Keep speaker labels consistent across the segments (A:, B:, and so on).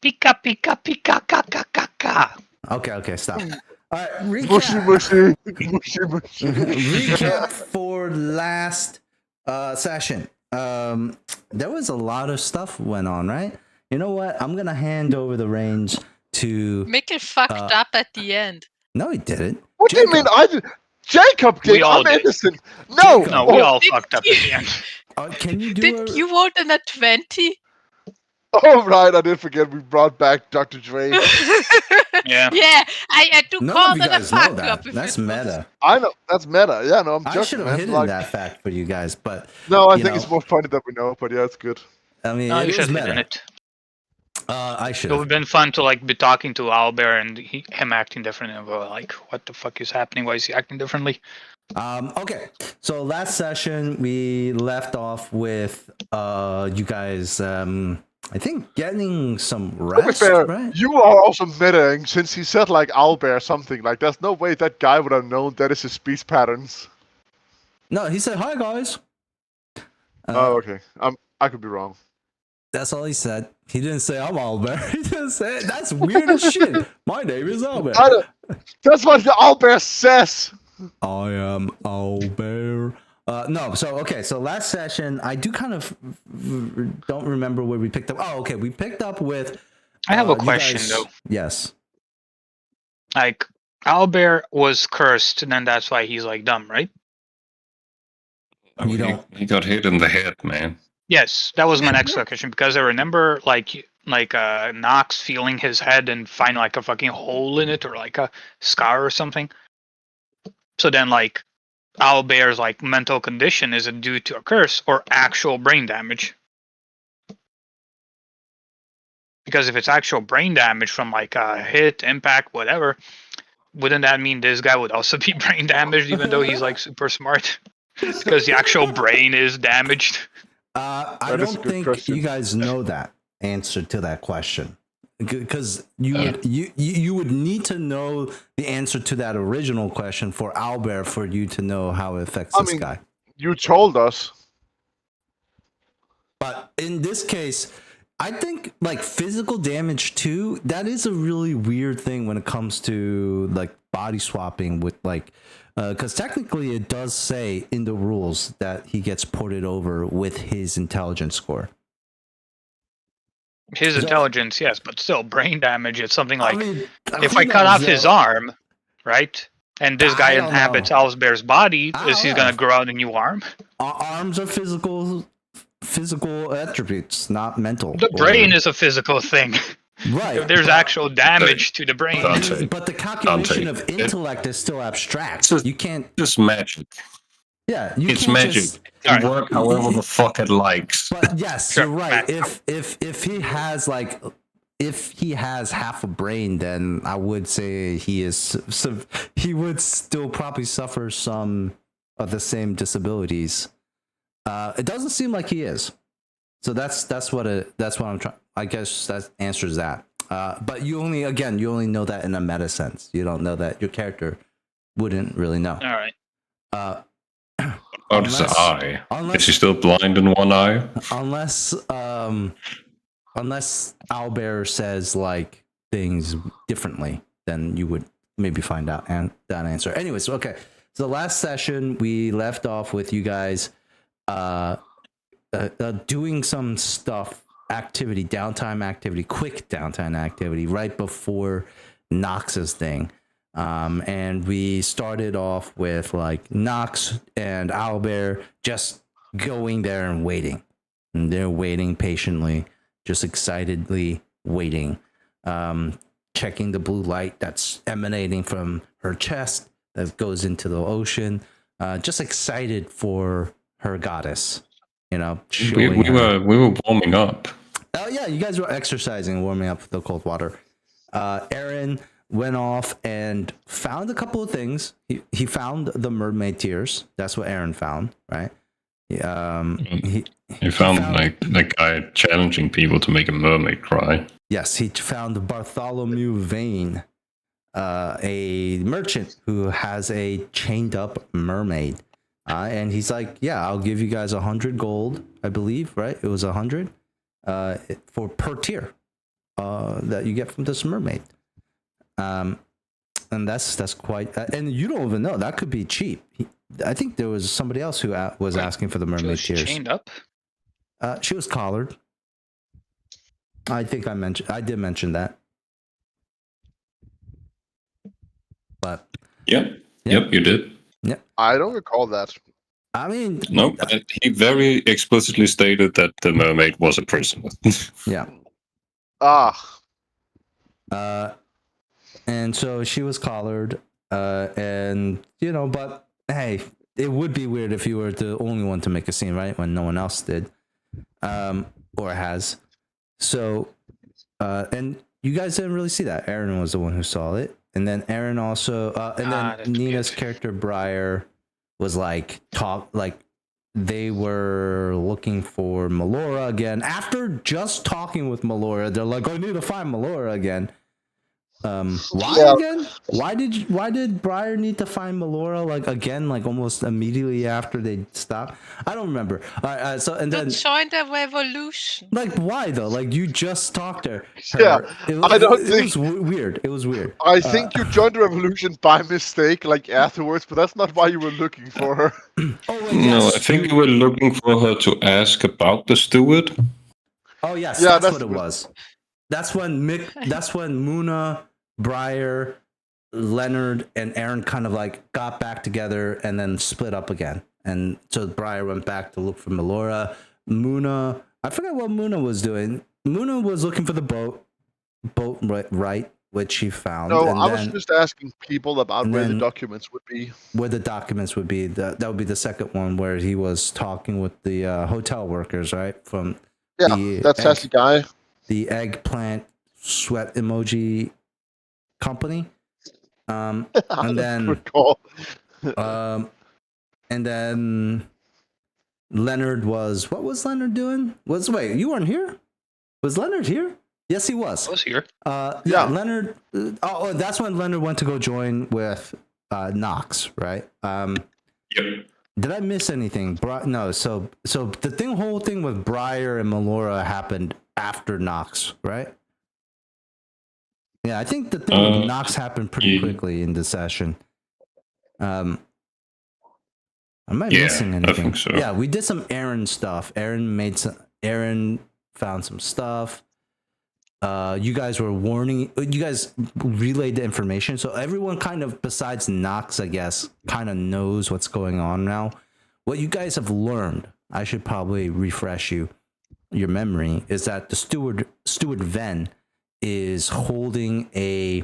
A: Pika pika pika ka ka ka ka.
B: Okay, stop. All right,
C: Mushy,
B: recap.
C: mushy.
B: Recap for last session. There was a lot of stuff went on, right? You know what? I'm gonna hand over the reins to.
D: Mikkel fucked up at the end.
B: No, he didn't.
C: What do you mean? I did. Jacob
A: We
C: did.
A: all
C: I'm
A: did.
C: innocent. No.
B: Jacob.
A: No, we all
D: Did
A: fucked up
D: you-
A: at the end.
B: Can you do
D: Did you vote in a 20?
C: Oh right, I did forget we brought back Dr. Dre.
A: Yeah.
D: Yeah, I had to
B: None
D: call
B: of you
D: that a
B: guys know
D: fuck
B: that.
D: up. If
B: That's
D: it was-
B: meta.
C: I know that's meta. Yeah, no, I'm
B: I
C: joking,
B: should have
C: man.
B: hidden
C: Like,
B: that fact for you guys, but
C: no, I
B: you
C: think
B: know.
C: it's more funny that we know. But yeah, it's good.
B: I mean,
A: No,
B: it
A: you
B: is
A: should have hidden
B: meta.
A: it.
B: I should
A: It would
B: have.
A: have been fun to like be talking to Owlbear and him acting different, and we're like, what the fuck is happening? Why is he acting differently?
B: Okay, so last session we left off with you guys. I think getting some
C: To be
B: rest,
C: fair,
B: right?
C: you are also metaing since he said like owlbear something. Like, there's no way that guy would have known that is his speech patterns.
B: No, he said, "Hi guys."
C: Oh, okay. I could be wrong.
B: That's all he said. He didn't say I'm Albert. He didn't say it. That's weird as shit. My name is Albert.
C: That's what the owlbear says.
B: I am Albert. No, so okay, so last session I do kind of don't remember where we picked up. Oh, okay, we picked up with.
A: I have a
B: you
A: question
B: guys-
A: though.
B: Yes.
A: Like, Owlbear was cursed, and then that's why he's like dumb, right?
B: You don't-
E: He got hit in the head, man.
A: Yes, that was my next question, because I remember like Nox feeling his head and find like a fucking hole in it or like a scar or something. So then like Owlbear's like mental condition, is it due to a curse or actual brain damage? Because if it's actual brain damage from like a hit, impact, whatever, wouldn't that mean this guy would also be brain damaged even though he's like super smart? Because the actual brain is damaged.
B: I
C: That is a
B: don't
C: good
B: think
C: question.
B: you guys know that answer to that question, because you would need to know the answer to that original question for Albert for you to know how it affects
C: I
B: this
C: mean-
B: guy.
C: You told us.
B: But in this case, I think like physical damage too, that is a really weird thing when it comes to like body swapping with like, because technically it does say in the rules that he gets ported over with his intelligence score.
A: His
B: So-
A: intelligence, yes, but still brain damage. It's something like if
B: who
A: I cut
B: knows,
A: off his
B: though?
A: arm, right? And this guy
B: I don't
A: inhabits
B: know.
A: Owlbear's body,
B: I
A: is he
B: don't
A: gonna
B: know.
A: grow out a new arm?
B: Arms are physical attributes, not mental.
A: The brain is a physical thing.
B: right.
A: If there's actual damage to the brain.
E: Dante.
B: But the calculation
E: Dante,
B: of intellect is still abstract.
E: It's just-
B: You can't.
E: Just magic.
B: Yeah, you
E: It's
B: can't
E: magic.
B: just-
E: It can
A: Alright.
E: work however the fuck it likes.
B: But yes,
A: Sure,
B: you're right.
A: Matt.
B: If he has like, if he has half a brain, then I would say he is. He would still probably suffer some of the same disabilities. It doesn't seem like he is. So that's what I'm trying. I guess that answers that. But you only know that in a meta sense. You don't know that your character wouldn't really know.
A: All right.
E: Oh, it's the
B: Unless-
E: eye.
B: unless-
E: Is he still blind in one eye?
B: Unless Owlbear says like things differently, then you would maybe find out that answer. Anyways, okay. So last session we left off with you guys doing some stuff, downtime activity, quick downtime activity right before Nox's thing. And we started off with like Nox and Owlbear just going there and waiting. And they're waiting patiently, just excitedly waiting, checking the blue light that's emanating from her chest that goes into the ocean, just excited for her goddess,
E: We
B: showing her.
E: were warming up.
B: Oh yeah, you guys were exercising, warming up with the cold water. Aaron went off and found a couple of things. He found the mermaid tears. That's what Aaron found, right? He
E: found like that guy challenging people to make a mermaid cry.
B: Yes, he found Bartholomew Vane, a merchant who has a chained up mermaid. And he's like, yeah, I'll give you guys 100 gold, I believe, right? It was 100 for per tier. that you get from this mermaid. And that's quite. And you don't even know, that could be cheap. I think there was somebody else who was asking for the mermaid
A: Was she
B: tears.
A: chained up?
B: She was collared. I think I did mention that. But
E: Yep, you did.
C: I don't recall that.
B: I mean,
E: No, but he very explicitly stated that the mermaid was a prisoner.
B: yeah.
C: Ah,
B: And so she was collared, and but hey, it would be weird if you were the only one to make a scene, right? When no one else did, or has. So, and you guys didn't really see that. Aaron was the one who saw it, and then Aaron also, and then Nina's character Briar was like they were looking for Melora again after just talking with Melora. They're like, I need to find Melora again. Why again? Why did Briar need to find Melora again, almost immediately after they stopped? I don't remember. So and then
D: join the revolution.
B: Why though? You just talked to her.
C: Yeah, I don't think
B: it was weird. It was weird.
C: I think you joined the revolution by mistake, afterwards, but that's not why you were looking for her.
E: No, I think you were looking for her to ask about the steward.
B: Oh yes, that's what it was. That's when Muna, Briar, Leonard, and Aaron kind of got back together and then split up again. And so Briar went back to look for Melora. Muna, I forgot what Muna was doing. Muna was looking for the boat right, which she found.
C: No, I was just asking people about where the documents would be.
B: Where the documents would be. That would be the second one where he was talking with the hotel workers, right?
C: That sassy guy.
B: The eggplant sweat emoji company. And then and then Leonard was, what was Leonard doing? Wait, you weren't here? Was Leonard here? Yes, he was.
A: I was here.
B: Leonard. That's when Leonard went to go join with Knox, right?
E: Yep.
B: Did I miss anything? No. So the whole thing with Briar and Melora happened after Knox, right? Yeah, I think the thing with Knox happened pretty quickly in the session. Am I missing anything?
E: I think so.
B: Yeah, we did some Aaron stuff. Aaron found some stuff. You guys were warning. You guys relayed the information, so everyone kind of, besides Knox, I guess, kind of knows what's going on now. What you guys have learned, I should probably refresh your memory, is that the steward Ven is holding a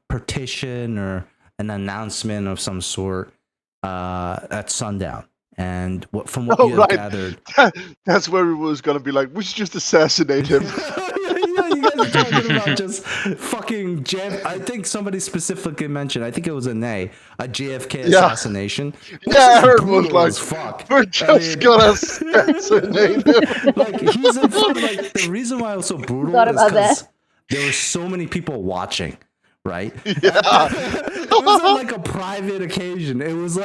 B: petition or an announcement of some sort at sundown. And from what you have gathered,
C: that's where it was gonna be we should just assassinate him.
B: You guys are talking about just fucking I think somebody specifically mentioned, I think it was a JFK assassination.
C: Yeah, Aaron was like,
B: fuck.
C: We're just gonna assassinate him.
B: He's in front. The reason why it was so brutal is because there were so many people watching. Right?
C: Yeah.
B: It wasn't a private occasion. It was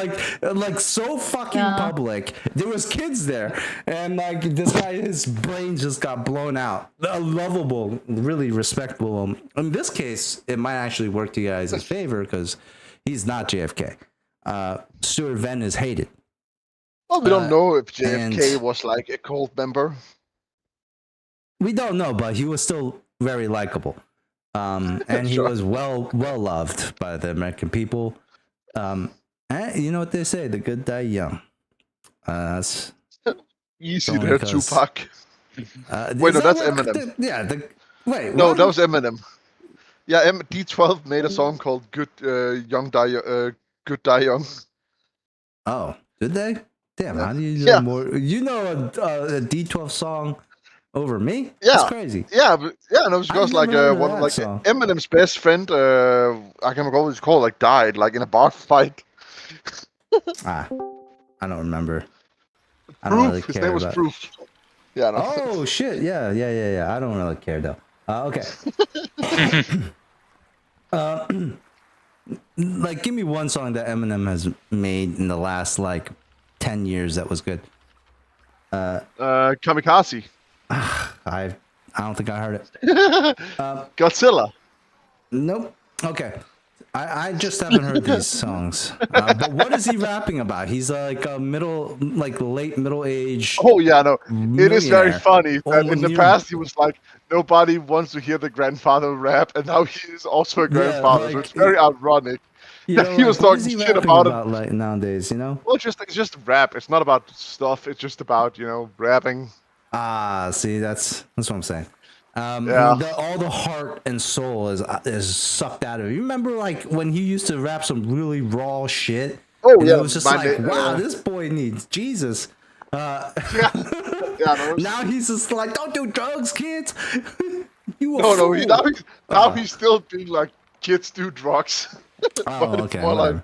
B: so fucking public. There was kids there, and this guy, his brain just got blown out. A lovable, really respectable. In this case, it might actually work to you guys' favor because he's not JFK. Stuart Venn is hated.
C: Well, we don't know if JFK was a cult member.
B: We don't know, but he was still very likable. And he was well loved by the American people. And you know what they say, the good die young. That's
C: easy there, Tupac. Wait, no, that's Eminem. That was Eminem. Yeah, D12 made a song called "Good Good Die Young."
B: Oh, did they? Damn, how do you know more? You know a D12 song over me?
C: Yeah,
B: that's crazy.
C: Yeah, no, because Eminem's best friend, I can't recall what it's called, died in a bar fight.
B: I don't remember. I
C: don't
B: really care.
C: His name was Proof. Yeah. No.
B: Oh shit! Yeah. I don't really care though. Okay. Give me one song that Eminem has made in the last 10 years that was good.
C: Kamikaze.
B: I I don't think I heard it.
C: Godzilla.
B: Nope. Okay. I just haven't heard these songs. But what is he rapping about? He's like a late middle age.
C: Oh yeah, no. It is very funny that in the
B: you-
C: past he was like, nobody wants to hear the grandfather rap, and now he is also a grandfather. So it's very ironic.
B: You know,
C: He was
B: what is
C: talking
B: he
C: shit
B: rapping
C: about it.
B: like nowadays, you know?
C: Well, it's just rap. It's not about stuff. It's just about rapping.
B: Ah, see, that's what I'm saying.
C: Yeah.
B: All the heart and soul is sucked out of it. You remember like when he used to rap some really raw shit?
C: Oh
B: and
C: yeah,
B: it was just like, wow, this boy needs Jesus.
C: Yeah.
B: Now he's just like, don't do drugs, kids. You a
C: No,
B: fool.
C: now he's still being like, kids do drugs.
B: Oh, okay.
C: Like,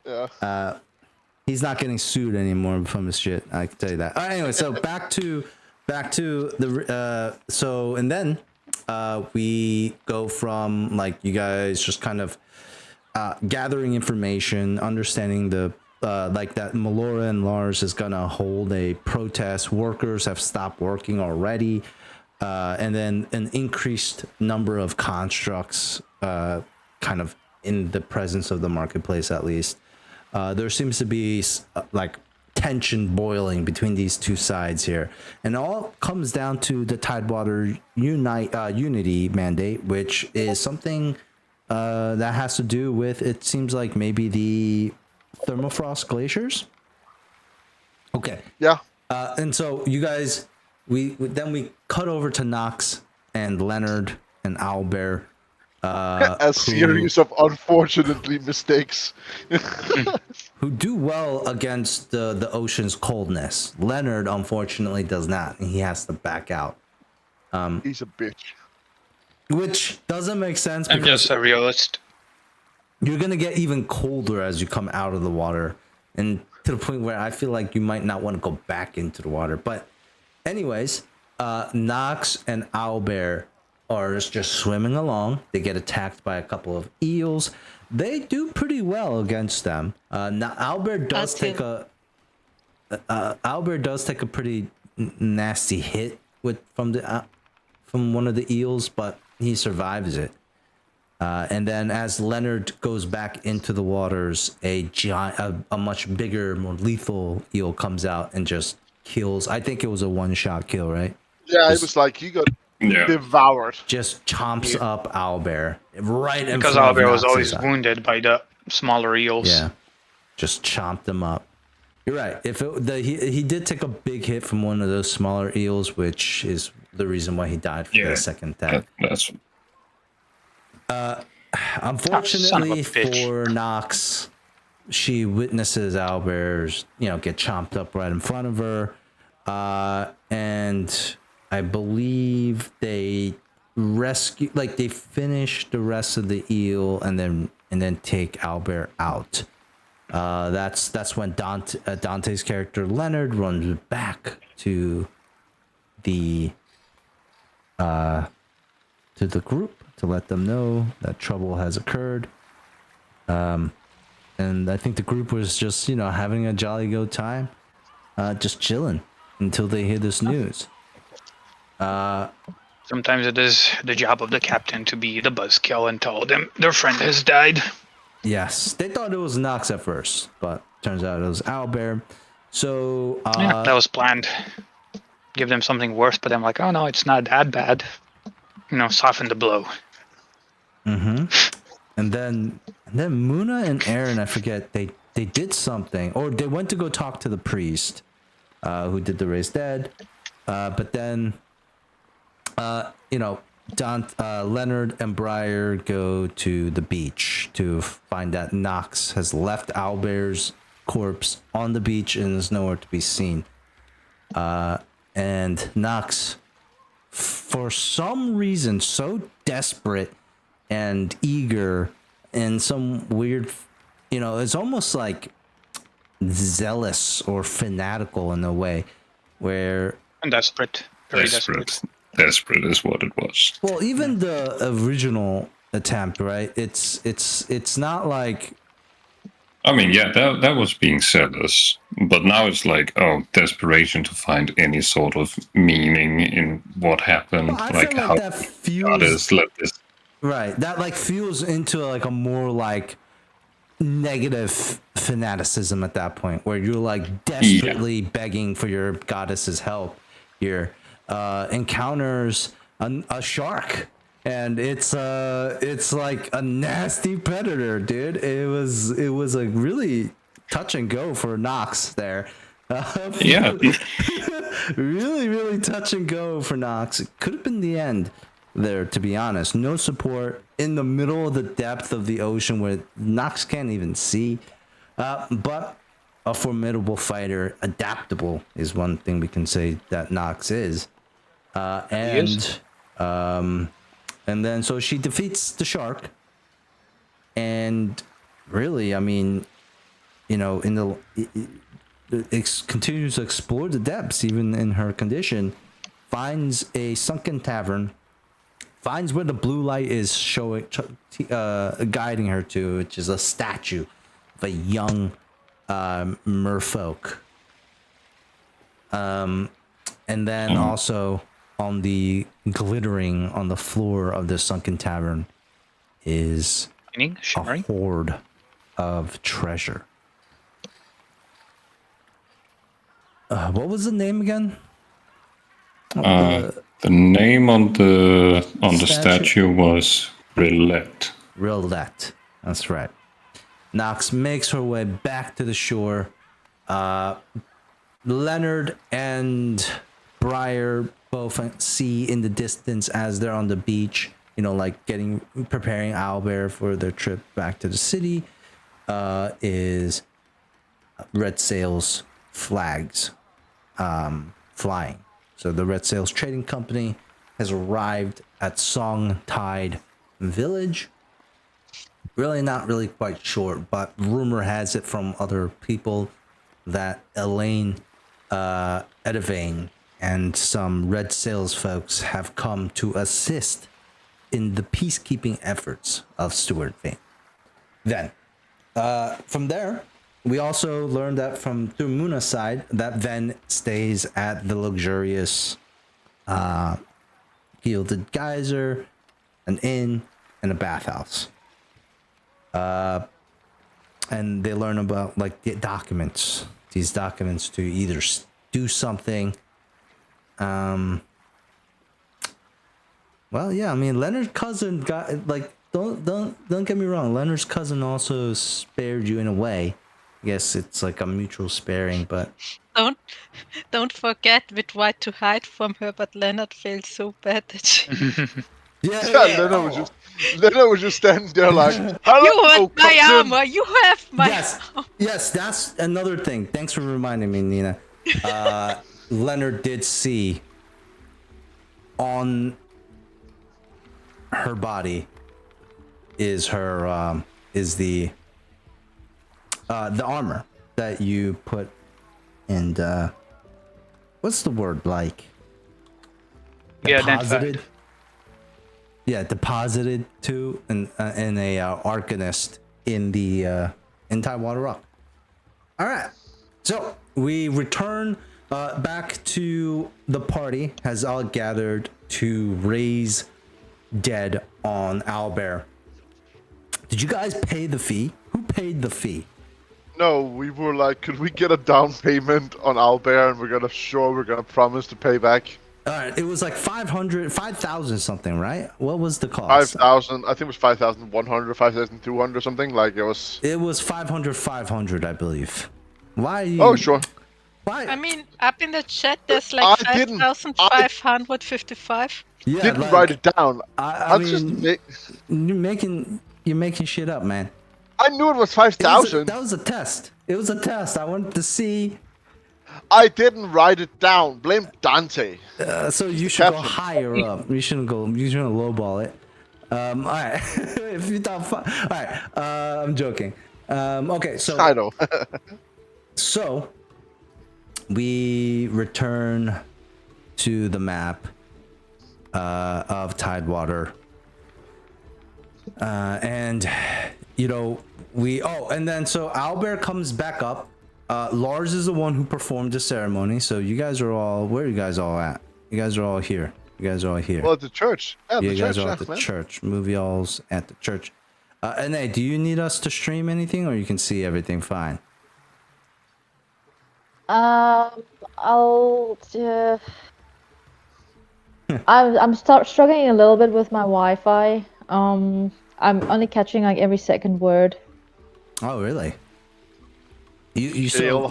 B: yeah. He's not getting sued anymore from his shit. I can tell you that. Anyway, so back to the and then we go from like you guys just kind of gathering information, understanding the like that Melora and Lars is gonna hold a protest. Workers have stopped working already, and then an increased number of constructs kind of in the presence of the marketplace at least. There seems to be like tension boiling between these two sides here, and it all comes down to the Tidewater Unity mandate, which is something that has to do with, it seems like maybe the Thermofrost glaciers. Okay.
C: Yeah.
B: And so you guys, we cut over to Nox and Leonard and Owlbear.
C: A series of unfortunately mistakes.
B: Who do well against the ocean's coldness. Leonard unfortunately does not, and he has to back out.
C: He's a bitch.
B: Which doesn't make sense.
A: I'm just a realist.
B: You're gonna get even colder as you come out of the water, and to the point where I feel like you might not want to go back into the water. But anyways, Nox and Owlbear are just swimming along. They get attacked by a couple of eels. They do pretty well against them. Now Owlbear does take a pretty nasty hit from one of the eels, but he survives it. And then as Leonard goes back into the waters, a much bigger, more lethal eel comes out and just kills. I think it was a one-shot kill, right?
C: Yeah, it was like he got devoured.
B: Just chomps up Owlbear right in
A: because
B: front of
A: Owlbear was
B: Nox's
A: always wounded by the smaller eels.
B: Yeah, just chomped them up. You're right. If he did take a big hit from one of those smaller eels, which is the reason why he died for the second attack.
E: That's
B: unfortunately for Nox, she witnesses Owlbear's get chomped up right in front of her, and I believe they finish the rest of the eel and then take Owlbear out. That's when Dante's character Leonard runs back to the group to let them know that trouble has occurred. And I think the group was just having a jolly good time, just chilling until they hear this news.
A: Sometimes it is the job of the captain to be the buzzkill and tell them their friend has died.
B: Yes, they thought it was Nox at first, but turns out it was Owlbear. So
A: that was planned. Give them something worse, but I'm like, oh no, it's not that bad. Soften the blow.
B: Mm-hmm. And then Muna and Aaron, I forget, they did something, or they went to go talk to the priest, who did the raise dead. But then, Leonard and Briar go to the beach to find that Nox has left Owlbear's corpse on the beach and is nowhere to be seen. And Nox, for some reason, so desperate and eager and some weird, it's almost like zealous or fanatical in a way, where...
A: And desperate. Very desperate.
E: Desperate is what it was.
B: Well, even the original attempt, right? It's not like
E: I mean, yeah, that was being zealous, but now it's like, desperation to find any sort of meaning in what happened.
B: Well, I
E: like
B: feel
E: how
B: that fuels
E: let this.
B: Right, that like fuels into like a more like negative fanaticism at that point, where you're like desperately begging for your goddess's help. Here, encounters a shark, and it's like a nasty predator, dude. It was a really touch and go for Nox there.
E: Yeah.
B: Really touch and go for Nox. It could have been the end there, to be honest. No support in the middle of the depth of the ocean where Nox can't even see. But a formidable fighter, adaptable is one thing we can say that Nox is. And then so she defeats the shark. And really, I mean, you know, it continues to explore the depths, even in her condition. Finds a sunken tavern. Finds where the blue light is guiding her to, which is a statue of a young merfolk. And then also on the floor of the sunken tavern is a hoard of treasure. What was the name again?
E: The name on the statue was Rilette.
B: Rilette, that's right. Nox makes her way back to the shore. Leonard and Briar both see in the distance as they're on the beach, you know, like preparing owlbear for their trip back to the city, is Red Sails flags flying. So the Red Sails Trading Company has arrived at Song Tide Village. Really not really quite sure, but rumor has it from other people that Elaine Edivane and some Red Sails folks have come to assist in the peacekeeping efforts of Stuart Vane. Then, from there, we also learned that from Muna's side that Ven stays at the luxurious Gilded Geyser, an inn, and a bathhouse. And they learn about like the documents. These documents to either do something. Well, yeah. I mean, Leonard's cousin got like. Don't get me wrong. Leonard's cousin also spared you in a way. I guess it's like a mutual sparing, but
D: don't forget we tried to hide from her, but Leonard felt so bad that she.
C: Leonard was just standing there like, hello,
D: you want my
C: cousin.
D: armor, you have my
B: yes, that's another thing. Thanks for reminding me, Nina. Leonard did see on her body is the armor that you put in what's the word, like deposited? Yeah, deposited to in a arcanist in the in Tidewater Rock. All right, so we return back to the party has all gathered to raise dead on Owlbear. Did you guys pay the fee? Who paid the fee?
C: No, we were like, could we get a down payment on Owlbear, and we're gonna promise to pay back.
B: All right, it was like 5,000 something, right? What was the cost?
C: 5,000. I think it was 5,100, 5,200 or something. Like it was.
B: It was 500, I believe. Why?
C: Oh, sure.
B: Why?
D: I mean, up in the chat, there's like 5,555.
B: Yeah,
C: didn't
B: like,
C: write it down.
B: I mean, you're making shit up, man.
C: I knew it was 5,000.
B: That was a test. It was a test. I wanted to see.
C: I didn't write it down. Blame Dante.
B: So you should go higher up. You shouldn't lowball it. All right. If you thought, all right. I'm joking. Okay. So
C: I know.
B: So we return to the map of Tidewater, and and then so Albert comes back up. Lars is the one who performed the ceremony. So you guys are all, where are you guys all at? You guys are all here.
C: Well, at the church. Yeah,
B: you
C: the
B: guys
C: church,
B: are at the church. Movie all's at the church. And hey, do you need us to stream anything, or you can see everything fine?
F: I'll. I'm struggling a little bit with my Wi-Fi. I'm only catching like every second word.
B: Oh, really? You still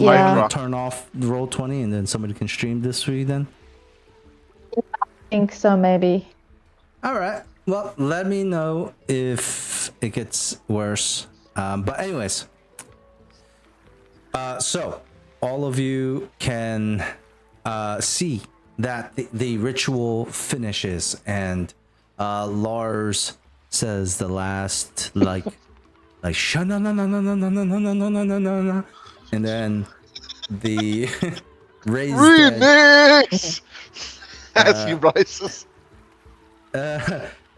B: turn off the Roll20 and then somebody can stream this for you then?
F: I think so, maybe.
B: All right. Well, let me know if it gets worse. But anyways, so all of you can see that the ritual finishes, and Lars says the last like shana na na na na na na na na na na na na, and then the raised
C: remix as he rises.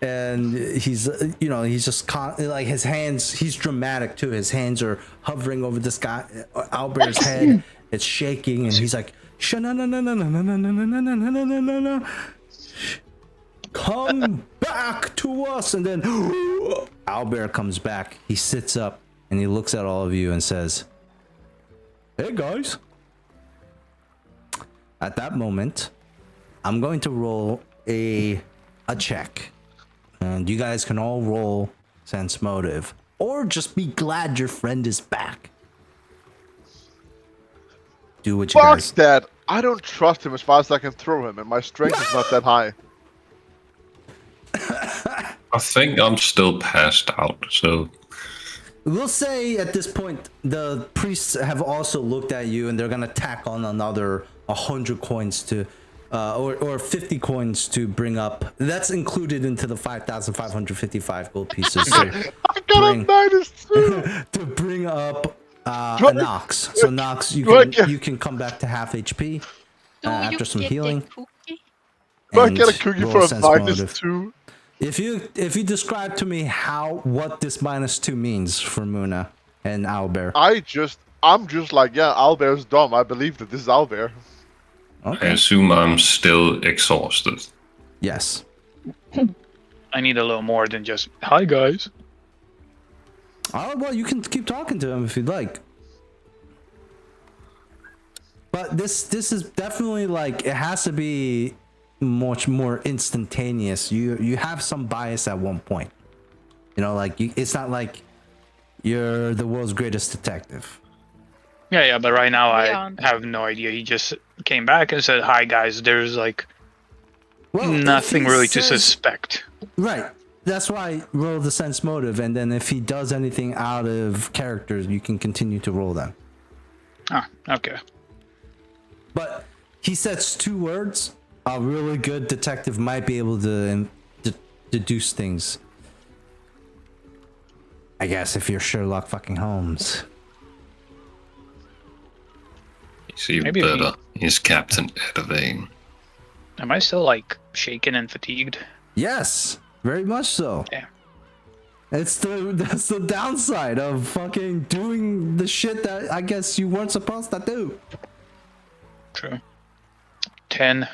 B: And he's he's just like his hands, he's dramatic too, his hands are hovering over this guy Albert's head, it's shaking, and he's like come back to us, and then Albert comes back, he sits up and he looks at all of you and says, hey guys. At that moment, I'm going to roll a check, and you guys can all roll sense motive, or just be glad your friend is back. Do what you guys.
C: Fuck that! I don't trust him as far as I can throw him, and my strength is not that high.
E: I think I'm still passed out, so.
B: We'll say at this point, the priests have also looked at you, and they're gonna tack on another 100 coins to, or 50 coins to bring up. That's included into the 5,555 gold pieces. So
C: I got a -2
B: to bring up a Nox. So Nox, you can come back to half HP after some healing.
C: Do I get a cookie for a -2?
B: If you describe to me what this -2 means for Muna and Albert.
C: I'm just like, yeah, Albert's dumb. I believe that this is Albert.
E: Okay. I assume I'm still exhausted.
B: Yes.
A: I need a little more than just, hi guys.
B: Oh, well, you can keep talking to him if you'd like. But this is definitely like, it has to be much more instantaneous. You have some bias at one point. Like it's not like you're the world's greatest detective.
A: Yeah, but right now I have no idea. He just came back and said, hi guys, there's like nothing really to suspect.
B: Right. That's why roll the sense motive, and then if he does anything out of character, you can continue to roll them.
A: Ah, okay.
B: But he says 2 words. A really good detective might be able to deduce things. I guess if you're Sherlock fucking Holmes.
E: Is he better? He's Captain Edwin.
A: Am I still like shaken and fatigued?
B: Yes, very much so.
A: Yeah.
B: That's the downside of fucking doing the shit that I guess you weren't supposed to do.
A: True. 10.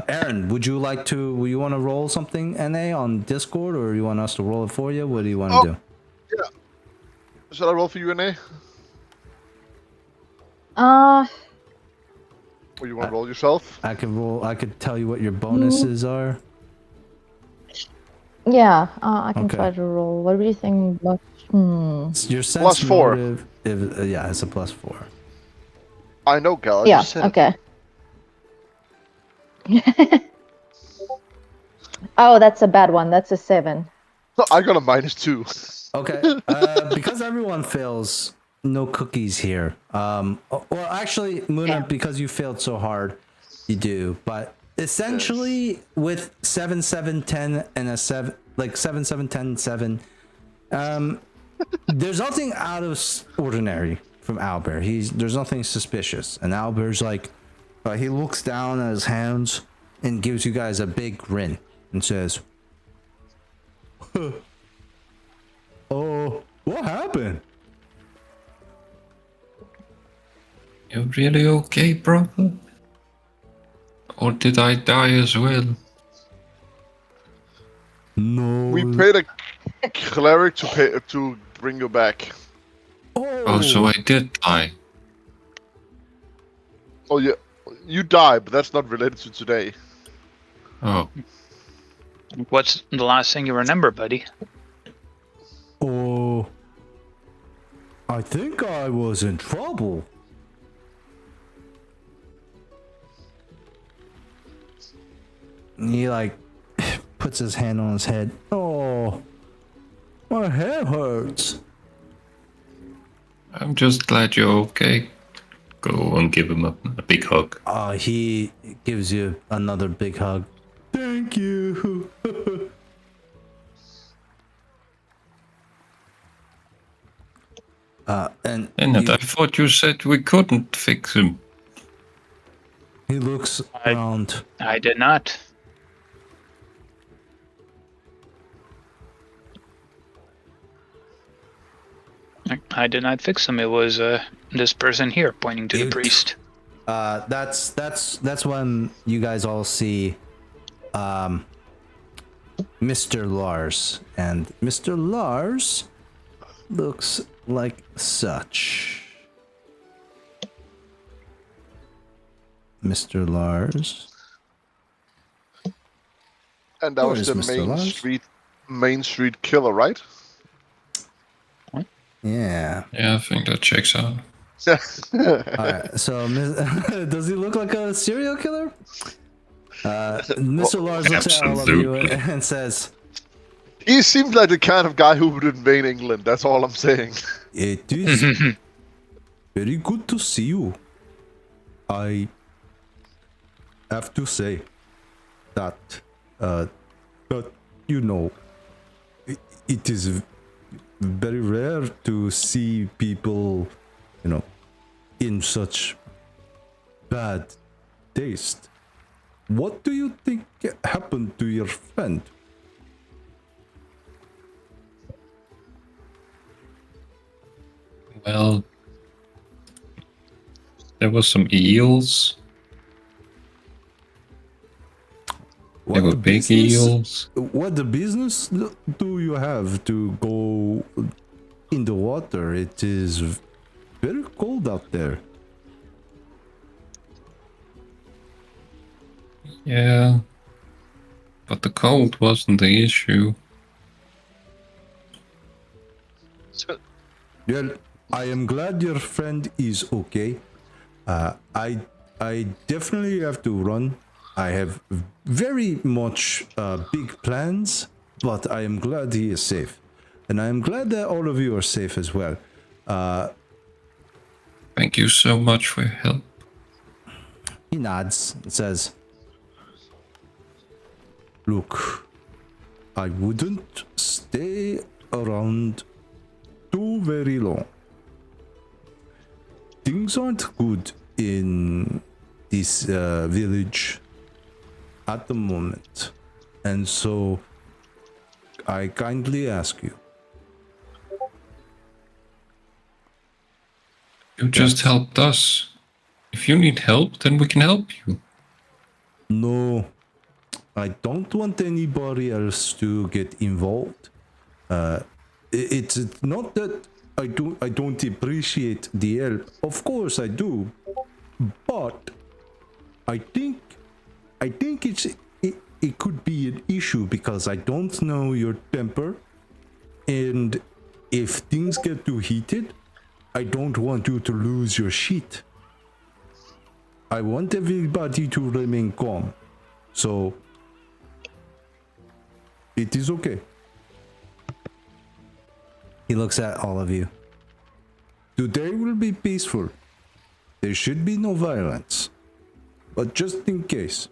B: Aaron, would you want to roll something NA on Discord, or you want us to roll it for you? What do you want to do?
C: Yeah. Should I roll for you, NA? Or you want to roll yourself?
B: I could roll. I could tell you what your bonuses are.
F: Yeah, I can try to roll. What do you think?
B: Your sense motive, yeah, it's a +4.
C: I know, Gal.
F: Yeah. Okay. Oh, that's a bad one. That's a 7.
C: No, I got a -2.
B: Okay. Because everyone fails, no cookies here. Well, actually, Muna, because you failed so hard, you do. But essentially, with 7, 7, 10, and a 7, like 7, 7, 10, 7, there's nothing out of ordinary from Albert. There's nothing suspicious, and Albert's like, he looks down at his hands and gives you guys a big grin and says, Oh, what happened?
E: You really okay, brother? Or did I die as well?
B: No.
C: We paid a cleric to bring you back.
E: Oh, so I did die.
C: Oh yeah, you died, but that's not related to today.
E: Oh.
A: What's the last thing you remember, buddy?
B: Oh, I think I was in trouble. He like puts his hand on his head. Oh, my head hurts.
E: I'm just glad you're okay. Go and give him a big hug.
B: He gives you another big hug. Thank you. And
E: I thought you said we couldn't fix him.
B: He looks around.
A: I did not. I did not fix him. It was this person here, pointing to the priest.
B: That's when you guys all see Mr. Lars, and Mr. Lars looks like such. Mr. Lars.
C: And that was the main street killer, right?
B: Yeah.
E: Yeah, I think that checks out.
B: Alright, so does he look like a serial killer? Mr. Lars looks at all of you and says,
C: he seems like the kind of guy who would invade England, that's all I'm saying.
B: It is very good to see you. I have to say that, you know, it is very rare to see people, you know, in such bad taste. What do you think happened to your friend?
E: Well, there was some eels. They were big eels.
B: What the business do you have to go in the water? It is very cold out there.
E: Yeah, but the cold wasn't the issue.
B: Well, I am glad your friend is okay. I definitely have to run. I have very much big plans, but I am glad he is safe. And I am glad that all of you are safe as well.
E: Thank you so much for your help.
B: He nods and says, look, I wouldn't stay around too very long. Things aren't good in this village at the moment, and so I kindly ask you.
E: You just helped us. If you need help, then we can help you.
B: No, I don't want anybody else to get involved. It's not that I don't appreciate the help. Of course I do, but I think it could be an issue because I don't know your temper, and if things get too heated, I don't want you to lose your shit. I want everybody to remain calm, so it is okay. He looks at all of you. Today will be peaceful. There should be no violence, but just in case.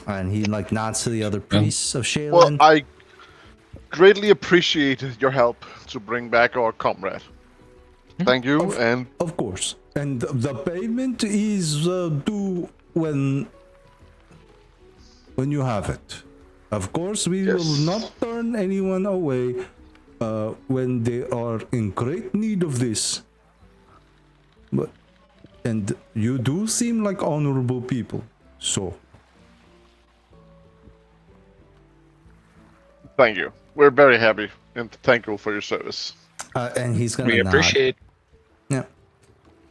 B: And he like nods to the other priests of Shaylin.
C: Well, I greatly appreciate your help to bring back our comrade. Thank you, and
B: of course. And the payment is due when when you have it. Of course, we
C: Yes.
B: will not turn anyone away when they are in great need of this. And you do seem like honorable people, so.
C: Thank you. We're very happy and thankful for your service.
B: And he's gonna
A: We
B: nod.
A: appreciate.
B: Yeah.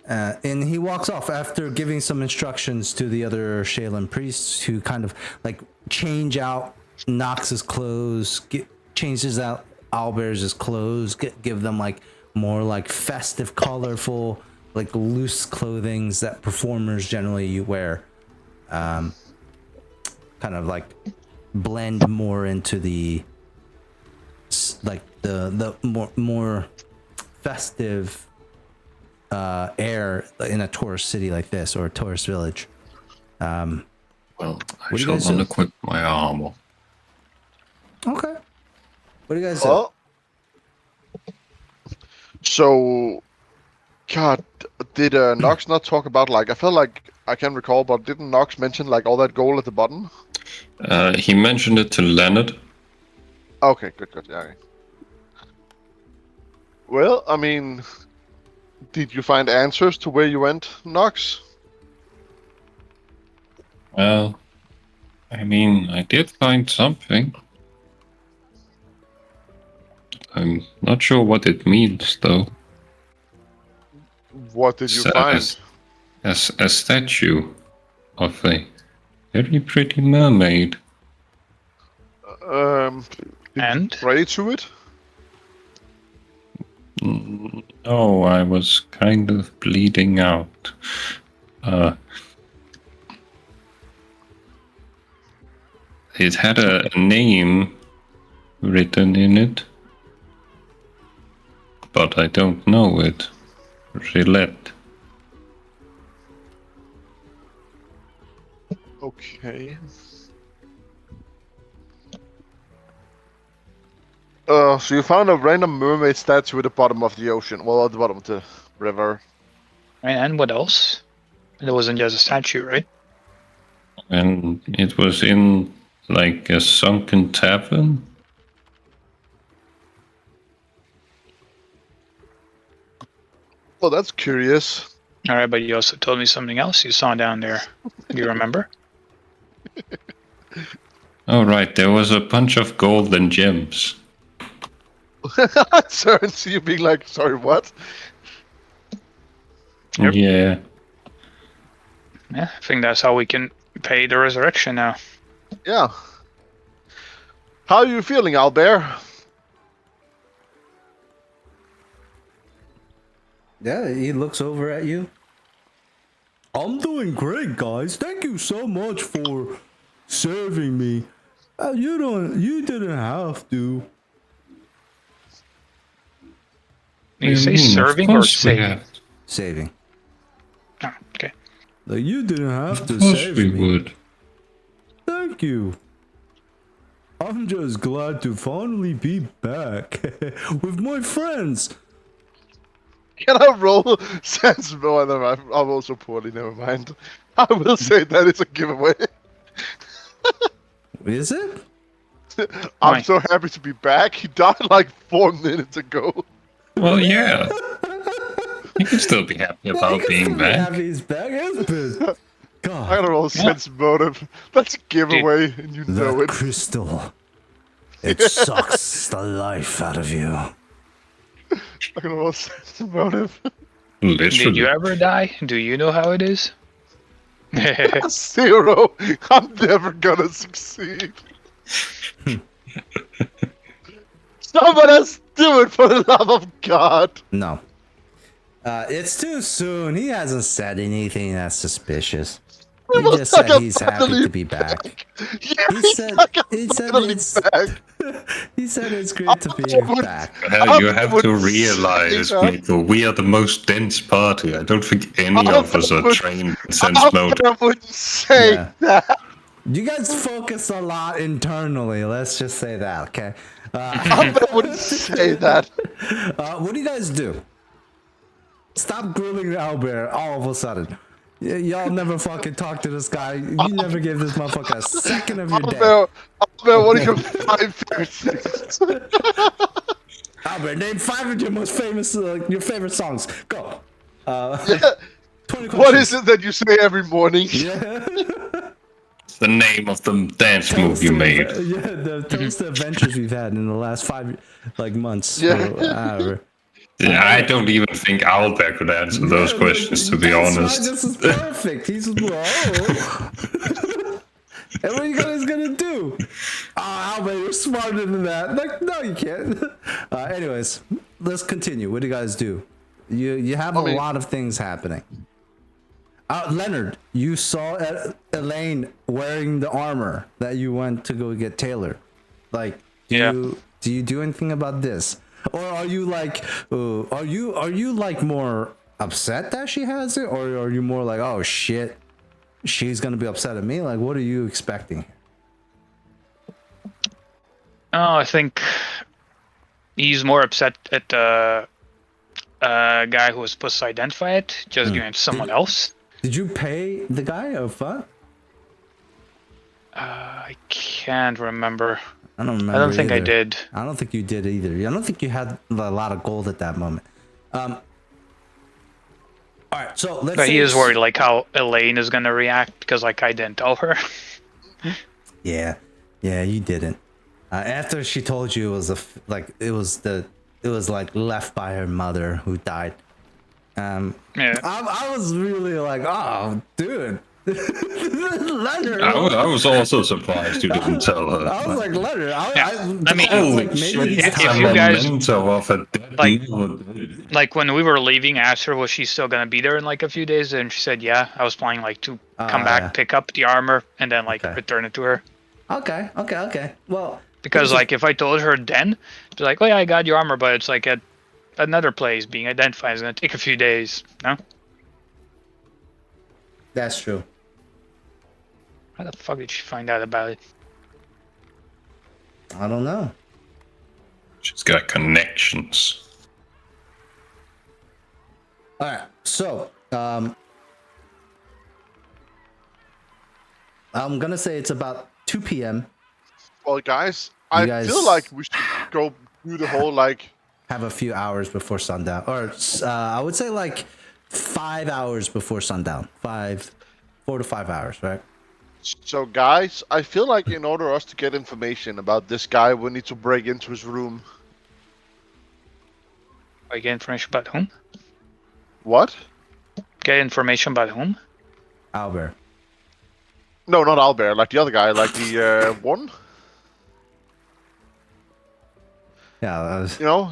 B: And he walks off after giving some instructions to the other Shaolin priests to kind of like change out Nox's clothes, changes out Albert's clothes, give them like more like festive, colorful, like loose clothings that performers generally wear. Kind of like blend more into the like the more festive air in a tourist city like this or a tourist village.
E: Well, I shall unequip my armor.
B: Okay. What do you guys do?
C: Well, so, God, did Nox not talk about, like, I felt like I can recall, but didn't Nox mention, like, all that gold at the bottom?
E: He mentioned it to Leonard.
C: Okay, good, yeah. Okay. Well, I mean, did you find answers to where you went, Nox?
E: Well, I mean, I did find something. I'm not sure what it means, though.
C: What did you find?
E: As a statue of a very pretty mermaid.
A: And?
C: Pray to it?
E: No, I was kind of bleeding out. It had a name written in it, but I don't know it. Gillette.
C: Okay. So you found a random mermaid statue at the bottom of the ocean. Well, at the bottom of the river.
A: And what else? It wasn't just a statue, right?
E: And it was in like a sunken tavern.
C: Well, that's curious.
A: All right, but you also told me something else you saw down there. Do you remember?
E: Oh, right. There was a bunch of gold and gems.
C: Sorry, so you being like, sorry, what?
A: Yep.
E: Yeah.
A: Yeah, I think that's how we can pay the resurrection now.
C: Yeah. How are you feeling, Albert?
B: Yeah, he looks over at you. I'm doing great, guys. Thank you so much for serving me. You didn't have to.
A: You say serving or saving?
B: Saving.
A: Oh, okay.
B: Like, you didn't have to
E: Of course
B: save
E: we
B: me.
E: would.
B: Thank you. I'm just glad to finally be back with my friends.
C: Can I roll sense? No, I'm also poorly, never mind. I will say that it's a giveaway.
B: Is it?
C: I'm so happy to be back. He died like 4 minutes ago.
E: Well, yeah. You can still be happy about being back.
B: Happy he's back. God.
C: I gotta roll sense motive. That's a giveaway, and you know it.
B: Crystal. It sucks the life out of you.
C: I gotta roll sense motive.
E: Literally.
A: Did you ever die? Do you know how it is?
C: 0. I'm never gonna succeed. Someone else do it for the love of God.
B: No. It's too soon. He hasn't said anything that's suspicious. He just said he's happy to be back.
C: Yeah,
B: He said it's
C: back.
B: he said it's great to be back.
E: You have to realize, Mikkel, we are the most dense party. I don't think any of us are trained in sense mode.
C: I wouldn't say that.
B: You guys focus a lot internally. Let's just say that, okay?
C: I wouldn't say that.
B: What do you guys do? Stop grilling Albert all of a sudden. Y'all never fucking talk to this guy. You never gave this motherfucker a second of your day.
C: Albert, what are your 5 favorite things?
B: Albert, name 5 of your most famous, your favorite songs. Go.
C: Yeah.
B: 20
C: What is it that you say every morning?
B: Yeah.
E: It's the name of the dance move you made.
B: Tell us the adventures we've had in the last 5 months.
C: Yeah.
B: Or whatever.
E: Yeah, I don't even think Albert could answer those questions, to be honest.
B: That's why this is perfect. He's and what are you guys gonna do? Albert, you're smarter than that. Like, no, you can't. Anyways, let's continue. What do you guys do? You have a lot of things happening. Leonard, you saw Elaine wearing the armor that you went to go get tailored. Like, do you do anything about this? Or are you like, are you like more upset that she has it, or are you more like, oh shit, she's gonna be upset at me? Like, what are you expecting?
A: Oh, I think he's more upset at the guy who was supposed to identify it, just giving it to someone else.
B: Did you pay the guy or what?
A: I can't remember.
B: I don't remember.
A: I don't think
B: either.
A: I did.
B: I don't think you did either. I don't think you had a lot of gold at that moment. All right, so let's.
A: But he is worried, like how Elaine is gonna react because, like, I didn't tell her.
B: Yeah, you didn't. After she told you it was like left by her mother who died.
A: Yeah.
B: I was really like, oh, dude. Leonard.
E: I was also surprised you didn't tell her.
B: I was like, Leonard.
A: I mean,
B: maybe
A: if you guys
E: like,
A: like when we were leaving, asked her was she still gonna be there in like a few days, and she said yeah. I was planning like to come back, pick up the armor, and then like return it to her.
B: Okay. Well,
A: because like if I told her then, she'd be like, oh yeah, I got your armor, but it's like at another place being identified. It's gonna take a few days. No.
B: That's true.
A: How the fuck did she find out about it?
B: I don't know.
E: She's got connections.
B: All right, so I'm gonna say it's about 2 p.m.
C: Well, guys, I feel like we should go do the whole like.
B: Have a few hours before sundown, or I would say like 5 hours before sundown. 4 to 5 hours, right?
C: So, guys, I feel like in order for us to get information about this guy, we need to break into his room.
A: I get information about whom?
C: What?
A: Get information about whom?
B: Albert.
C: No, not Albert. Like the other guy, like the one.
B: Yeah.
C: You know,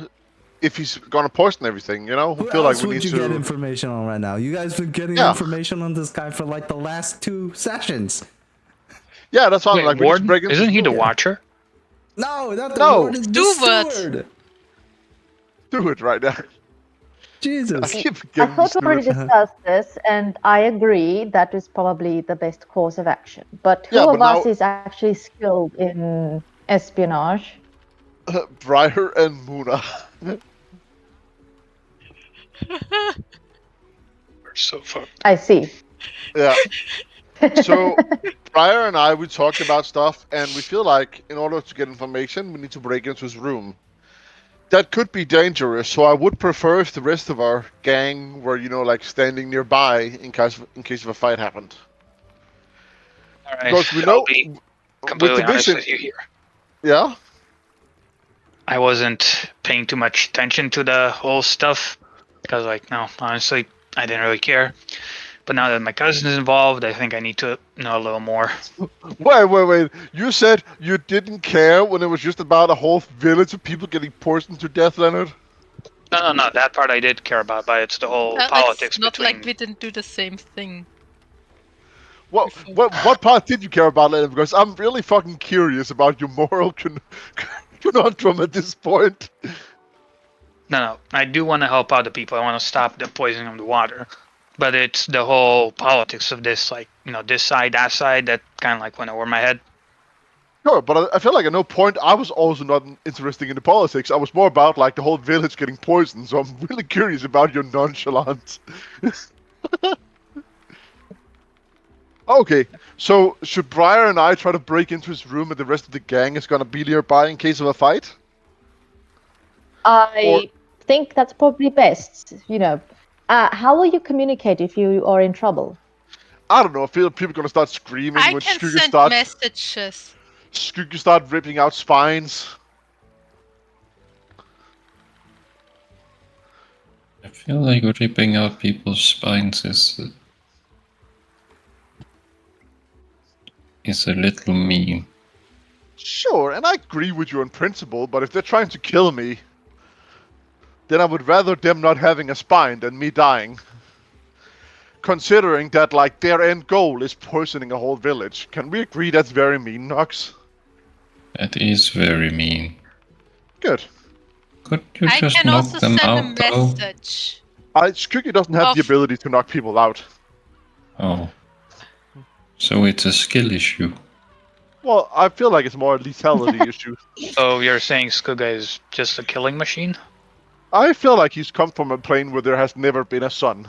C: if he's gonna poison everything, you know,
B: who
C: feel like
B: else
C: we
B: would
C: need
B: you
C: to
B: get information on right now? You guys been getting information on this guy for like the last 2 sessions.
C: Yeah, that's why. Like,
A: Warden? Isn't he the Watcher?
B: No, not the Warden.
D: Steward.
C: Do it right now.
B: Jesus.
F: I thought we already discussed this, and I agree that is probably the best course of action. But who of us is actually skilled in espionage?
C: Briar and Muna.
A: We're so fucked.
F: I see.
C: Yeah. So, Briar and I, we talked about stuff, and we feel like in order to get information, we need to break into his room. That could be dangerous, so I would prefer if the rest of our gang were, you know, like standing nearby in case of a fight happened.
A: All right.
C: Because we know,
A: completely honest with you here.
C: Yeah.
A: I wasn't paying too much attention to the whole stuff because, like, no, honestly, I didn't really care. But now that my cousin is involved, I think I need to know a little more.
C: Wait. You said you didn't care when it was just about a whole village of people getting poisoned to death, Leonard?
A: No. That part I did care about, but it's the whole politics
D: not
A: between...
D: like we didn't do the same thing.
C: What what part did you care about, Leonard? Because I'm really fucking curious about your moral conundrum at this point.
A: No. I do want to help out the people. I want to stop the poisoning of the water. But it's the whole politics of this, like, you know, this side, that side, that kind of like went over my head.
C: Sure, but I feel like at no point I was also not interested in the politics. I was more about, like, the whole village getting poisoned, so I'm really curious about your nonchalance. Okay, so should Briar and I try to break into his room and the rest of the gang is gonna be nearby in case of a fight?
F: I think that's probably best. How will you communicate if you are in trouble?
C: I don't know. I feel people are gonna start screaming
D: I
C: when
D: can
C: Skugga
D: send
C: start.
D: messages.
C: Skugga start ripping out spines.
E: I feel like ripping out people's spines is a little mean.
C: Sure, and I agree with you on principle, but if they're trying to kill me, then I would rather them not having a spine than me dying. Considering that, like, their end goal is poisoning a whole village. Can we agree that's very mean, Nox?
E: That is very mean.
C: Good.
E: Could you just knock them out, though?
D: I can also send a message.
C: Skugga doesn't have the ability to knock people out.
E: Oh. So it's a skill issue.
C: Well, I feel like it's more a lethality issue.
A: So you're saying Skugga is just a killing machine?
C: I feel like he's come from a plane where there has never been a sun.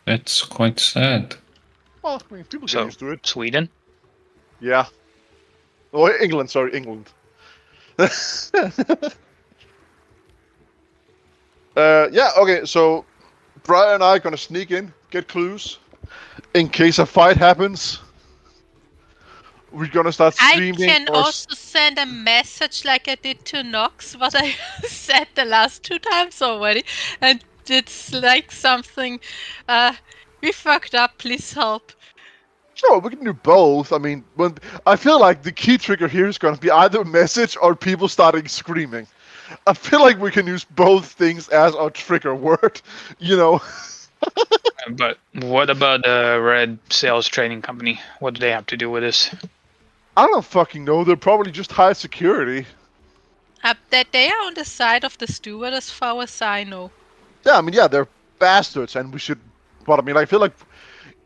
E: That's quite sad.
C: Well, I mean, people get used to it.
A: Sweden?
C: Yeah. Oh, England, sorry, England. Yeah, okay, so Brian and I are gonna sneak in, get clues. In case a fight happens, we're gonna start streaming.
D: I can also send a message like I did to Nox, what I said the last 2 times already. And it's like something, we fucked up, please help.
C: Sure, we can do both. I mean, I feel like the key trigger here is gonna be either a message or people starting screaming. I feel like we can use both things as our trigger word, you know.
A: But what about the Red Sales Trading Company? What do they have to do with this?
C: I don't fucking know. They're probably just high security.
D: That they are on the side of the steward as far as I know.
C: Yeah, I mean, yeah, they're bastards, and we should... But I mean, I feel like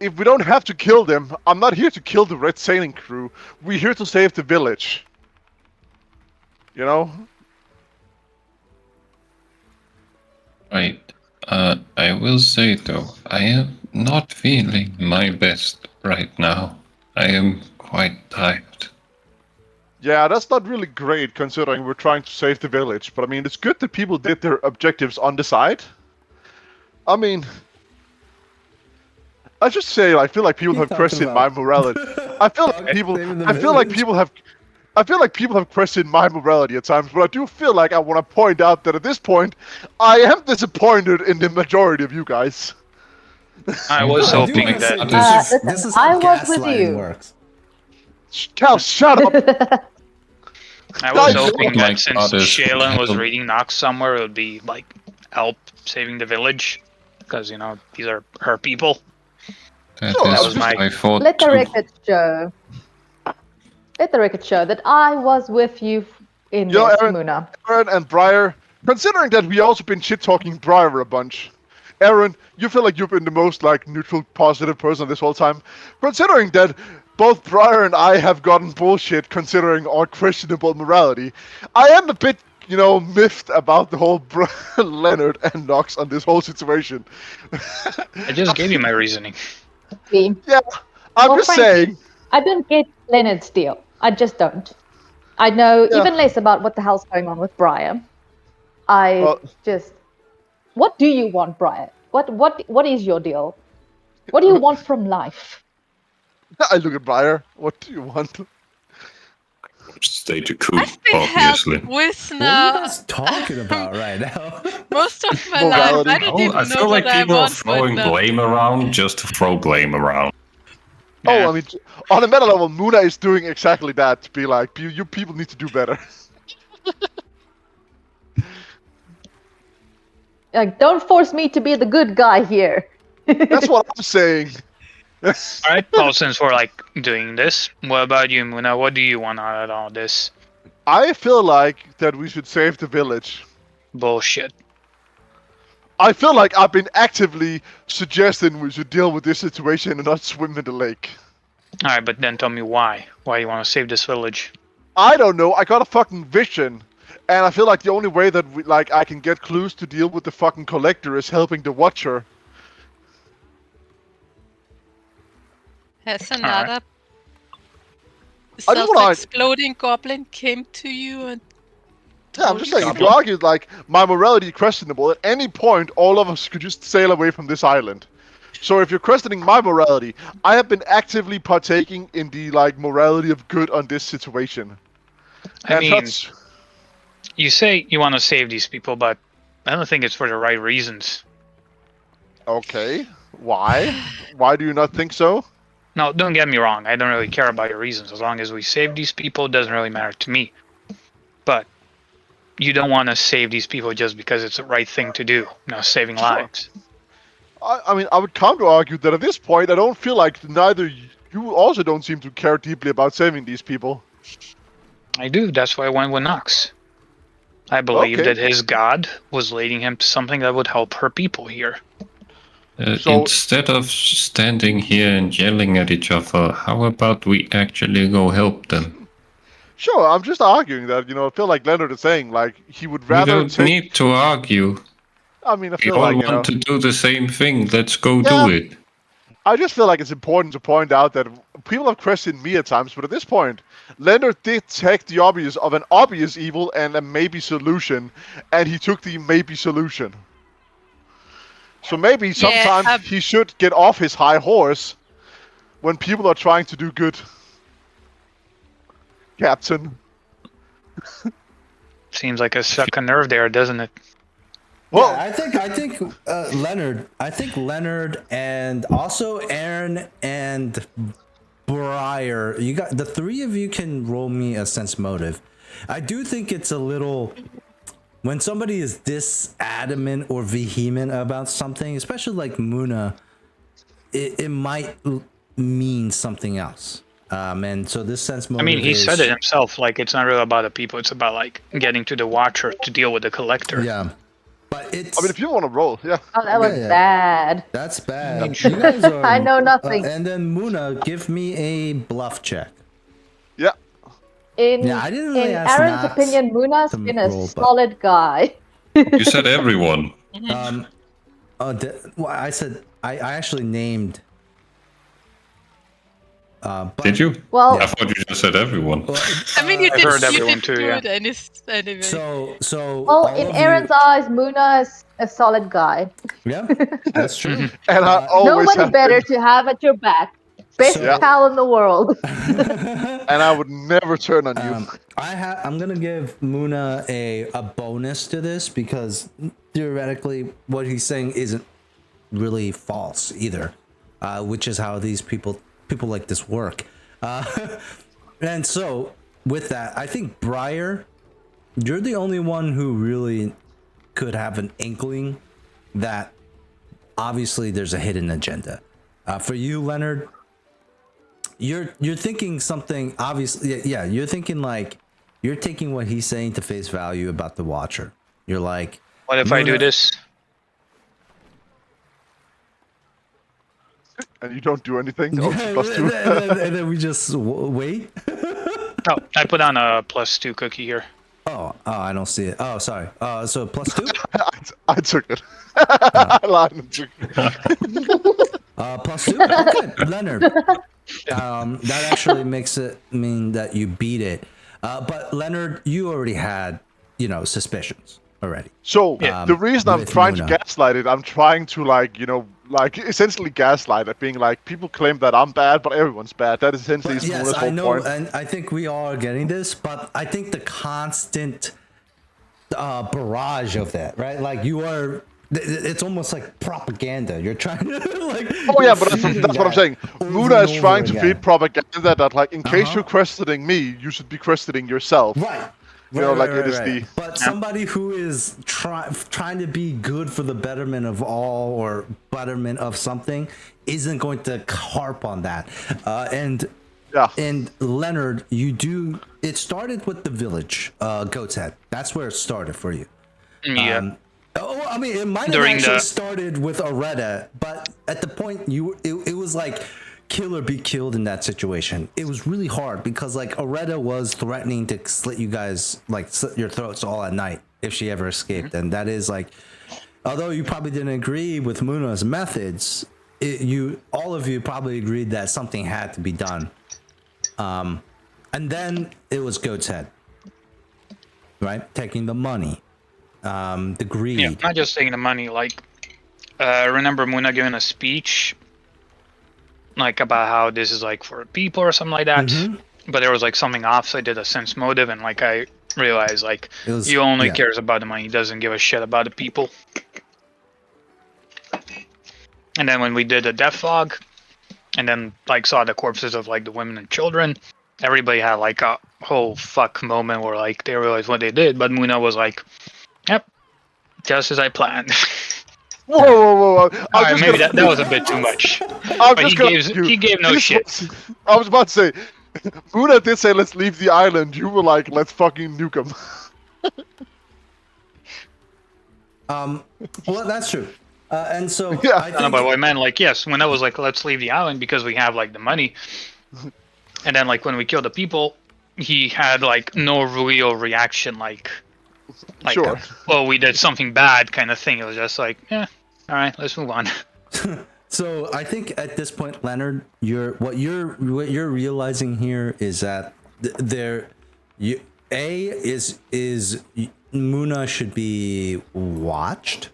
C: if we don't have to kill them, I'm not here to kill the Red Sailing crew. We're here to save the village. You know?
E: Right. I will say though, I am not feeling my best right now. I am quite tired.
C: Yeah, that's not really great considering we're trying to save the village. But I mean, it's good that people did their objectives on the side. I mean, I just say I feel like people have questioned my morality. I feel like people have questioned my morality at times, but I do feel like I want to point out that at this point, I am disappointed in the majority of you guys.
A: I was hoping that
B: this is how gaslighting works.
C: Cal, shut up!
A: I was hoping that since Shailen was reading Nox somewhere, it would be like help saving the village, because you know these are her people.
E: That was my fault.
F: Let the record show that I was with you in this, Muna.
C: Aaron and Briar, considering that we also been shit-talking Briar a bunch. Aaron, you feel like you've been the most like neutral, positive person this whole time. Considering that both Briar and I have gotten bullshit considering our questionable morality, I am a bit, you know, miffed about the whole Leonard and Nox on this whole situation.
A: I just gave you my reasoning.
C: Yeah, I'm just saying.
F: I don't get Leonard's deal. I just don't. I know even less about what the hell's going on with Briar. What do you want, Briar? What is your deal? What do you want from life?
C: I look at Briar. What do you want?
E: Stay to cool,
D: I've been
E: obviously.
D: With
B: now. What are you guys talking about right now?
D: Most of my life, I don't even know
E: I feel like
D: what
E: people
D: I
E: are
D: want,
E: throwing blame around just to throw blame around.
C: Yeah. Oh, I mean, on a meta level, Muna is doing exactly that. To be like, you people need to do better.
F: Like, don't force me to be the good guy here.
C: That's what I'm saying.
A: Alright, well, since we're like doing this, what about you, Muna? What do you want out of all this?
C: I feel like that we should save the village.
A: Bullshit.
C: I feel like I've been actively suggesting we should deal with this situation and not swim in the lake.
A: Alright, but then tell me why. Why you want to save this village?
C: I don't know. I got a fucking vision. And I feel like the only way that I can get clues to deal with the fucking collector is helping the Watcher.
D: Has another
C: I just
D: self-exploding goblin came to you and
C: yeah, I'm just saying, if you argued like my morality questionable, at any point all of us could just sail away from this island. So if you're questioning my morality, I have been actively partaking in the like morality of good on this situation.
A: I mean, you say you want to save these people, but I don't think it's for the right reasons.
C: Okay, why? Why do you not think so?
A: No, don't get me wrong. I don't really care about your reasons. As long as we save these people, it doesn't really matter to me. But you don't want to save these people just because it's the right thing to do. Saving lives.
C: I mean, I would come to argue that at this point, I don't feel like neither you also don't seem to care deeply about saving these people.
A: I do. That's why I went with Nox. I believe that his god was leading him to something that would help her people here.
E: So, instead of standing here and yelling at each other, how about we actually go help them?
C: Sure, I'm just arguing that, I feel like Leonard is saying, like, he would rather
E: We don't need to argue.
C: I mean, I feel
E: we all
C: like,
E: want to do the same thing. Let's go do it.
C: I just feel like it's important to point out that people have questioned me at times, but at this point, Leonard did take the obvious of an obvious evil and a maybe solution, and he took the maybe solution. So maybe sometimes he should get off his high horse when people are trying to do good. Captain.
A: Seems like a suck a nerve there, doesn't it?
B: Well, yeah, I think Leonard. I think Leonard and also Aaron and Briar. You got the three of you can roll me a sense motive. I do think it's a little when somebody is this adamant or vehement about something, especially like Muna. It might mean something else. And so this sense motive.
A: I mean, he said it himself. Like, it's not really about the people. It's about like getting to the Watcher to deal with the Collector.
B: Yeah, but it's.
C: I mean, if you want to roll, yeah.
F: Oh, that was bad.
B: That's bad. You guys are,
F: I know nothing.
B: And then Muna, give me a bluff check.
C: Yeah.
B: I didn't really ask
F: Aaron's opinion, Muna's been a solid guy.
E: You said everyone.
B: I said I actually named.
E: Did you?
F: Well,
E: I thought you just said everyone.
D: I mean, you did.
A: Heard everyone too. Yeah.
D: Anyway.
B: So.
F: Well, in Aaron's eyes, Muna is a solid guy.
B: Yeah, that's true.
C: And I always
F: nobody better to have at your back. Best pal in the world.
C: And I would never turn on you.
B: I'm gonna give Muna a bonus to this because theoretically, what he's saying isn't really false either, which is how these people like this work. And so with that, I think Briar, you're the only one who really could have an inkling that obviously there's a hidden agenda. For you, Leonard, you're thinking something obviously. Yeah, you're thinking like you're taking what he's saying to face value about the Watcher. You're like,
A: what if I do this?
C: And you don't do anything?
B: And then we just wait?
A: Oh, I put on a +2 cookie here.
B: Oh, I don't see it. Oh, sorry. So +2?
C: I took it. I lied and took it.
B: +2? Okay, Leonard. That actually makes it mean that you beat it. But Leonard, you already had, suspicions already.
C: So the reason I'm trying to gaslight it, I'm trying to essentially gaslight it, being like, people claim that I'm bad, but everyone's bad. That is essentially
B: yes, I know, point. And I think we all are getting this, but I think the constant barrage of that, right? Like you are. It's almost like propaganda. You're trying to like.
C: Oh yeah, but that's what I'm saying. Muna is trying to feed propaganda that, like, in case you're questioning me, you should be questioning yourself.
B: Right. But somebody who is trying to be good for the betterment of all or betterment of something isn't going to harp on that. And Leonard, it started with the village, Goat's Head. That's where it started for you.
A: Yeah.
B: I mean, it might have actually started with Areta, but at the point it was like kill or be killed in that situation. It was really hard because like Areta was threatening to slit you guys, like slit your throats all at night if she ever escaped. And that is like, although you probably didn't agree with Muna's methods, all of you probably agreed that something had to be done. And then it was Goat's Head, right? Taking the money, the greed.
A: Yeah, not just taking the money. Like, remember Muna giving a speech, like about how this is like for people or something like that. Mm-hmm. But there was like something off, so I did a sense motive, and like I realized like he only cares about the money. He doesn't give a shit about the people. And then when we did a death log, and then like saw the corpses of like the women and children, everybody had like a whole fuck moment where like they realized what they did. But Muna was like, "Yep, just as I planned."
C: Whoa!
A: Right, maybe that was a bit too much. But he gave no shit.
C: I was about to say, Muna did say, "Let's leave the island." You were like, "Let's fucking nuke him."
B: Well, that's true. And so
A: yeah. I think, but I meant like, yes, when I was like, let's leave the island because we have like the money. And then like when we killed the people, he had like no real reaction, like
C: sure.
A: Well, we did something bad kind of thing. It was just like, yeah, all right, let's move on.
B: So I think at this point, Leonard, what you're realizing here is that Muna should be watched.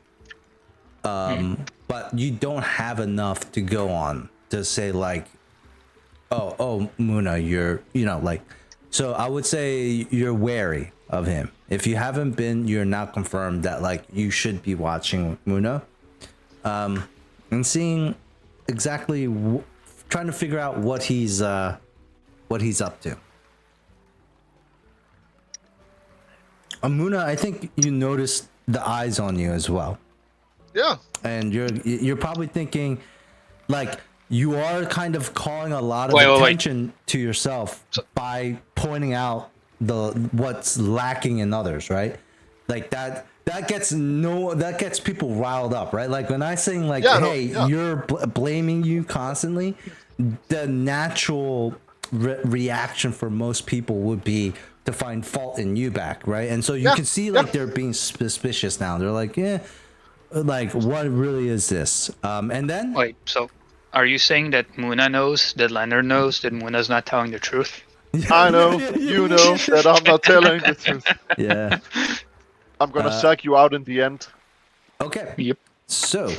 B: But you don't have enough to go on to say like, oh, Muna, so I would say you're wary of him. If you haven't been, you're now confirmed that like you should be watching Muna, and seeing exactly, trying to figure out what he's up to. Muna, I think you noticed the eyes on you as well.
C: Yeah.
B: And you're probably thinking, like, you are kind of calling a lot of attention to yourself by pointing out what's lacking in others, right? Like that gets people riled up, right? Like when I sing like, you're blaming you constantly, the natural reaction for most people would be to find fault in you back, right? And so you can see like they're being suspicious now. They're like, like, what really is this? And then...
A: Wait, so are you saying that Muna knows, that Leonard knows, that Muna's not telling the truth?
C: I know, you know, that I'm not telling the truth.
B: Yeah.
C: I'm gonna suck you out in the end.
B: Okay.
A: Yep.
B: So,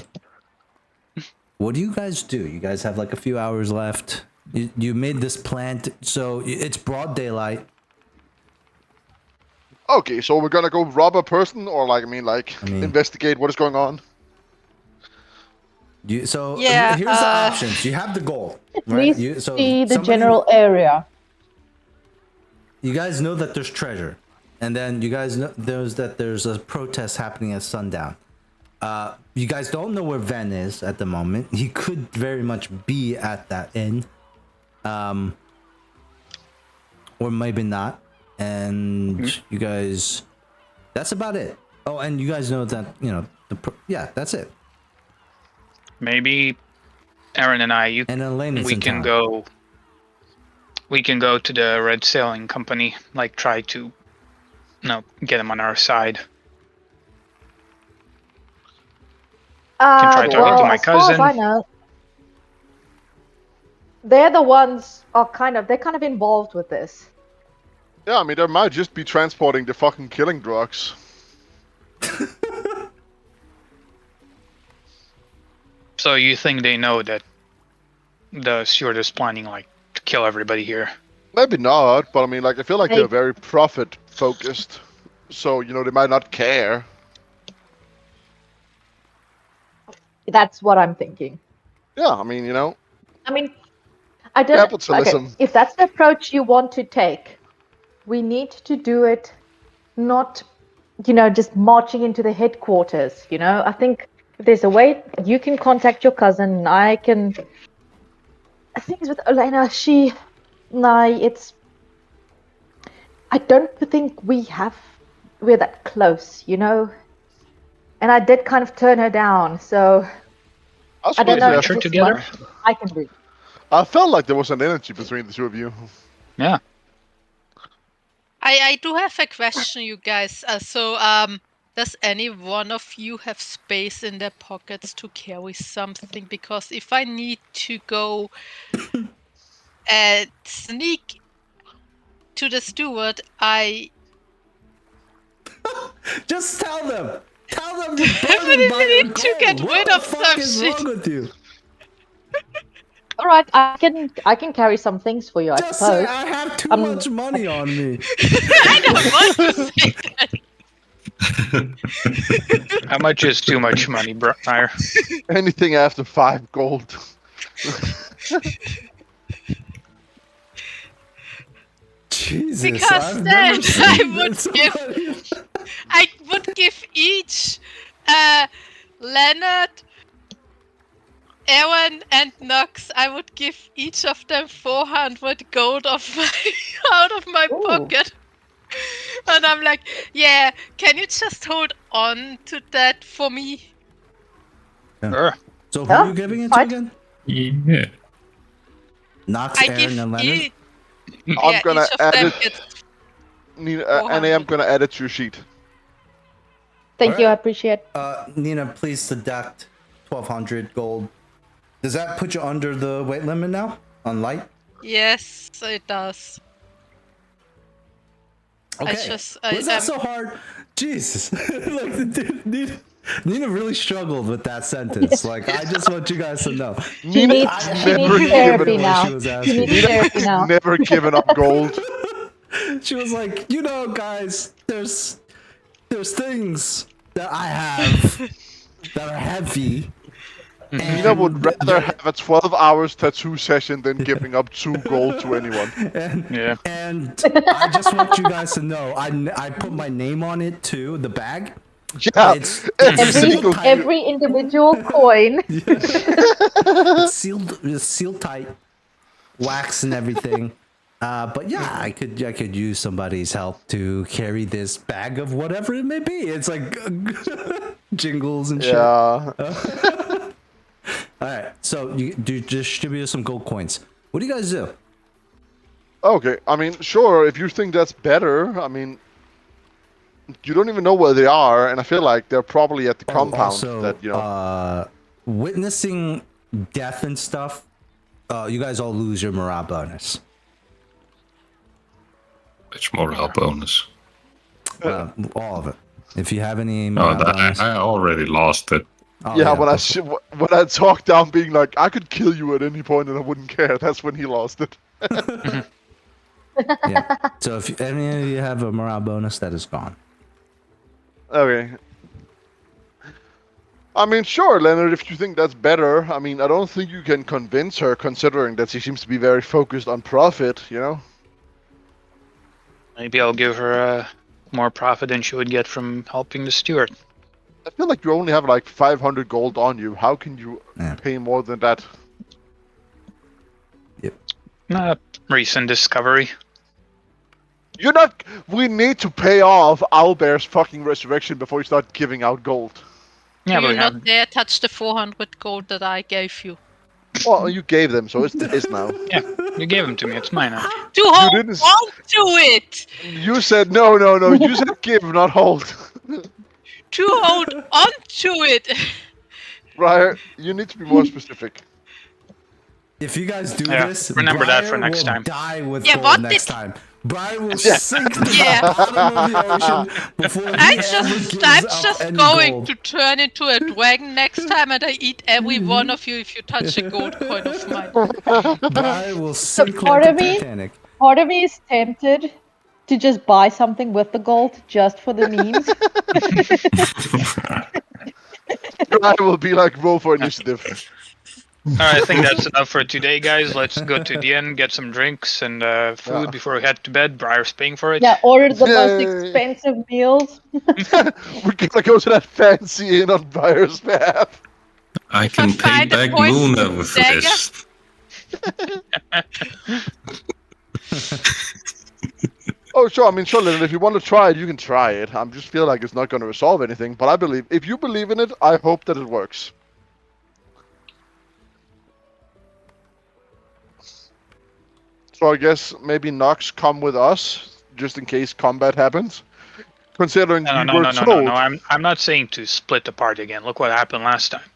B: what do you guys do? You guys have like a few hours left. You made this plan, so it's broad daylight.
C: Okay, so we're gonna go rob a person, or investigate what is going on.
B: Here's the options. You have the goal, right?
F: See the general area.
B: You guys know that there's treasure, and then you guys know that there's a protest happening at sundown. You guys don't know where Ven is at the moment. He could very much be at that inn, or maybe not. And you guys, that's about it. Oh, and you guys know that, that's it.
A: Maybe Aaron and I, we can go to the Red Sailing Company, like try to, get him on our side. Can try talking to my cousin.
F: As far as I know, they're the ones they're kind of involved with this.
C: Yeah, I mean, they might just be transporting the fucking killing drugs.
A: So you think they know that the steward is planning, like, to kill everybody here?
C: Maybe not, but I mean, like, I feel like they're very profit-focused. So, they might not care.
F: That's what I'm thinking.
C: Yeah, I mean,
F: I don't...
C: Capitalism.
F: Okay, if that's the approach you want to take, we need to do it not, just marching into the headquarters, I think if there's a way you can contact your cousin, and I can... The thing is with Elena, I don't think we're that close, And I did kind of turn her down, so I don't know if
A: together.
F: I can do.
C: I felt like there was an energy between the two of you.
A: Yeah.
D: I do have a question, you guys. Does any one of you have space in their pockets to carry something? Because if I need to go and sneak to the steward,
B: Just tell them. Tell them you're
D: I
B: burdened by your
D: need to get
B: gold.
D: rid
B: What
D: of
B: the fuck
D: some
B: is
D: shit.
B: wrong with you?
F: All right, I can carry some things for you, I
B: Just say
F: suppose.
B: I have too much money on me.
D: I don't want to say that.
A: How much is too much money, Briar?
C: Anything after 5 gold.
B: Jesus,
D: Because
B: I've
D: then
B: never seen
D: I would give each Leonard, Aaron, and Nox. I would give each of them 400 gold out of my
F: Ooh.
D: pocket. And I'm like, yeah, can you just hold on to that for me?
A: Sure.
B: So who are you giving it to
F: What?
B: again?
E: Yeah.
B: Knox,
D: I
B: Aaron,
D: give
B: and Leonard?
C: I'm gonna
D: each of
C: add
D: them
C: it.
D: gets
C: Nina,
D: 400.
C: Annie, I'm gonna add it to your sheet.
F: Thank you, I
B: Alright.
F: appreciate.
B: Nina, please deduct 1,200 gold. Does that put you under the weight limit now on light?
D: Yes, it does.
B: Okay.
D: Was
B: that so hard? Jesus. Like, Nina really struggled with that sentence. Like, I just want you guys to know.
F: She needs therapy now. She needs therapy now.
C: Never given up gold.
B: She was like, guys, there's things that I have that are heavy.
C: Nina would rather have a 12 hours tattoo session than giving up 2 gold to anyone.
B: And I just want you guys to know, I put my name on it too, the bag.
C: Yeah,
B: It's
F: Every individual coin.
B: it's sealed tight, wax and everything. But yeah, I could use somebody's help to carry this bag of whatever it may be. It's like jingles and shit.
C: Yeah.
B: All right, so you distribute some gold coins. What do you guys do?
C: Okay, I mean, sure, if you think that's better, I mean, you don't even know where they are, and I feel like they're probably at the compound
B: Also,
C: that,
B: witnessing death and stuff, you guys all lose your morale bonus.
E: Which morale bonus?
B: All of it. If you have any
E: No,
B: morale bonus.
E: I already lost it.
B: Oh,
C: yeah, when I talked down being like, I could kill you at any point and I wouldn't care, that's when he lost it.
B: Yeah. So if any of you have a morale bonus, that is gone.
C: Okay. I mean, sure, Leonard, if you think that's better. I mean, I don't think you can convince her, considering that she seems to be very focused on profit,
A: Maybe I'll give her more profit than she would get from helping the steward.
C: I feel like you only have like 500 gold on you. How can you pay more than that?
A: Yep. Recent discovery.
C: You're not. We need to pay off Owlbear's fucking resurrection before you start giving out gold.
A: Yeah,
D: Do
A: but
D: you not dare touch the 400 gold that I gave you.
C: Well, you gave them, so it's now.
A: Yeah, you gave them to me. It's mine now.
D: To hold on to it!
C: You said no. You said give, not hold.
D: To hold on to it!
C: Briar, you need to be more specific.
B: If you guys do this,
A: remember
B: Briar
A: that for next
B: will
A: time.
B: Die with gold next time. Briar will sink to the
D: Yeah.
B: bottom of the ocean before
D: I'm just going
B: gold.
D: to turn into a dragon next time and I eat every one of you if you touch a gold coin of mine.
B: Briar will sink
F: part
B: like
F: of
B: the
F: me-
B: Titanic.
F: Part of me is tempted to just buy something with the gold just for the memes.
C: Briar will be like, roll for initiative.
A: Alright, I think that's enough for today, guys. Let's go to the inn, get some drinks and food before we head to bed. Briar's paying for it.
F: Yeah, order the most
C: Yay.
F: expensive meals.
C: We're gonna go to that fancy inn on Briar's behalf.
E: I can
D: If I
E: pay
D: find a
E: back
D: poison
E: Luna with this.
C: Oh, sure. I mean, sure, Leonard, if you want to try it, you can try it. I just feel like it's not going to resolve anything. But I believe, if you believe in it, I hope that it works. So I guess maybe Nox come with us, just in case combat happens. Considering
A: No. I'm not saying to split apart again. Look what happened last time.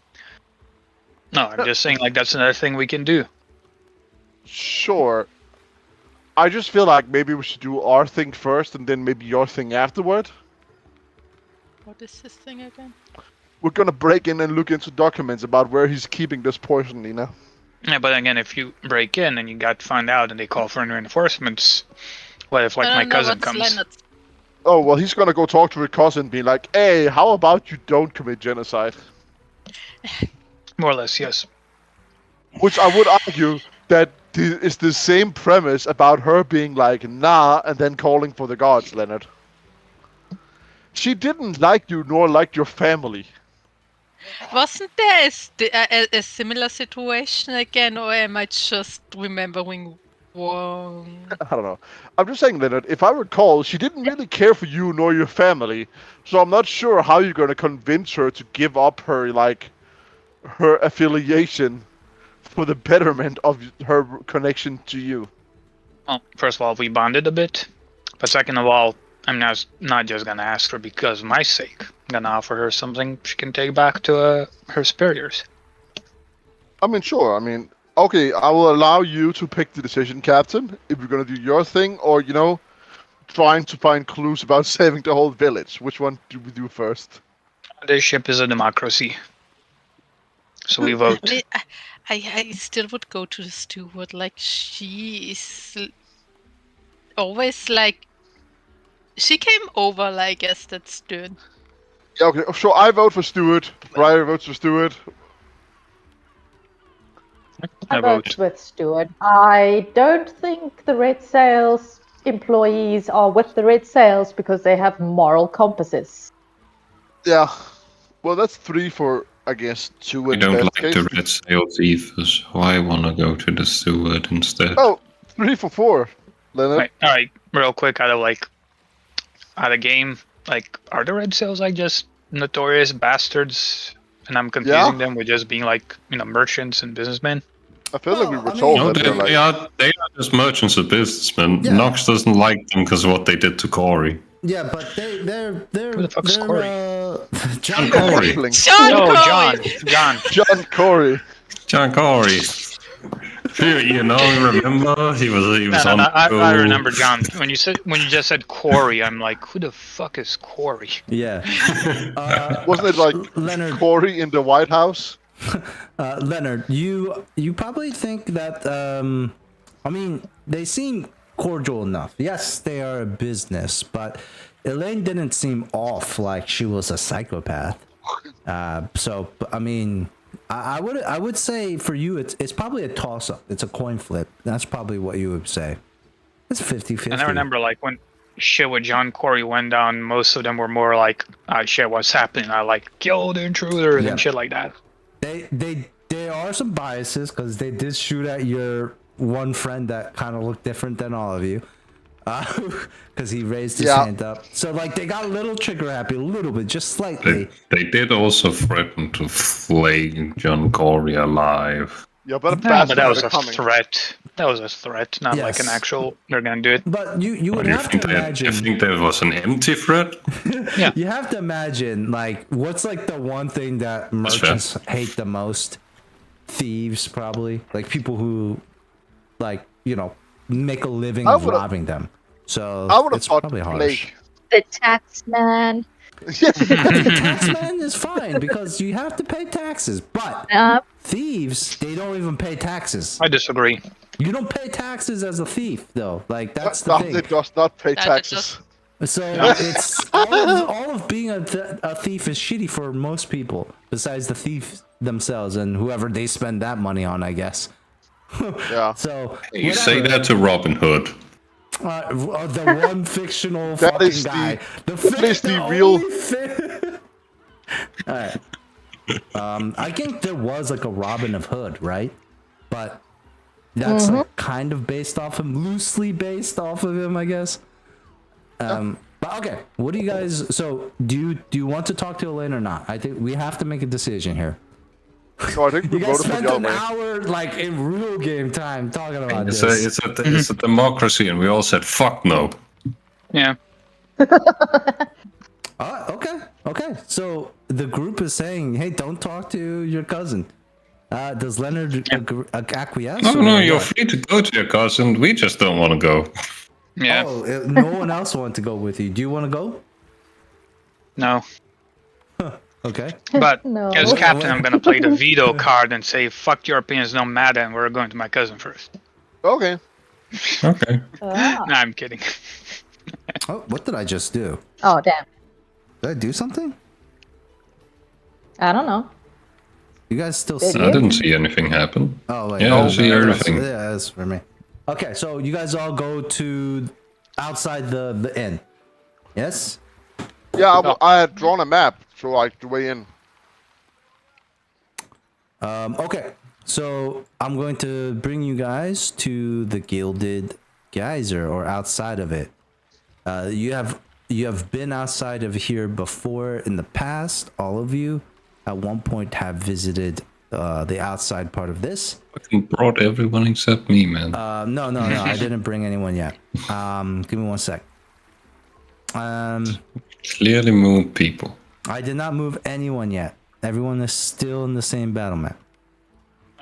A: No, I'm just saying like that's another thing we can do.
C: Sure. I just feel like maybe we should do our thing first and then maybe your thing afterward.
D: What is this thing again?
C: We're gonna break in and look into documents about where he's keeping this poison, Nina.
A: Yeah, but again, if you break in and you got found out and they call for reinforcements, what if like my cousin comes?
D: Leonard's...
C: Oh, well, he's gonna go talk to his cousin and be like, hey, how about you don't commit genocide?
A: More or less, yes.
C: Which I would argue that is the same premise about her being like, nah, and then calling for the gods, Leonard. She didn't like you nor like your family.
D: Wasn't there a similar situation again, or am I just remembering wrong?
C: I don't know. I'm just saying, Leonard, if I recall, she didn't really care for you nor your family, so I'm not sure how you're gonna convince her to give up her, like, her affiliation for the betterment of her connection to you.
A: Well, first of all, we bonded a bit, but second of all, I'm not just gonna ask her because of my sake. I'm gonna offer her something she can take back to her superiors.
C: I mean, sure. I mean, okay, I will allow you to pick the decision, Captain, if you're gonna do your thing, or, you know, trying to find clues about saving the whole village. Which one do we do first?
A: This ship is a democracy. So we vote.
D: I still would go to the steward. Like, she is always like... She came over, like, I guess that's good.
C: Yeah, okay, so I vote for Stewart. Briar votes for Stewart.
F: I vote with Stewart. I don't think the Red Sails employees are with the Red Sails because they have moral compasses.
C: Yeah. Well, that's 3 for, I guess, 2
E: I
C: in
E: don't
C: best
E: like
C: case.
E: the red sails either, so I want to go to the steward instead.
C: Oh, 3 for 4, Leonard.
A: Wait, alright, real quick, out of game, like, are the red sails like just notorious bastards? And I'm confusing them with just being like, you know, merchants and businessmen?
C: I feel like we were told
E: No,
C: that
E: they are just merchants and businessmen.
B: Yeah.
E: Nox doesn't like them because of what they did to Corey.
B: Yeah, but they're
A: Who the fuck's Corey?
E: John Corey.
C: John Corey.
E: John Corey. You know, remember he was on.
A: I remember John. When you just said Corey, I'm like, who the fuck is Corey?
B: Yeah.
C: Wasn't it like
B: Leonard,
C: Corey in the White House?
B: Leonard, you probably think that I mean, they seem cordial enough. Yes, they are a business, but Elaine didn't seem off like she was a psychopath. So I mean, I would say for you it's probably a toss up. It's a coin flip. That's probably what you would say. It's 50-50.
A: And I remember like when shit with John Corey went down, most of them were more like, shit, what's happening? I like kill the intruders and shit like that.
B: There are some biases because they did shoot at your one friend that kind of looked different than all of you, because he raised his hand up. So like they got a little trigger happy, a little bit, just slightly.
E: They did also threaten to flay John Corey alive.
C: Yeah, but
A: that was a threat. That was a threat, not like an actual. They're gonna do it.
B: But you would have to imagine.
E: You think that was an empty threat?
A: Yeah.
B: You have to imagine like what's like the one thing that merchants hate the most? Thieves, probably, like people who, like, you know, make a living of robbing them. So
C: I would have
B: it's
C: thought
B: probably harsh.
C: Blake.
F: The tax man.
B: The tax man is fine because you have to pay taxes, but thieves, they don't even pay taxes.
A: I disagree.
B: You don't pay taxes as a thief, though. Like that's the thing.
C: It does not pay taxes.
B: So it's all of being a thief is shitty for most people, besides the thief themselves and whoever they spend that money on, I guess.
C: Yeah.
B: So
E: you say that to Robin Hood.
B: The one fictional fucking guy.
C: That is the real.
B: All right. I think there was like a Robin Hood, right? But that's like kind of based off him, loosely based off of him, I guess. But okay, what do you guys? So do you want to talk to Elaine or not? I think we have to make a decision here.
C: No, I think
B: you guys spent an hour like in real game time talking about this.
E: It's a democracy, and we all said fuck no.
A: Yeah.
B: Okay. So the group is saying, "Hey, don't talk to your cousin." Does Leonard acquiesce?
E: No, you're free to go to your cousin. We just don't want to go.
A: Yeah.
B: Oh, no one else wanted to go with you. Do you want to go?
A: No.
B: Okay.
A: But
F: No.
A: as captain, I'm gonna play the veto card and say, "Fuck your opinions, no matter," and we're going to my cousin first.
C: Okay.
E: Okay.
A: No, I'm kidding.
B: Oh, what did I just do?
F: Oh, damn.
B: Did I do something?
F: I don't know.
B: You guys still
F: Did
B: see?
F: you?
E: I didn't see anything happen.
B: Oh, wait.
E: Yeah, I see everything.
B: Yeah, that's for me. Okay, so you guys all go to outside the inn. Yes?
C: Yeah, I had drawn a map, so like the way in.
B: Okay, so I'm going to bring you guys to the Gilded Geyser, or outside of it. You have been outside of here before in the past. All of you at one point have visited the outside part of this.
E: Fucking brought everyone except me, man.
B: No, I didn't bring anyone yet. Give me 1 sec.
E: Clearly moved people.
B: I did not move anyone yet. Everyone is still in the same battle map.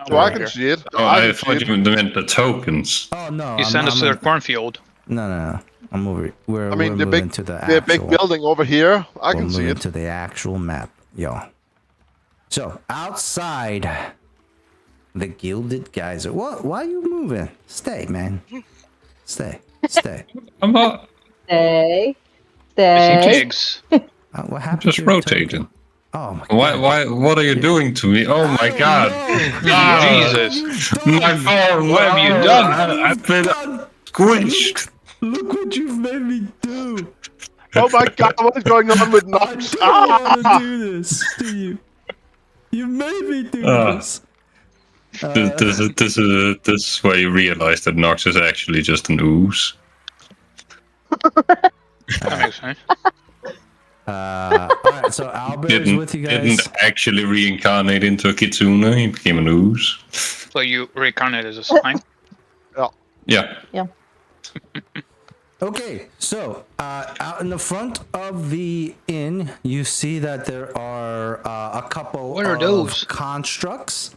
C: So I can see it.
E: Oh, I thought you meant the tokens.
B: Oh no!
A: You send us to the cornfield.
B: No. I'm over. We're
C: the
B: moving
C: big,
B: to the
C: the big building over here. I can see it.
B: To the actual map, yo. So outside the Gilded Geyser. What? Why are you moving? Stay, man. Stay.
E: I'm not
F: Stay.
A: Pigs.
B: What happened?
E: just
B: to your
E: rotating.
B: token? Oh my God.
E: Why? What are you doing to me? Oh my God!
A: Jesus.
E: My phone.
A: What have you done?
E: I've been squished.
B: Look what you've made me do.
C: Oh my God, what is going on with
B: I
C: Nox?
B: don't want to do this to you. You made me do this.
E: This is where you realize that Nox is actually just an ooze.
A: That makes sense.
B: Alright, so Albert is with you guys.
E: Didn't actually reincarnate into a kitsune. He became an ooze.
A: So you reincarnate as a slime?
E: Yeah.
B: Okay, so out in the front of the inn, you see that there are a couple
A: What are
B: of
A: those?
B: constructs.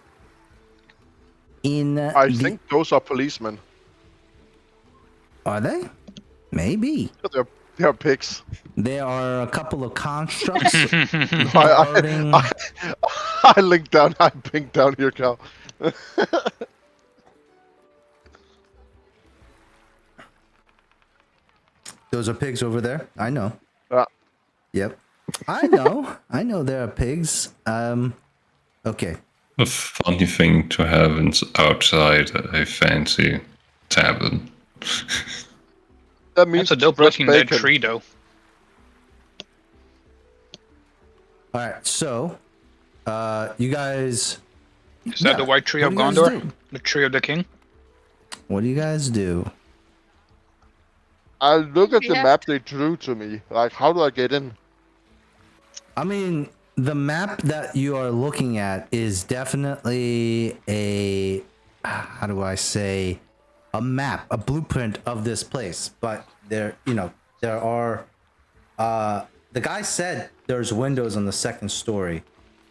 C: I think those are policemen.
B: Are they? Maybe.
C: They're pigs.
B: There are a couple of constructs.
C: I linked down. I pinked down here, Cal.
B: Those are pigs over there. I know.
C: Yeah.
B: Yep. I know there are pigs. Okay.
E: A funny thing to have outside a fancy tavern.
C: That means
A: That's a dope looking dead tree, though.
B: All right. So, you guys.
A: Is that the white tree of Gondor? The tree of the king?
B: What do you guys do?
C: I look at the map they drew to me. Like, how do I get in?
B: I mean, the map that you are looking at is definitely a, how do I say, a map, a blueprint of this place. But there are, the guy said there's windows on the second story.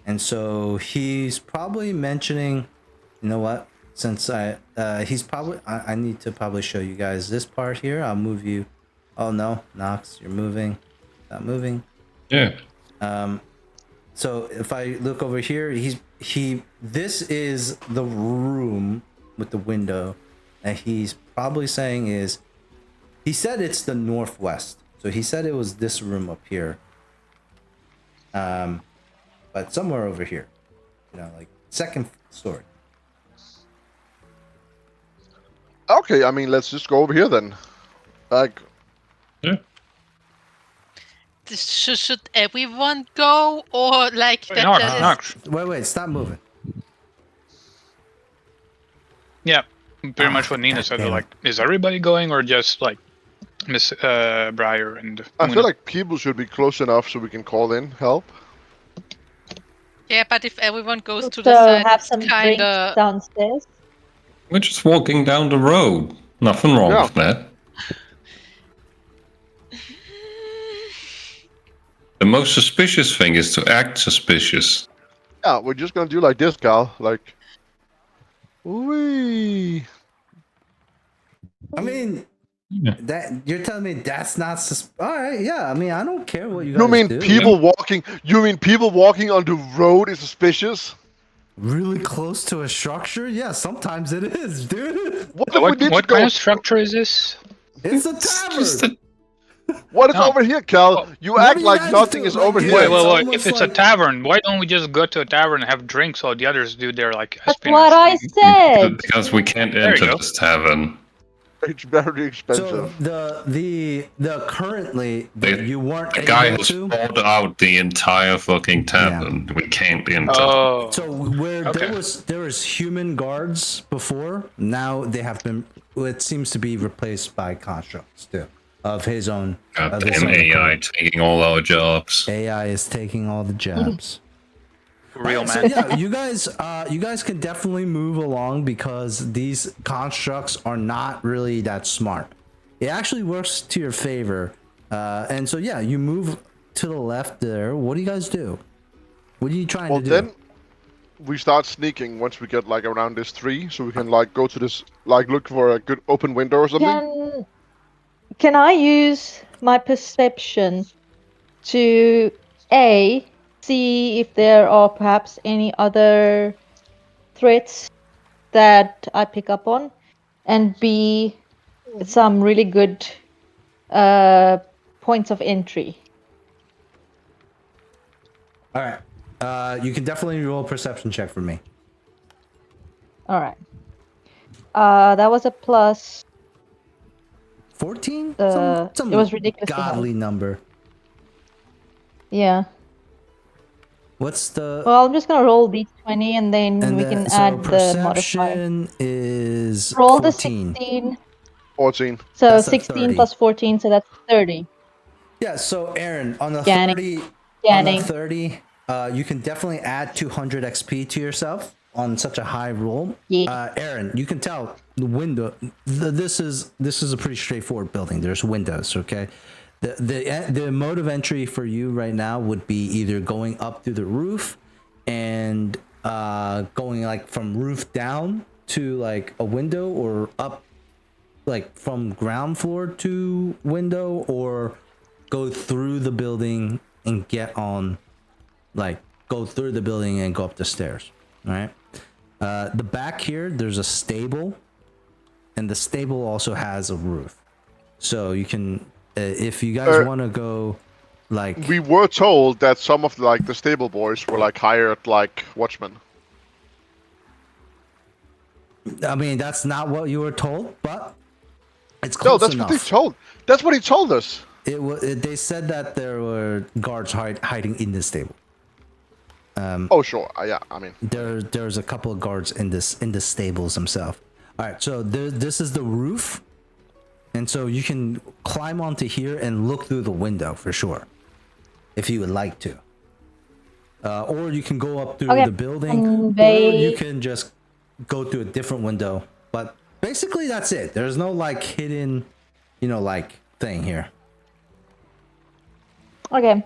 B: And so he's probably mentioning, you know what? Since I need to probably show you guys this part here. I'll move you. Oh no, Nox, you're moving. Not moving.
E: Yeah.
B: So if I look over here, this is the room with the window, and he's probably saying he said it's the northwest. So he said it was this room up here. But somewhere over here, like second story.
C: Okay, I mean, let's just go over here then. Like,
E: Yeah.
D: Should everyone go, or like
A: Wait, Nox.
B: Wait, stop moving.
A: Yeah, pretty much what Nina said. Like, is everybody going, or just like Miss Briar and?
C: I feel like people should be close enough so we can call in help.
D: Yeah, but if everyone goes to
F: So
D: the side,
F: have
D: it's
F: some
D: kinda
F: drinks downstairs.
E: We're just walking down the road. Nothing wrong with that. The most suspicious thing is to act suspicious.
C: Yeah, we're just gonna do like this, Gal. Like, wee.
B: I mean,
E: Yeah.
B: that you're telling me that's not all right? Yeah, I mean, I don't care what you guys
C: You mean
B: do.
C: people walking? You mean people walking on the road is suspicious?
B: Really close to a structure? Yeah, sometimes it is, dude.
A: What kind of structure is this?
B: It's a tavern.
C: What is over here, Cal? You act like nothing is over here.
A: Wait. If it's a tavern, why don't we just go to a tavern and have drinks while the others do their like
F: That's
A: espionage?
F: what I said.
E: Because we can't enter this tavern.
C: It's very expensive.
B: So the currently you weren't
E: The guy
B: able
E: has
B: to.
E: bought out the entire fucking tavern. Yeah. We can't enter.
A: Oh.
B: So where there was human guards before, now they have been. It seems to be replaced by constructs too of his own.
E: Goddamn AI taking all our jobs.
B: AI is taking all the jobs.
A: Real man.
B: So yeah, you guys can definitely move along because these constructs are not really that smart. It actually works to your favor, and so yeah, you move to the left there. What do you guys do? What are you trying to do?
C: Well, then we start sneaking once we get like around this tree, so we can like go to this, like look for a good open window or something.
F: Can I use my perception to see if there are perhaps any other threats that I pick up on, and B, some really good points of entry?
B: All right. You can definitely roll a perception check for me.
F: All right. That was a plus
B: 14?
F: It was ridiculous.
B: Godly number.
F: Yeah.
B: What's the?
F: Well, I'm just gonna roll d20 and then we can add the modifier.
B: Perception is
F: roll
B: 14.
F: the 16.
C: 14.
F: So
B: That's
F: 16 plus 14, so that's 30.
B: Yeah. So Aaron, on the
F: Scanning.
B: 30,
F: Scanning.
B: on the 30, you can definitely add 200 XP to yourself on such a high roll.
F: Yeah.
B: Aaron, you can tell the window. This is a pretty straightforward building. There's windows. Okay. The mode of entry for you right now would be either going up through the roof and going like from roof down to like a window, or up like from ground floor to window, or go through the building and get on, like go through the building and go up the stairs. All right. The back here, there's a stable, and the stable also has a roof, so you can. If you guys want to go, like,
C: we were told that some of like the stable boys were like hired like watchmen.
B: I mean, that's not what you were told, but it's close
C: that's
B: enough.
C: what they told. That's what he told us.
B: They said that there were guards hiding in the stable.
C: Oh sure, yeah. I mean,
B: there's a couple of guards in the stables themselves. All right, so this is the roof. And so you can climb onto here and look through the window for sure, if you would like to. Or you can go up through the building, or you can just go through a different window. But basically, that's it. There's no like hidden, like thing here.
F: Okay.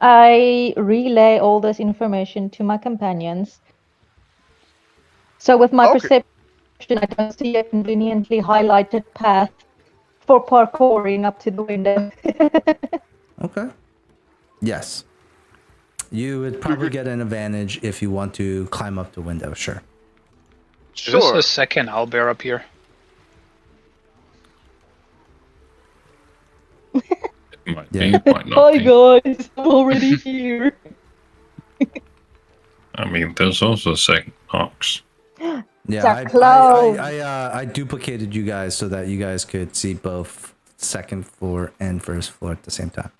F: I relay all this information to my companions. So with my perception, I don't see a conveniently highlighted path for parkouring up to the window.
B: Okay. Yes. You would probably get an advantage if you want to climb up the window, sure.
A: Just a second, I'll bear up here.
E: It might be, it might not
F: Hi
E: be.
F: guys, I'm already here.
E: I mean, there's also second Ox.
B: Yeah, I duplicated you guys so that you guys could see both second floor and first floor at the same time.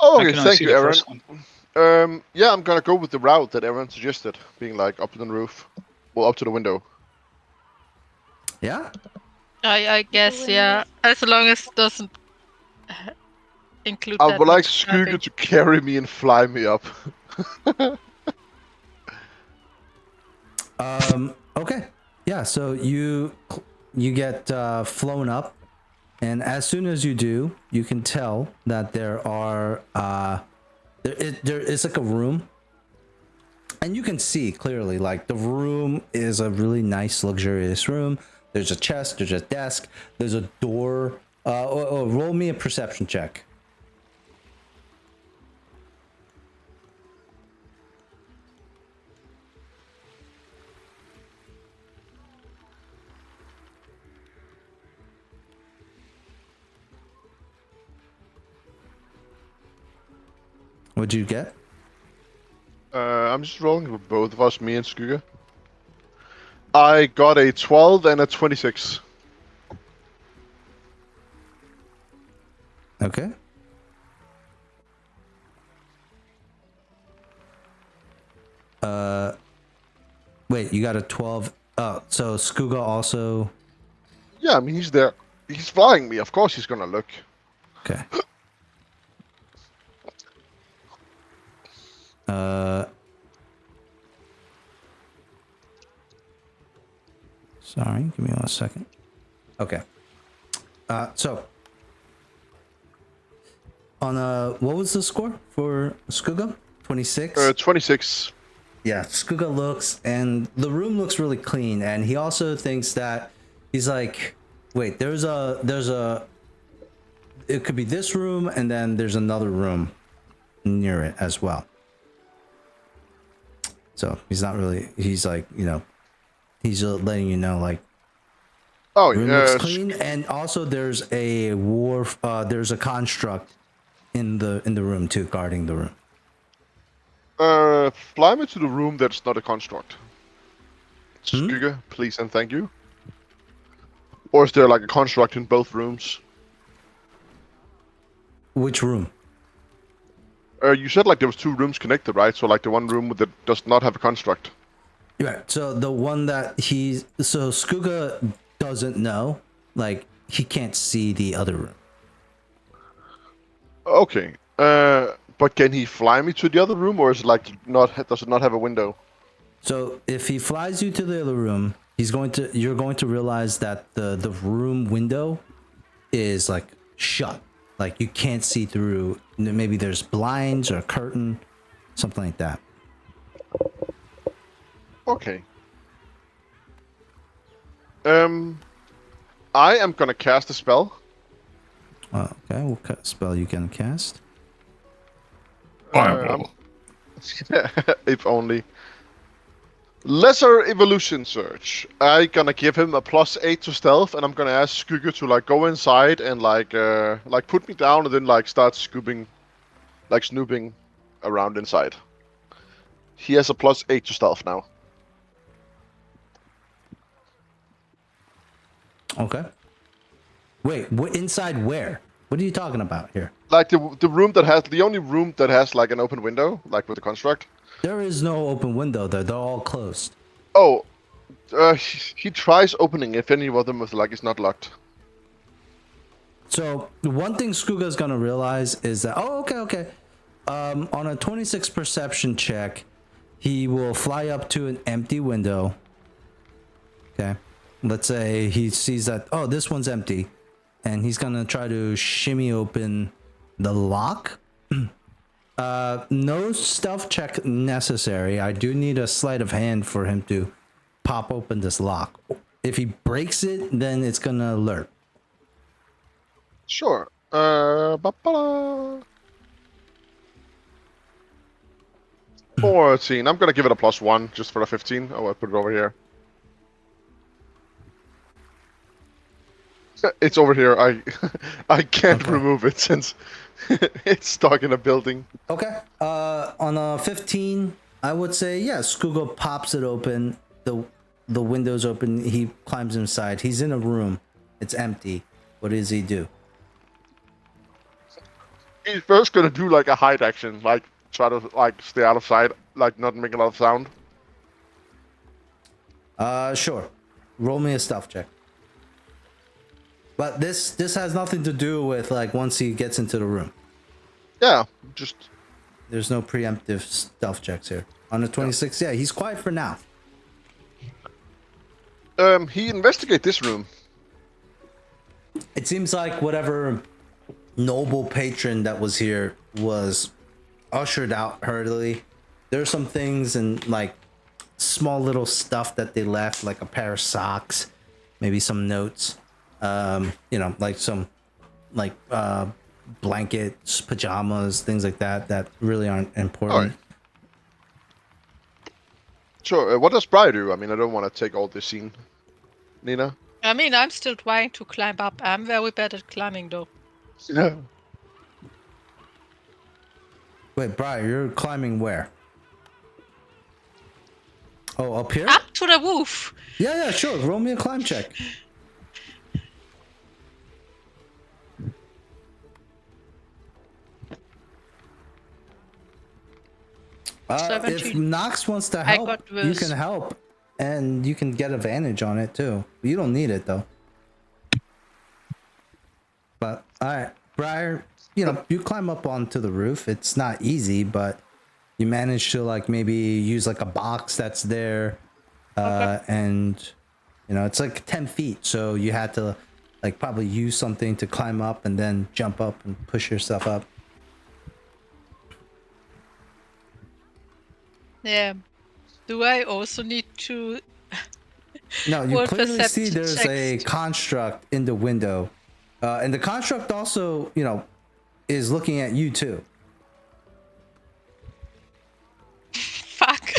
C: Oh, okay, thank you, Aaron. Yeah, I'm gonna go with the route that Aaron suggested, being like up to the roof, well, up to the window.
B: Yeah.
D: I guess, yeah, as long as it doesn't include.
C: I would like Skugga to carry me and fly me up.
B: Okay. Yeah. So you get flown up, And as soon as you do, you can tell that there is like a room, and you can see clearly like the room is a really nice, luxurious room. There's a chest, there's a desk, there's a door. Roll me a perception check. What'd you get?
C: I'm just rolling for both of us, me and Skugga. I got a 12 and a 26.
B: Okay. Wait, you got a 12. Oh, so Skugga also.
C: Yeah, I mean, he's there. He's flying me. Of course he's gonna look.
B: Okay. Sorry, give me 1 second. Okay. So on what was the score for Skugga? 26?
C: 26.
B: Yeah, Skugga looks, and the room looks really clean, and he also thinks that he's like, wait, there's a it could be this room, and then there's another room near it as well. So he's not really, he's like, you know, he's letting you know, like,
C: oh,
B: room looks clean, and also there's a wharf, there's a construct in the room too, guarding the room.
C: Fly me to the room that's not a construct. Skugga, please and thank you. Or is there like a construct in both rooms?
B: Which room?
C: You said like there was 2 rooms connected, right? So like the one room that does not have a construct.
B: Right. So the one that so Skugga doesn't know, like he can't see the other room.
C: Okay. But can he fly me to the other room, or is it like does it not have a window?
B: So if he flies you to the other room, you're going to realize that the room window is like shut. Like you can't see through. Maybe there's blinds or a curtain, something like that.
C: Okay. I am gonna cast a spell.
B: Okay, what spell you can cast?
E: Fireball.
C: If only. Lesser Evolution Search. I'm gonna give him a +8 to stealth, and I'm gonna ask Skugga to like go inside and like put me down, and then like start snooping around inside. He has a +8 to stealth now.
B: Okay. Wait, inside where? What are you talking about here?
C: Like the room that has the only room that has like an open window, like with the construct.
B: There is no open window there. They're all closed.
C: Oh, he tries opening if any of them is not locked.
B: So the one thing Skugga's gonna realize is that okay. On a 26 perception check, he will fly up to an empty window. Okay, let's say he sees that this one's empty, and he's gonna try to shimmy open the lock. No stealth check necessary. I do need a sleight of hand for him to pop open this lock. If he breaks it, then it's gonna alert.
C: Sure. 14. I'm gonna give it a +1 just for the 15. Oh, I put it over here. It's over here. I can't remove it since it's stuck in a building.
B: Okay. On a 15, I would say Skugga pops it open. The window's open. He climbs inside. He's in a room. It's empty. What does he do?
C: He's first gonna do like a hide action, like try to like stay out of sight, like not make a lot of sound.
B: Sure. Roll me a stealth check. But this has nothing to do with like once he gets into the room.
C: Yeah, just
B: there's no preemptive stealth checks here. On the 26, he's quiet for now.
C: He investigate this room.
B: it seems like whatever noble patron that was here was ushered out hurriedly. There's some things and like small little stuff that they left, like a pair of socks, maybe some notes, like some like blankets, pajamas, things like that really aren't important.
C: All right. Sure. What does Briar do? I mean, I don't want to take all this scene. Nina?
D: I mean, I'm still trying to climb up. I'm very bad at climbing, though.
C: Yeah.
B: Wait, Briar, you're climbing where? Oh, up here?
D: Up to the roof.
B: Yeah, sure. Roll me a climb check. If Nox wants to help, you can help, and you can get advantage on it too. You don't need it though. But all right, Briar, you climb up onto the roof. It's not easy, but you manage to like maybe use like a box that's there, and it's like 10 feet, so you had to like probably use something to climb up and then jump up and push yourself up.
D: Yeah. Do I also need to...
B: No, you clearly see there's a construct in the window. And the construct also, is looking at you too.
D: Fuck.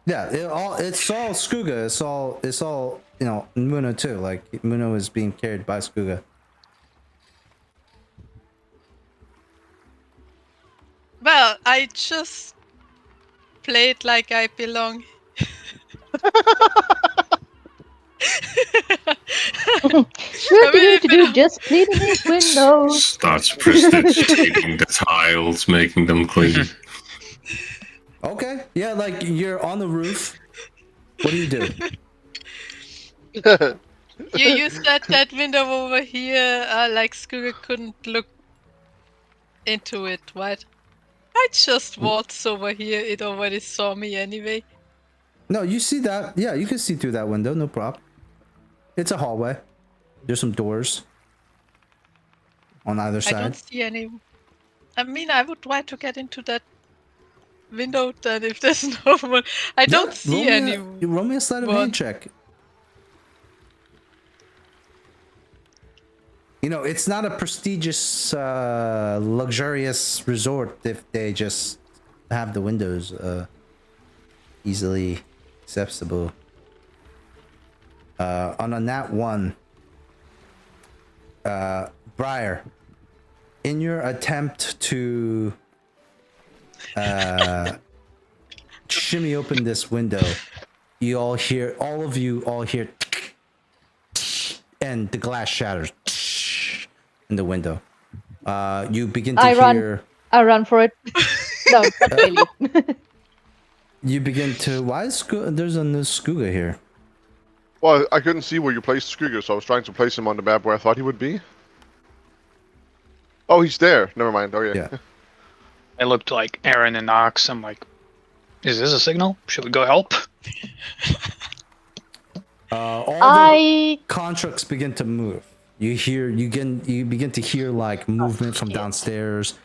B: Yeah, it's all Skuga. It's all Muno too. Like Muno is being carried by Skuga.
D: Well, I just played like I belong.
F: Just cleaning his windows.
E: Starts prestidigitating the tiles, making them clean.
B: Okay, yeah, like you're on the roof. What do you do?
D: You said that window over here, like Skuga couldn't look into it, right? I just waltzed over here. It already saw me anyway.
B: No, you see that? Yeah, you can see through that window. No problem. It's a hallway. There's some doors on either side.
D: I don't see any. I mean, I would try to get into that window then if there's no one. I don't see any.
B: Roll me a sleight of hand check. It's not a prestigious, luxurious resort if they just have the windows easily accessible. On a nat 1, Briar, in your attempt to shimmy open this window, all of you hear, and the glass shatters in the window. You begin to hear.
F: I run for it. No, not really.
B: You begin to. Why is there's a new Skuga here?
C: Well, I couldn't see where you placed Skuga, so I was trying to place him on the map where I thought he would be. Oh, he's there. Never mind. Oh, yeah.
A: I looked like Aaron and Nox. I'm like, is this a signal? Should we go help?
B: All the constructs begin to move. You begin to hear like movement from downstairs.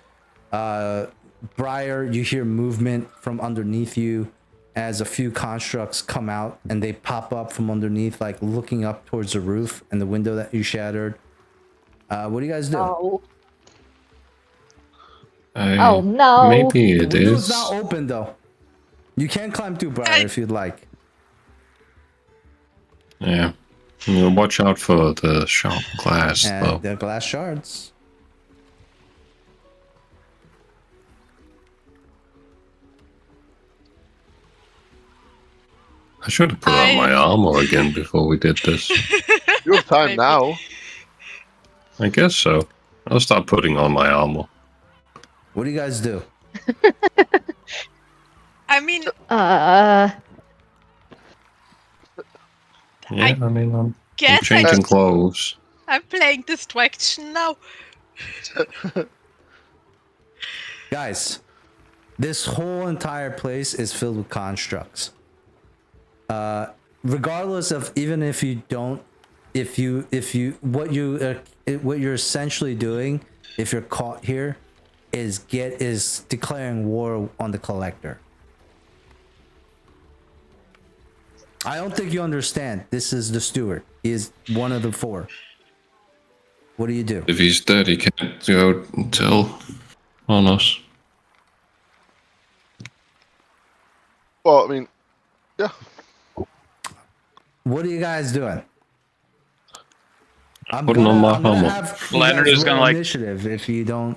B: Briar, you hear movement from underneath you as a few constructs come out and they pop up from underneath, like looking up towards the roof and the window that you shattered. What do you guys do?
F: Oh no!
E: Maybe it
B: the window's
E: is.
B: not open though. You can climb through, Briar, if you'd like.
E: Yeah. We'll watch out for the sharp glass,
B: And
E: though.
B: the glass shards.
E: I should have put on my armor again before we did this.
C: You have time now.
E: I guess so. I'll start putting on my armor.
B: What do you guys do?
D: I mean,
E: Yeah, I mean, I'm
D: guess
E: changing clothes.
D: I'm playing distraction now.
B: Guys, this whole entire place is filled with constructs. Regardless of even if you don't if you what you're essentially doing, if you're caught here, is declaring war on the collector. I don't think you understand. This is the steward. He is one of the four. What do you do?
E: If he's dead, he can't go and tell on us.
C: Well, I mean, yeah.
B: What are you guys doing? I'm
E: Putting on my
B: gonna
E: helmet.
B: have
A: Leonard is gonna like
B: initiative if you don't.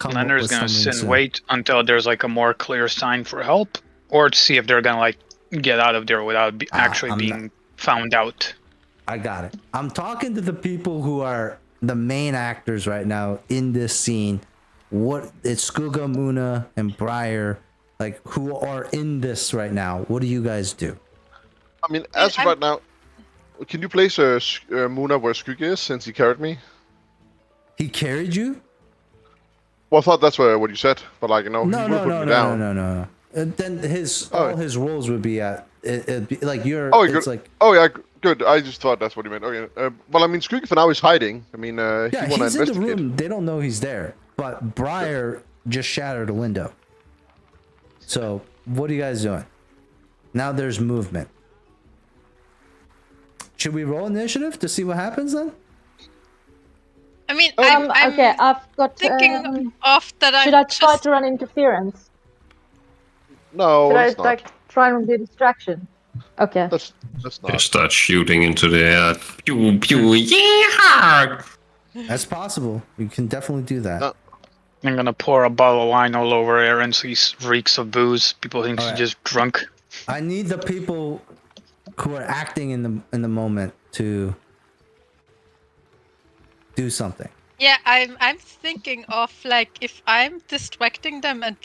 A: Leonard's gonna sit and wait until there's like a more clear sign for help, or to see if they're gonna like get out of there without actually being found out.
B: I got it. I'm talking to the people who are the main actors right now in this scene. It's Skuga, Muna, and Briar, like who are in this right now. What do you guys do?
C: I mean, as of right now, can you place Muna where Skuga is since he carried me?
B: He carried you?
C: Well, I thought that's what you said, but like, you know,
B: no.
C: down.
B: Then all his rolls would be at it'd be like you're.
C: Oh,
B: it's
C: good.
B: Like,
C: oh yeah, good. I just thought that's what you meant. Okay. Well, I mean, Skuga for now is hiding. I mean,
B: yeah,
C: he
B: he's in the room. They don't know he's there. But Briar just shattered a window. So what are you guys doing? Now there's movement. Should we roll initiative to see what happens then?
D: I mean, I'm
F: okay, I've got
D: thinking of that.
F: Should I try to run interference?
C: No,
F: should I try and do distraction? Okay.
C: That's not.
E: Just start shooting into the air. Pew pew, yeah!
B: That's possible. You can definitely do that.
C: No.
A: I'm gonna pour a bottle of wine all over Aaron so he reeks of booze. People think he's just drunk.
B: I need the people who are acting in the moment to do something.
D: Yeah, I'm thinking of like if I'm distracting them and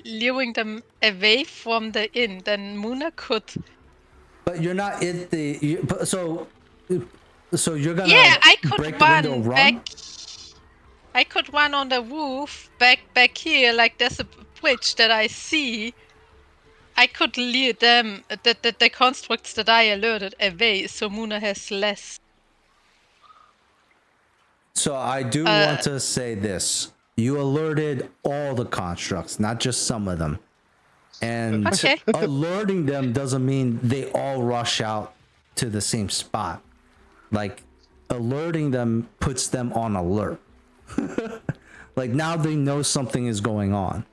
D: luring them away from the inn, then Muna could.
B: But you're not in the. So you're gonna.
D: Yeah, I could
B: break the window, run
D: back. I could run on the roof back here, like there's a bridge that I see. I could lure them, the constructs that I alerted away, so Muna has less.
B: So I do want to say this. You alerted all the constructs, not just some of them. And alerting them doesn't mean they all rush out to the same spot. Like, alerting them puts them on alert. Like, now they know something is going on.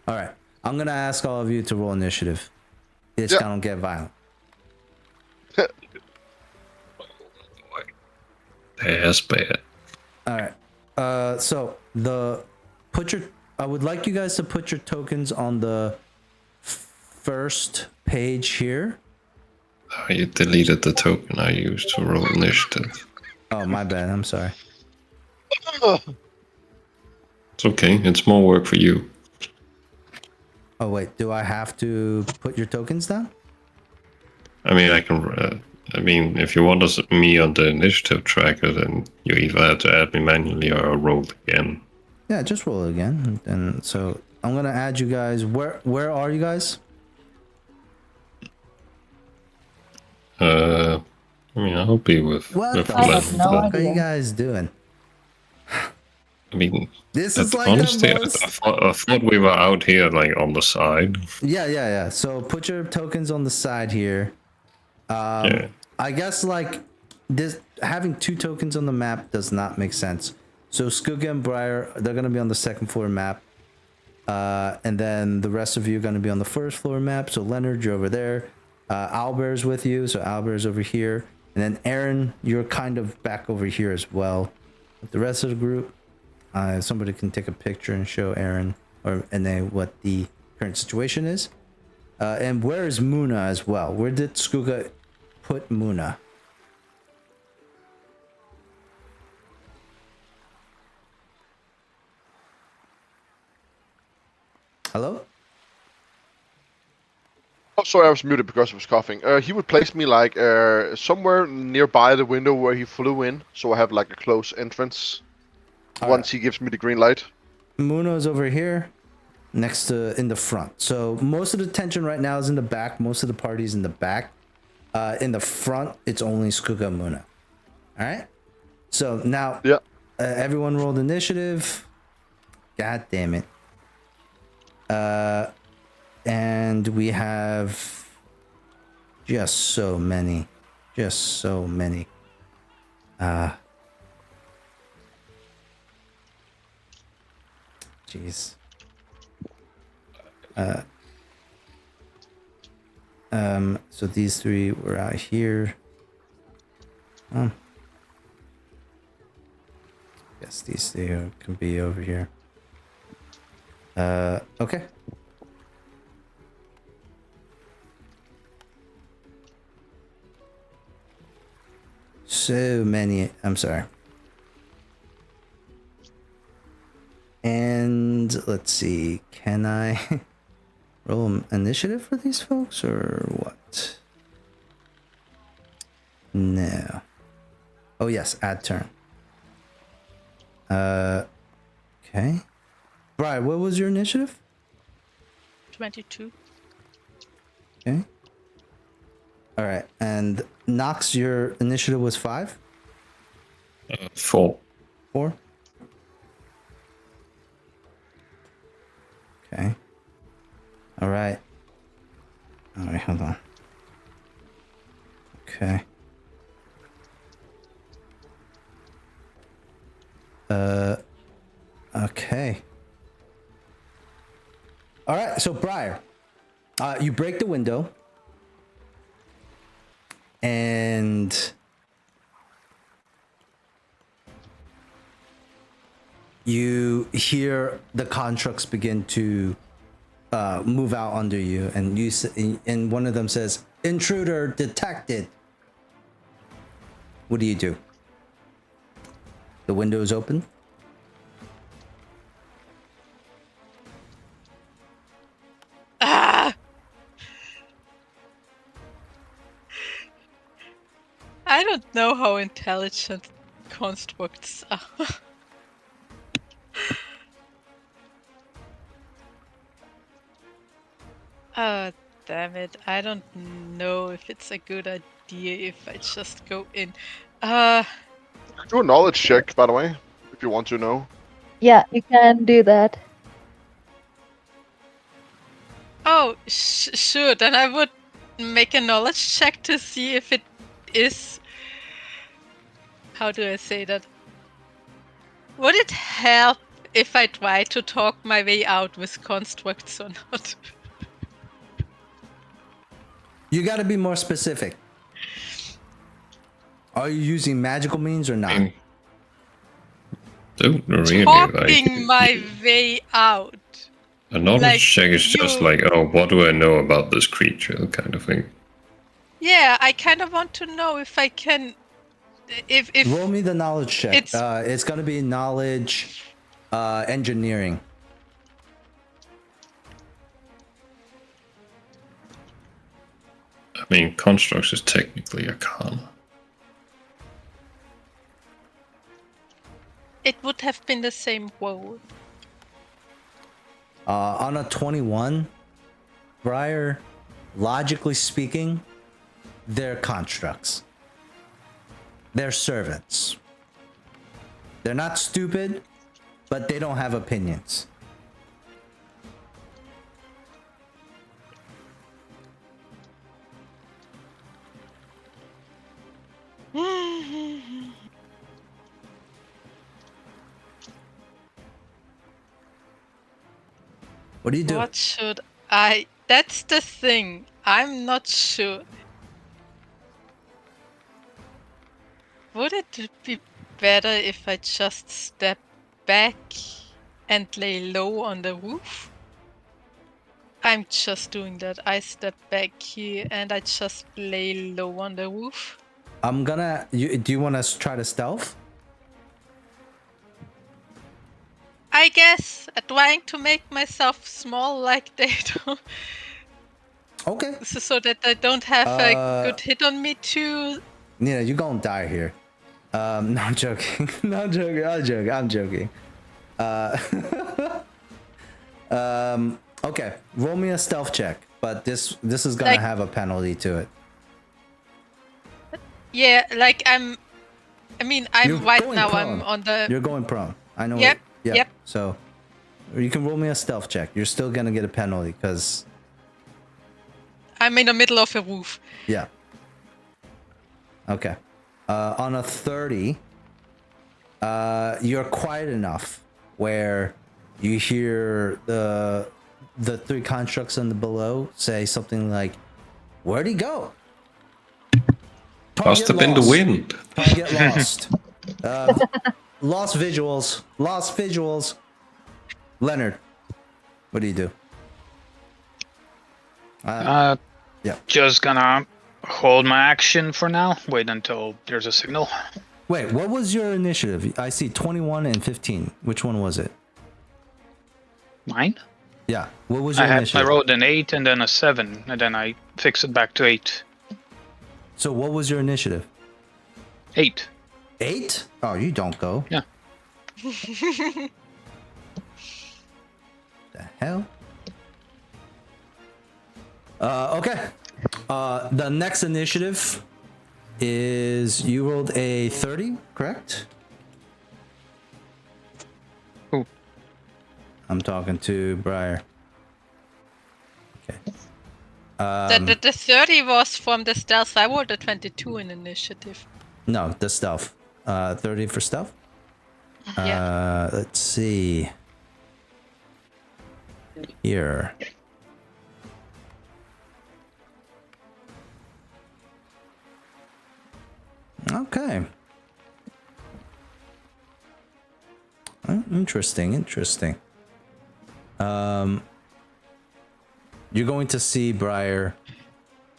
B: All right. I'm going to ask all of you to roll initiative. It's gonna get violent.
E: That's bad.
B: All right. So I would like you guys to put your tokens on the first page here.
E: Oh, you deleted the token I used to roll initiative.
B: Oh, my bad. I'm sorry.
E: It's okay. It's more work for you.
B: Oh wait, do I have to put your tokens down?
E: I mean, I can. I mean, if you want me on the initiative tracker, then you either have to add me manually or roll again.
B: Yeah, just roll it again. And so I'm gonna add you guys. Where are you guys?
E: I mean, I'll be with.
B: What
E: with
B: the
F: no
B: fuck are you guys doing?
E: I mean,
B: this is like
E: honestly, I thought we were out here, like on the side.
B: Yeah. So put your tokens on the side here. I guess like this having two tokens on the map does not make sense. So Skuga and Briar, they're gonna be on the second floor map, and then the rest of you are gonna be on the first floor map. So Leonard, you're over there. Albert's with you, so Albert's over here, and then Aaron, you're kind of back over here as well. With the rest of the group. Somebody can take a picture and show Aaron and then what the current situation is. And where is Muna as well? Where did Skuga put Muna? Hello?
C: Oh, sorry, I was muted because I was coughing. He would place me like somewhere nearby the window where he flew in, so I have like a close entrance. Once he gives me the green light.
B: Muno's over here. next to in the front. So most of the tension right now is in the back. Most of the party's in the back. In the front, it's only Skuga Muna. All right. So now, everyone rolled initiative. God damn it. And we have just so many. Jeez. So these three were out here. Guess these three can be over here. Okay. So many. I'm sorry. And let's see. Can I roll initiative for these folks or what? No. Oh yes, add turn. Okay. Brian, what was your initiative?
D: 22.
B: Okay. All right, and Nox, your initiative was 5?
E: 4.
B: 4? Okay. All right, hold on. Okay. Okay. All right, so Briar, you break the window and you hear the constructs begin to move out under you, and one of them says, "Intruder detected." What do you do? The window is open.
D: I don't know how intelligent constructs are. Damn it. I don't know if it's a good idea if I just go in.
C: Do a knowledge check, by the way, if you want to know.
F: Yeah, you can do that.
D: Oh, sure. Then I would make a knowledge check to see if it is... How do I say that? Would it help if I try to talk my way out with constructs or not?
B: You got to be more specific. Are you using magical means or not?
E: Don't really
D: Talking my way out.
E: A knowledge check is just like, oh, what do I know about this creature, kind of thing.
D: Yeah, I kind of want to know if I can. If
B: roll me the knowledge check. It's gonna be knowledge, engineering.
E: I mean, constructs is technically arcana.
D: It would have been the same roll.
B: On a 21, Briar, logically speaking, they're constructs. They're servants. They're not stupid, but they don't have opinions. What do you do?
D: What should I... That's the thing. I'm not sure. Would it be better if I just step back and lay low on the roof? I'm just doing that. I step back here and I just lay low on the roof.
B: I'm gonna... do you want to try to stealth?
D: I guess trying to make myself small like they do.
B: Okay.
D: So that I don't have a good hit on me too.
B: Yeah, you're gonna die here. No, I'm joking. No, I'm joking. I'm joking. Okay, roll me a stealth check, but this is gonna have a penalty to it.
D: Yeah, like I'm
B: You're
D: right
B: going
D: now.
B: prone.
D: I'm on the.
B: You're going prone. I know.
D: Yep. Yep.
B: So you can roll me a stealth check. You're still gonna get a penalty because
D: I'm in the middle of a roof.
B: yeah. Okay. On a 30, you're quiet enough where you hear the three constructs on the below say something like, "Where'd he go?
E: Must have been the wind.
B: Target lost. Lost visuals. Lost visuals. Leonard, what do you do? Yeah.
A: Just gonna hold my action for now. Wait until there's a signal.
B: Wait, what was your initiative? I see 21 and 15. Which one was it?
A: Mine?
B: Yeah. What was your initiative?
A: I rolled an 8 and then a 7, and then I fixed it back to 8.
B: So what was your initiative?
A: 8.
B: 8? Oh, you don't go.
A: Yeah.
B: The hell? Okay. The next initiative is you rolled a 30, correct?
A: Who?
B: I'm talking to Briar. Okay.
D: The 30 was from the stealth. I rolled a 22 in initiative.
B: No, the stealth. 30 for stealth?
D: Yeah.
B: Let's see. Here. Okay. Interesting. You're going to see Briar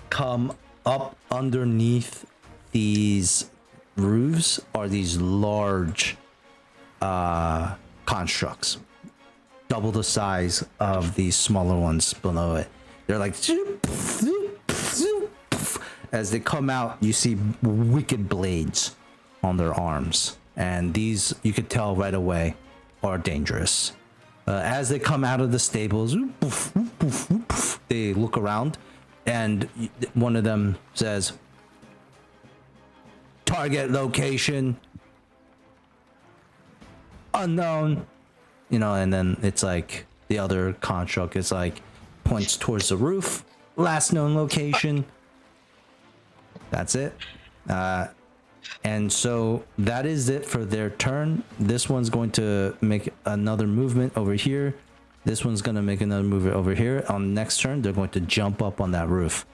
B: come up underneath these roofs are these large constructs, double the size of these smaller ones below it. They're like, as they come out, you see wicked blades on their arms, and these you could tell right away are dangerous. As they come out of the stables, they look around, and one of them says, "Target location unknown," and then it's like the other construct is like points towards the roof, last known location. That's it. And so that is it for their turn. This one's going to make another movement over here. This one's going to make another movement over here. On the next turn, they're going to jump up on that roof.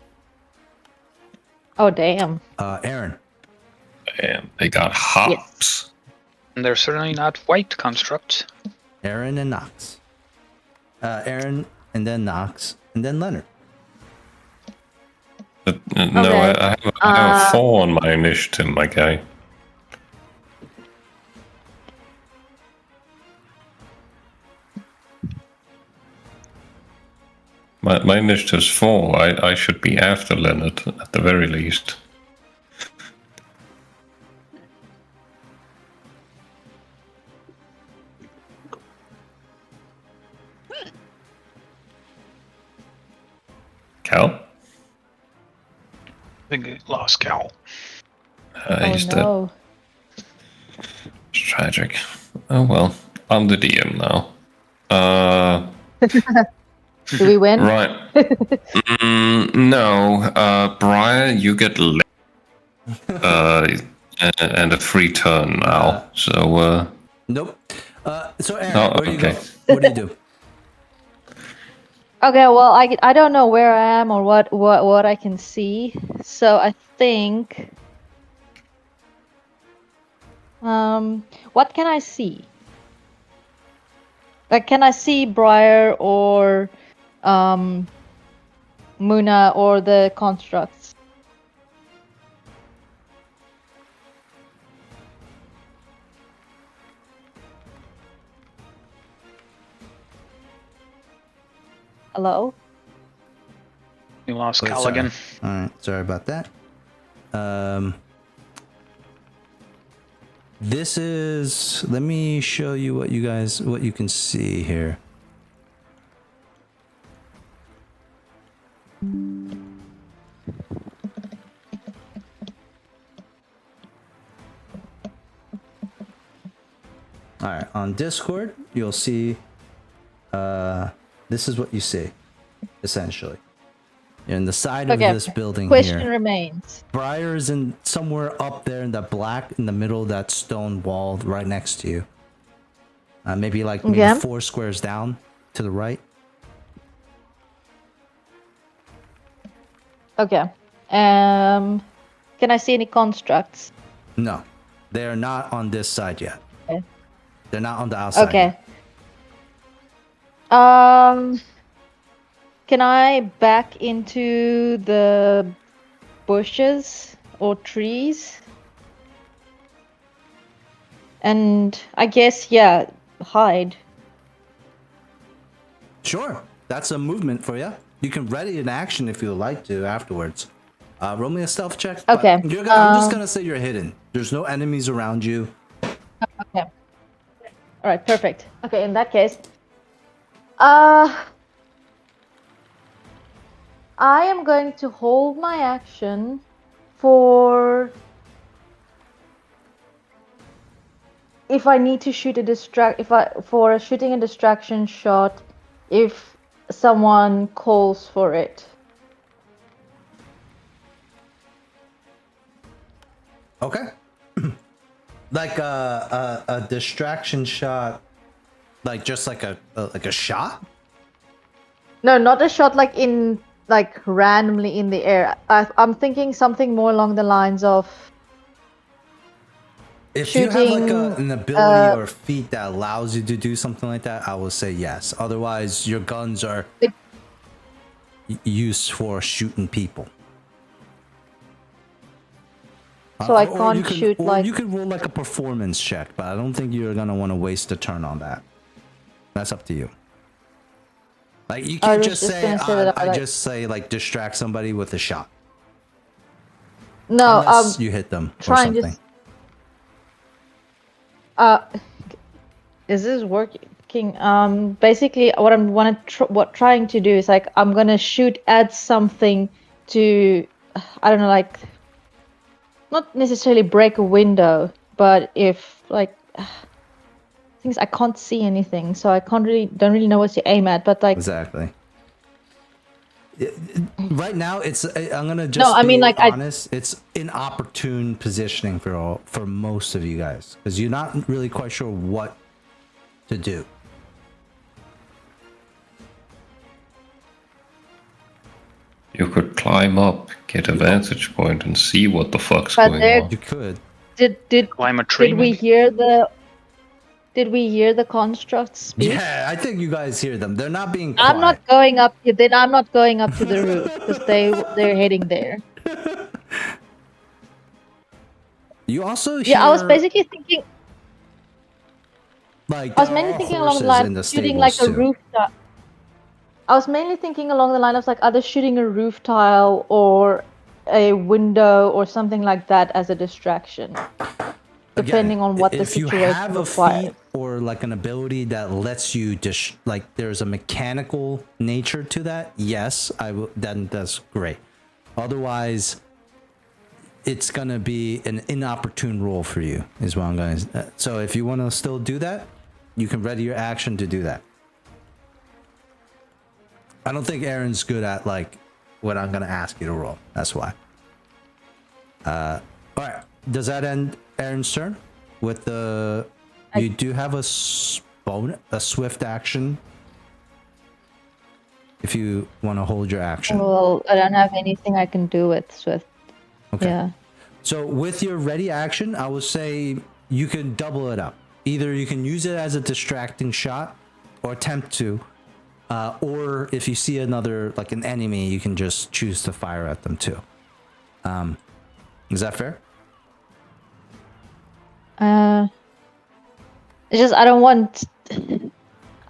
F: Oh, damn.
B: Aaron.
E: And they got hops.
F: Yes.
A: And they're certainly not white constructs.
B: Aaron and Nox. Aaron and then Nox and then Leonard.
E: But, no,
F: Okay.
E: I have a 4 on my initiative, my guy. My initiative's 4. I should be after Leonard at the very least. Cal?
A: I think I lost Cal.
E: He's
F: no.
E: dead. It's tragic. Oh well, I'm the DM now.
F: Do we win?
E: Right. No, Briar, you get and a free turn now. So
B: Nope. So Aaron,
E: Oh,
B: where do you
E: okay.
B: go? What do you do?
F: Okay, well, I don't know where I am or what I can see, so I think. What can I see? Like, can I see Briar or Muna or the constructs? Hello?
A: You lost
B: Wait,
A: Cal
B: sorry.
A: again.
B: All right, sorry about that. This is. Let me show you what you can see here. All right, on Discord, you'll see. This is what you see, essentially. In the side of this building
F: Question
B: here.
F: remains.
B: Briar is in somewhere up there in the black, in the middle of that stone wall, right next to you. Maybe 4 squares down to the right.
F: Okay. Can I see any constructs?
B: No, they're not on this side yet.
F: Okay.
B: They're not on the outside.
F: Okay.
B: Yet.
F: Can I back into the bushes or trees? And I guess, yeah, hide.
B: Sure, that's a movement for you. You can ready an action if you would like to afterwards. Roll me a stealth check.
F: Okay.
B: I'm just gonna say you're hidden. There's no enemies around you.
F: Okay. All right. Perfect. Okay. In that case, I am going to hold my action for if I need to shoot a shooting a distraction shot if someone calls for it.
B: Okay. Like a distraction shot, just like a shot?
F: No, not a shot randomly in the air. I'm thinking something more along the lines of
B: if
F: shooting,
B: you have an ability or a feat that allows you to do something like that, I will say yes. Otherwise, your guns are used for shooting people.
F: So I can't shoot
B: you can roll a performance check, but I don't think you're gonna want to waste a turn on that. That's up to you. You can't just say distract somebody with a shot.
F: No,
B: unless you hit them or something.
F: Is this working? Basically, what I'm trying to do is I'm gonna add something to, I don't know, not necessarily break a window, but if things I can't see anything, so I don't really know what to aim at, but
B: exactly. Right now, I'm gonna just be honest. It's inopportune positioning for most of you guys because you're not really quite sure what to do.
E: You could climb up, get a vantage point, and see what the fuck's going on.
B: You could.
F: Did
A: climb a tree?
F: Did we hear the constructs speak?
B: Yeah, I think you guys hear them. They're not being quiet.
F: I'm not going up. Then I'm not going up to the roof because they're heading there.
B: You also hear.
F: Yeah, I was basically thinking.
B: I was mainly thinking along the line of shooting a
F: roof tile. I was mainly thinking along the line of either shooting a roof tile or a window or something like that as a distraction, depending on what the situation requires. If you have a feat
B: or an ability that lets you just there's a mechanical nature to that, yes, then that's great. Otherwise, it's gonna be an inopportune role for you, is what I'm gonna. So if you want to still do that, you can ready your action to do that. I don't think Aaron's good at what I'm gonna ask you to roll. That's why. All right. Does that end Aaron's turn? With you do have a swift action. If you want to hold your action.
F: Well, I don't have anything I can do with swift.
B: Okay.
F: Yeah.
B: So with your ready action, I would say you can double it up. Either you can use it as a distracting shot, or attempt to. Or if you see another an enemy, you can just choose to fire at them too. Is that fair?
F: It's just I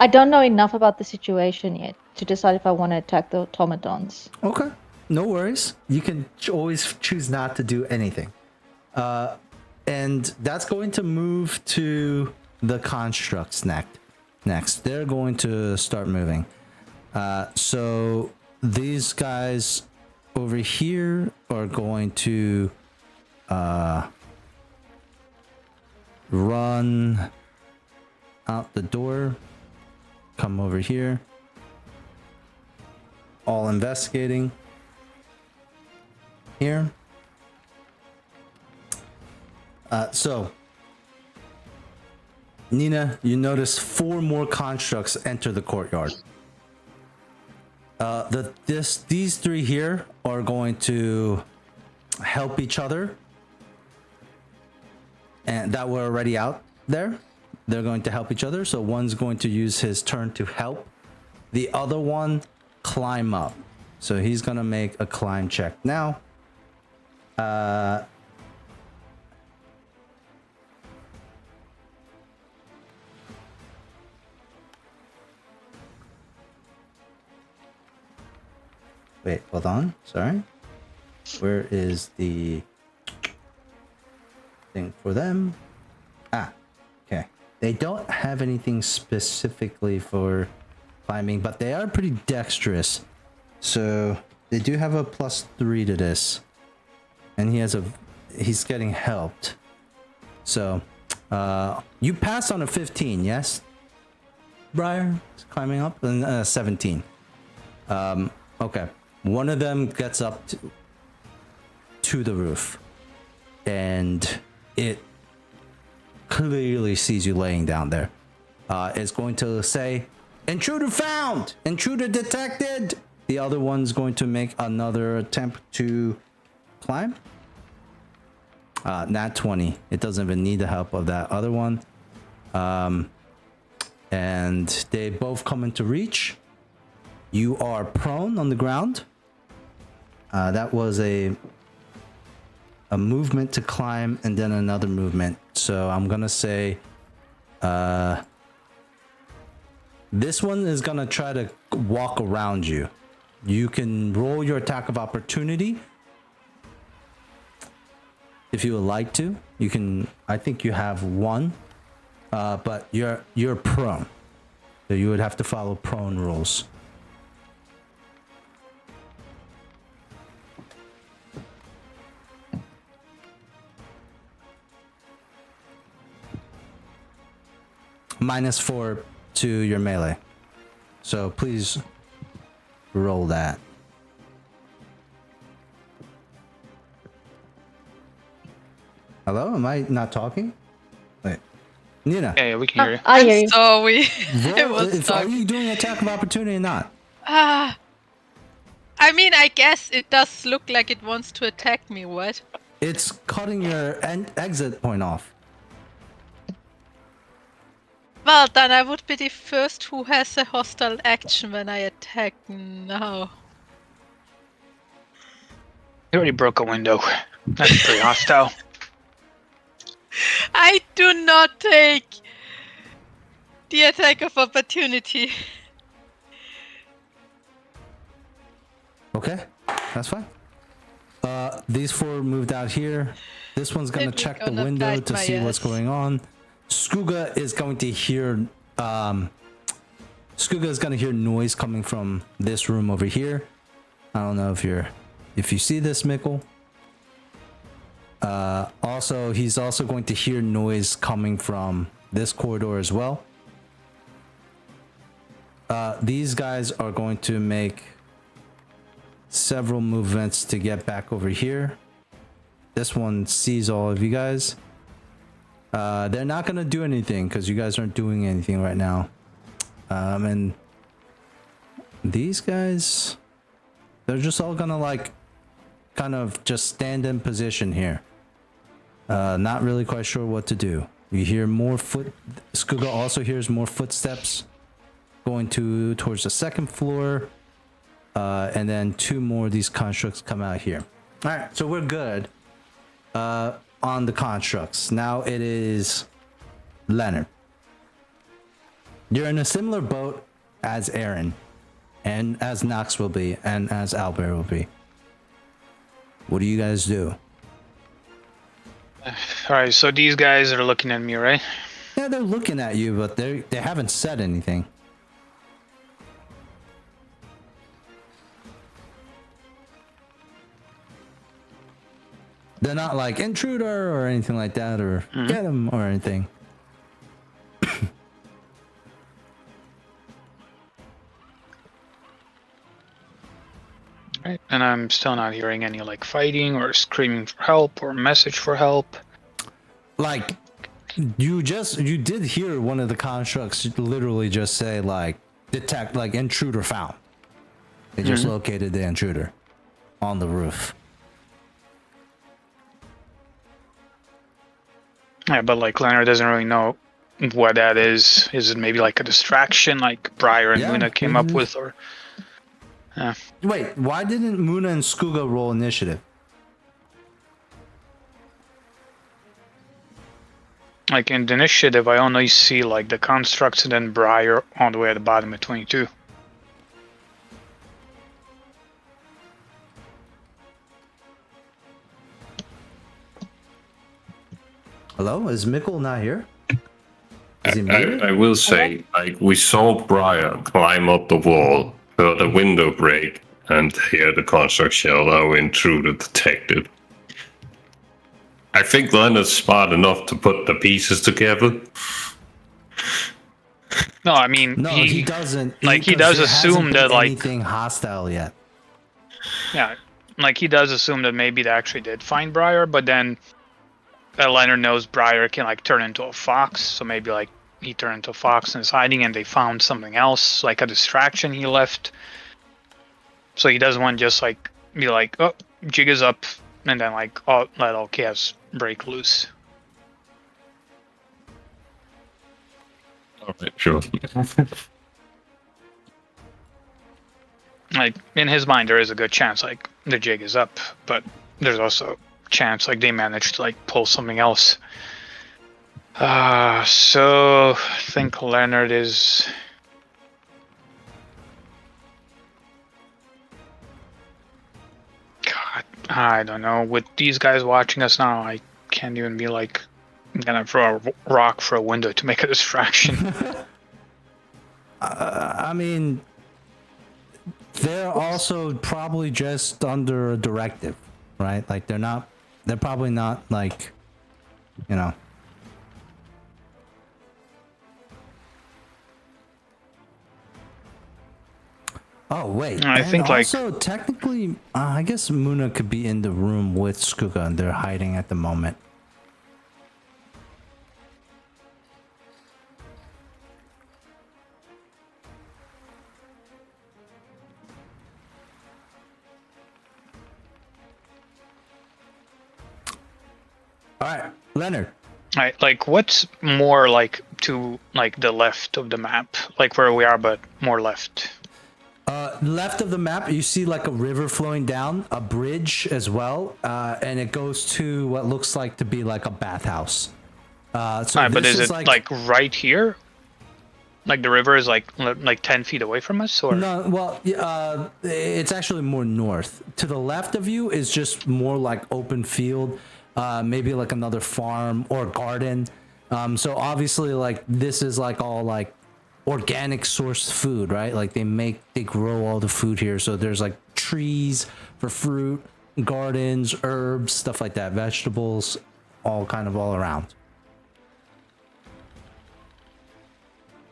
F: don't know enough about the situation yet to decide if I want to attack the automatons.
B: Okay, no worries. You can always choose not to do anything. And that's going to move to the constructs next. They're going to start moving. So these guys over here are going to run out the door, come over here, all investigating here. So Nina, you notice 4 more constructs enter the courtyard. These 3 here are going to help each other, and that were already out there. They're going to help each other. So one's going to use his turn to help the other one climb up. So he's gonna make a climb check now. Wait, hold on. Sorry. Where is the thing for them? Okay. They don't have anything specifically for climbing, but they are pretty dexterous. So they do have a +3 to this. And he's getting helped. So you pass on a 15, yes? Briar is climbing up, and 17. Okay. One of them gets up to the roof, and it clearly sees you laying down there. It's going to say, "Intruder found! Intruder detected!" The other one's going to make another attempt to climb. Nat 20. It doesn't even need the help of that other one. And they both come into reach. You are prone on the ground. That was a movement to climb and then another movement. So I'm gonna say this one is gonna try to walk around you. You can roll your attack of opportunity if you would like to. You can. I think you have 1, but you're prone, so you would have to follow prone rules. -4 to your melee. So please roll that. Hello? Am I not talking? Wait. Nina.
A: Yeah, we can hear you.
F: I hear you.
D: Sorry.
B: Are you doing attack of opportunity or not?
D: I mean, I guess it does look like it wants to attack me, what?
B: It's cutting your exit point off.
D: Well, then I would be the first who has a hostile action when I attack now.
A: You already broke a window. That's pretty hostile.
D: I do not take the attack of opportunity.
B: Okay, that's fine. These 4 moved out here. This one's gonna check the window to see what's going on. Skuga is going to hear noise coming from this room over here. I don't know if you see this, Mikkel. Also, he's also going to hear noise coming from this corridor as well. These guys are going to make several movements to get back over here. This one sees all of you guys. They're not gonna do anything because you guys aren't doing anything right now. And these guys, they're just all gonna like kind of just stand in position here. Not really quite sure what to do. You hear more Skuga also hears more footsteps going towards the 2nd floor. And then 2 more of these constructs come out here. All right, so we're good on the constructs. Now it is Leonard. You're in a similar boat as Aaron, and as Nox will be, and as Albert will be. What do you guys do?
A: Alright, so these guys are looking at me, right?
B: Yeah, they're looking at you, but they haven't said anything. They're not like intruder or anything like that, or get him or anything.
A: Right, and I'm still not hearing any like fighting or screaming for help or message for help.
B: Like, you did hear one of the constructs literally just say like detect, like intruder found. They just located the intruder on the roof.
A: Yeah, but like Leonard doesn't really know what that is. Is it maybe like a distraction like Briar and Muna came up with, or
B: Wait, why didn't Muna and Skuga roll initiative?
A: like in the initiative I only see like the constructs and then Briar all the way at the bottom at 22.
B: Hello, is Mikkel not here? Is he
E: I will say, like, we saw Briar climb up the wall, heard a window break, and hear the construct yell, "Oh, intruder detected." I think Leonard's smart enough to put the pieces together.
A: No, I mean
B: no, he doesn't.
A: Like he does assume that like
B: anything hostile yet.
A: Yeah, like he does assume that maybe they actually did find Briar, but then Leonard knows Briar can like turn into a fox, so maybe like he turned into a fox and is hiding, and they found something else, like a distraction he left. So he doesn't want to just like be like, oh, jig is up, and then like let all chaos break loose.
E: Alright, sure.
A: Like in his mind, there is a good chance like the jig is up, but there's also a chance like they managed to like pull something else. So I think Leonard is. God, I don't know. With these guys watching us now, I can't even be like gonna throw a rock for a window to make a distraction.
B: I mean, they're also probably just under a directive, right? Like they're probably not like, you know. Oh wait,
A: I think
B: also technically, I guess Muna could be in the room with Skuga, and they're hiding at the moment. All right, Leonard.
A: Right, like what's more like to like the left of the map, like where we are, but more left.
B: Left of the map, you see like a river flowing down, a bridge as well, and it goes to what looks like to be like a bathhouse.
A: But is it like right here? Like the river is like 10 feet away from us, or
B: no? Well, it's actually more north. To the left of you is just more like open field, maybe like another farm or garden. So obviously, like this is like all like organic sourced food, right? Like they grow all the food here. So there's like trees for fruit, gardens, herbs, stuff like that, vegetables, all around.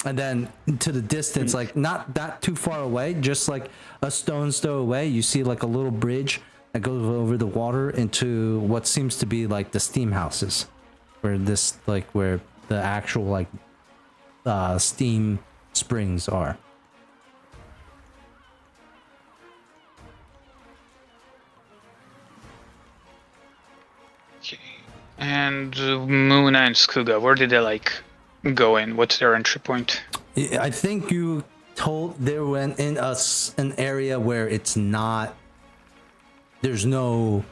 B: And then to the distance, like not that too far away, just like a stone's throw away, you see like a little bridge that goes over the water into what seems to be like the steam houses, where the actual like steam springs are.
A: okay. And Moon and Skuga, where did they like go in? What's their entry point?
B: I think you told they went in an area where it's not. There's no.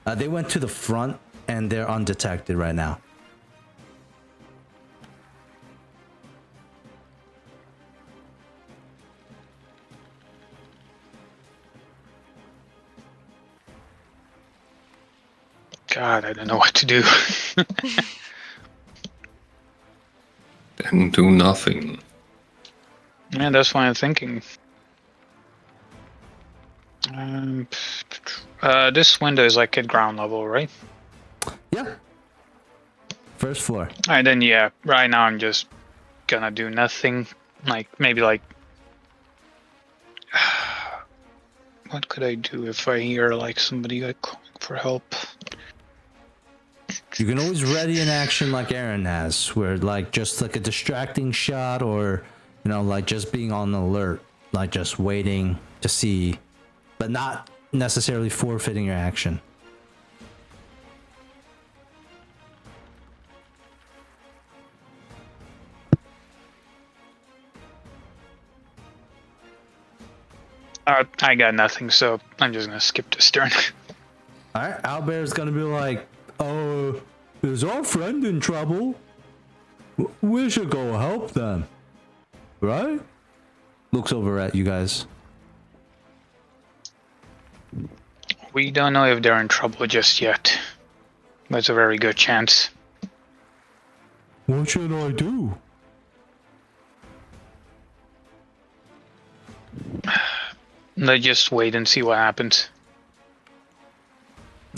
B: They went to the front and they're undetected right now.
A: God, I don't know what to do.
E: Then do nothing.
A: Yeah, that's what I'm thinking. This window is like at ground level, right?
B: Yeah. First floor.
A: Alright, then yeah. Right now I'm just gonna do nothing. Like maybe like. What could I do if I hear like somebody like calling for help?
B: You can always ready an action like Aaron has, where like just like a distracting shot, or you know, like just being on alert, like just waiting to see, but not necessarily forfeiting your action.
A: I got nothing, so I'm just gonna skip this turn.
B: Alright, Owlbear's gonna be like, oh, is our friend in trouble? We should go help them. Right? Looks over at you guys.
A: We don't know if they're in trouble just yet. But it's a very good chance.
B: What should I do?
A: Let's just wait and see what happens.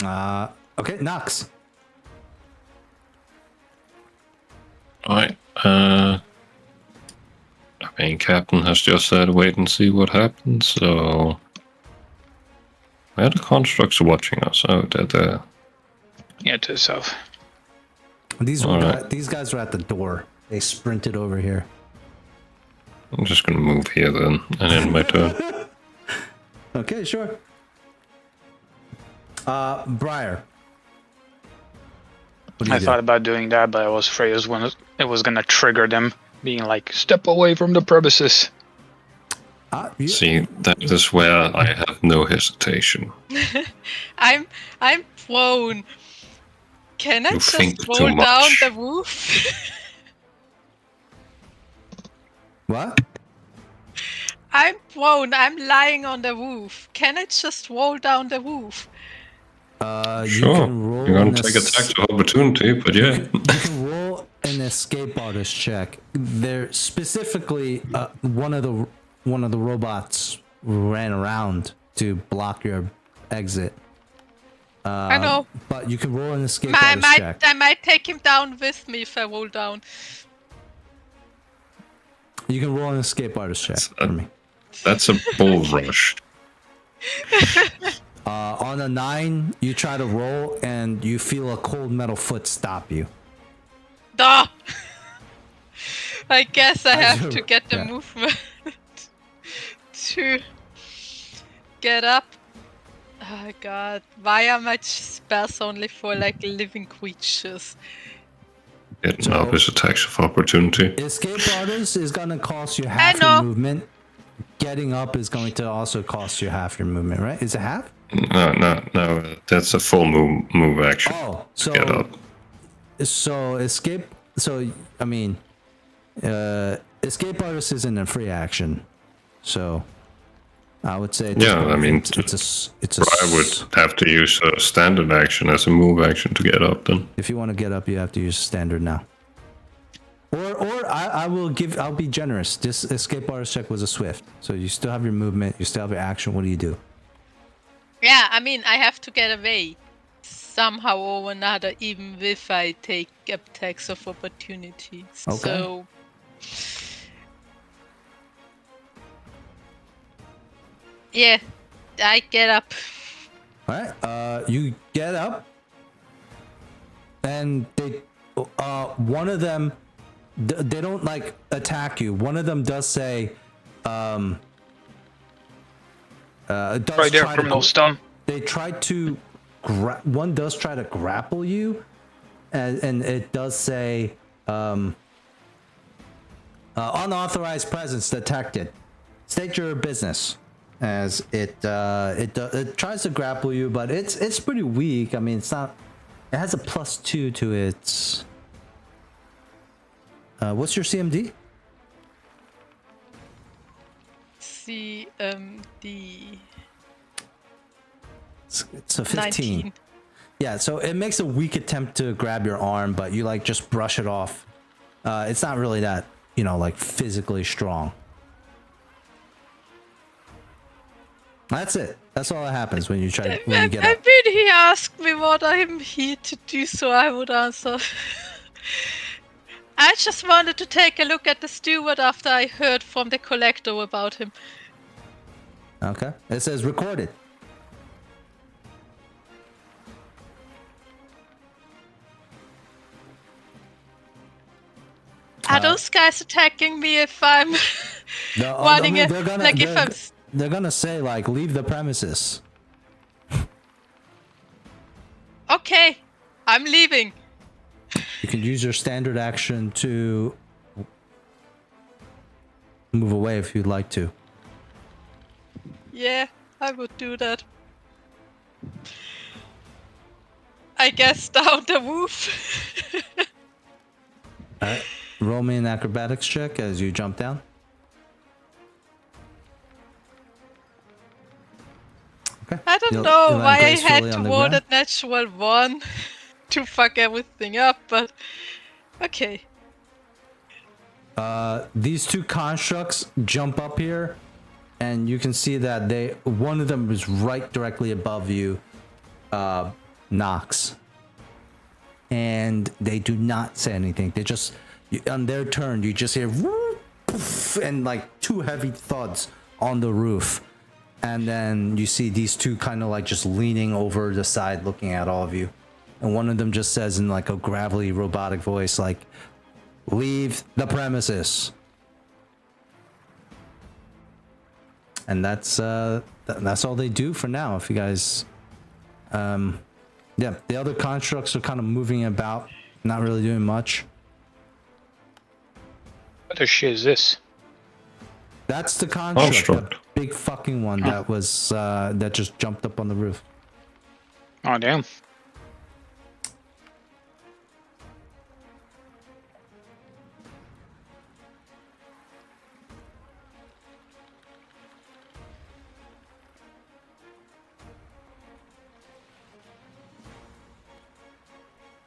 B: Okay, Nox.
E: Alright, I mean, Captain has just said wait and see what happens, so... Where are the constructs watching us? Oh, they're there.
A: Yeah, to the south.
B: These guys are at the door. They sprinted over here.
E: I'm just gonna move here then, and end my turn.
B: Okay, sure. Briar.
A: I thought about doing that, but I was afraid it was gonna trigger them, being like, step away from the premises.
E: See, that is where I have no hesitation.
D: I'm prone. Can I
E: You
D: just
E: think
D: roll
E: too
D: down
E: much.
D: the roof?
B: What?
D: I'm prone. I'm lying on the roof. Can I just roll down the roof?
B: You
E: Sure,
B: can roll
E: you're gonna take a tax of opportunity, but yeah.
B: You can roll an escape artist check. There specifically, one of the robots ran around to block your exit.
D: I know.
B: But you can roll an escape artist check.
D: I might take him down with me if I roll down.
B: You can roll an escape artist check for me.
E: That's a bull rush.
B: On a 9, you try to roll and you feel a cold metal foot stop you.
D: Duh! I guess I have to get the movement to get up. Oh god, why are my spells only for like living creatures?
E: Getting up is a tax of opportunity.
B: Escape artist is going to cost you half your movement. Getting up is going to also cost you half your movement, right? Is it half?
E: No. That's a full move action.
B: Oh, so
E: get up.
B: So escape. So I mean, escape artist isn't a free action. So I would say.
E: I mean, I would have to use a standard action as a move action to get up. Then,
B: if you want to get up, you have to use standard now. Or I'll be generous. This escape artist check was a swift, so you still have your movement, you still have your action. What do you do?
D: Yeah, I mean, I have to get away somehow or another, even if I take attacks of opportunity.
B: Okay.
D: So, yeah, I get up.
B: All right. You get up, and they, one of them. They don't like attack you. One of them does say,
A: right there, criminal stone.
B: They try to, one does try to grapple you, and it does say, unauthorized presence detected. State your business. As it tries to grapple you, but it's pretty weak. I mean, it's not. It has a +2 to its. What's your CMD?
D: CMD.
B: It's a 15.
D: 19.
B: Yeah, so it makes a weak attempt to grab your arm, but you like just brush it off. It's not really that, like physically strong. That's it. That's all that happens when you get up.
D: I mean, he asked me what I'm here to do, so I would answer. I just wanted to take a look at the steward after I heard from the collector about him.
B: Okay. It says recorded.
D: Are those guys attacking me if I'm wanting it? Like if I'm...
B: They're gonna say like, leave the premises.
D: Okay, I'm leaving.
B: You can use your standard action to move away if you'd like to.
D: Yeah, I would do that. I guess down the roof.
B: Alright. Roll me an acrobatics check as you jump down. Okay.
D: I don't know why I had to roll that natural 1 to fuck everything up, but okay.
B: These two constructs jump up here, and you can see that one of them is right directly above you, Nox. And they do not say anything. They just, on their turn, you just hear poof, and like 2 heavy thuds on the roof. And then you see these two kind of like just leaning over the side looking at all of you. And one of them just says in like a gravelly robotic voice like, leave the premises. And that's all they do for now. If you guys, yeah, the other constructs are kind of moving about, not really doing much.
A: What the shit is this?
B: That's the construct, the big fucking one that was that just jumped up on the roof.
A: Oh damn.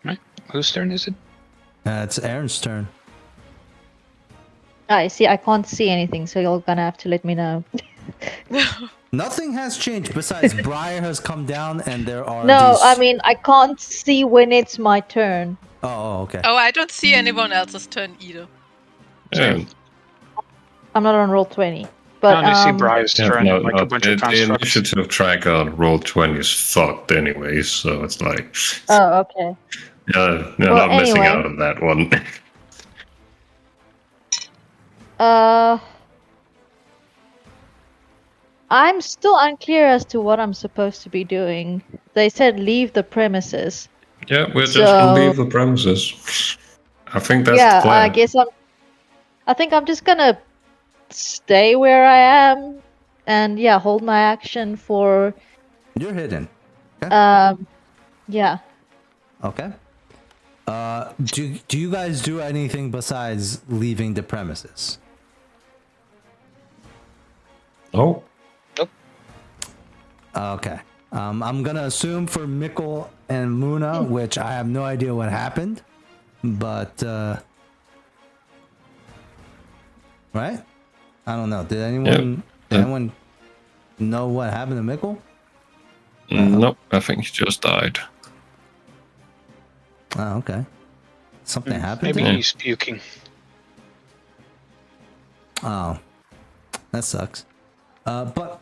A: Right. Whose turn is it?
B: It's Aaron's turn.
F: I see. I can't see anything, so you're gonna have to let me know.
B: Nothing has changed besides Briar has come down and there are
F: No, I mean, I can't see when it's my turn.
B: Oh, okay.
D: Oh, I don't see anyone else's turn either.
E: Yeah.
F: I'm not on Roll20. But,
A: I only see Briar's turn,
E: no,
A: like a bunch of
E: the
A: constructs.
E: initiative tracker on Roll20 is fucked anyway, so it's like...
F: Oh, okay.
E: Yeah, you're not missing out on that one.
F: I'm still unclear as to what I'm supposed to be doing. They said leave the premises.
E: Yeah, we're just gonna leave the premises. I think that's the plan.
F: I think I'm just gonna stay where I am and hold my action for...
B: You're hidden. Okay.
F: Yeah.
B: Okay. Do you guys do anything besides leaving the premises?
E: Oh.
A: Nope.
B: Okay. I'm gonna assume for Mikkel and Muna, which I have no idea what happened, but right? I don't know. Did anyone know what happened to Mikkel?
E: Nope. I think he just died.
B: Oh, okay. Something happened.
A: Maybe he's puking.
B: Oh, that sucks. But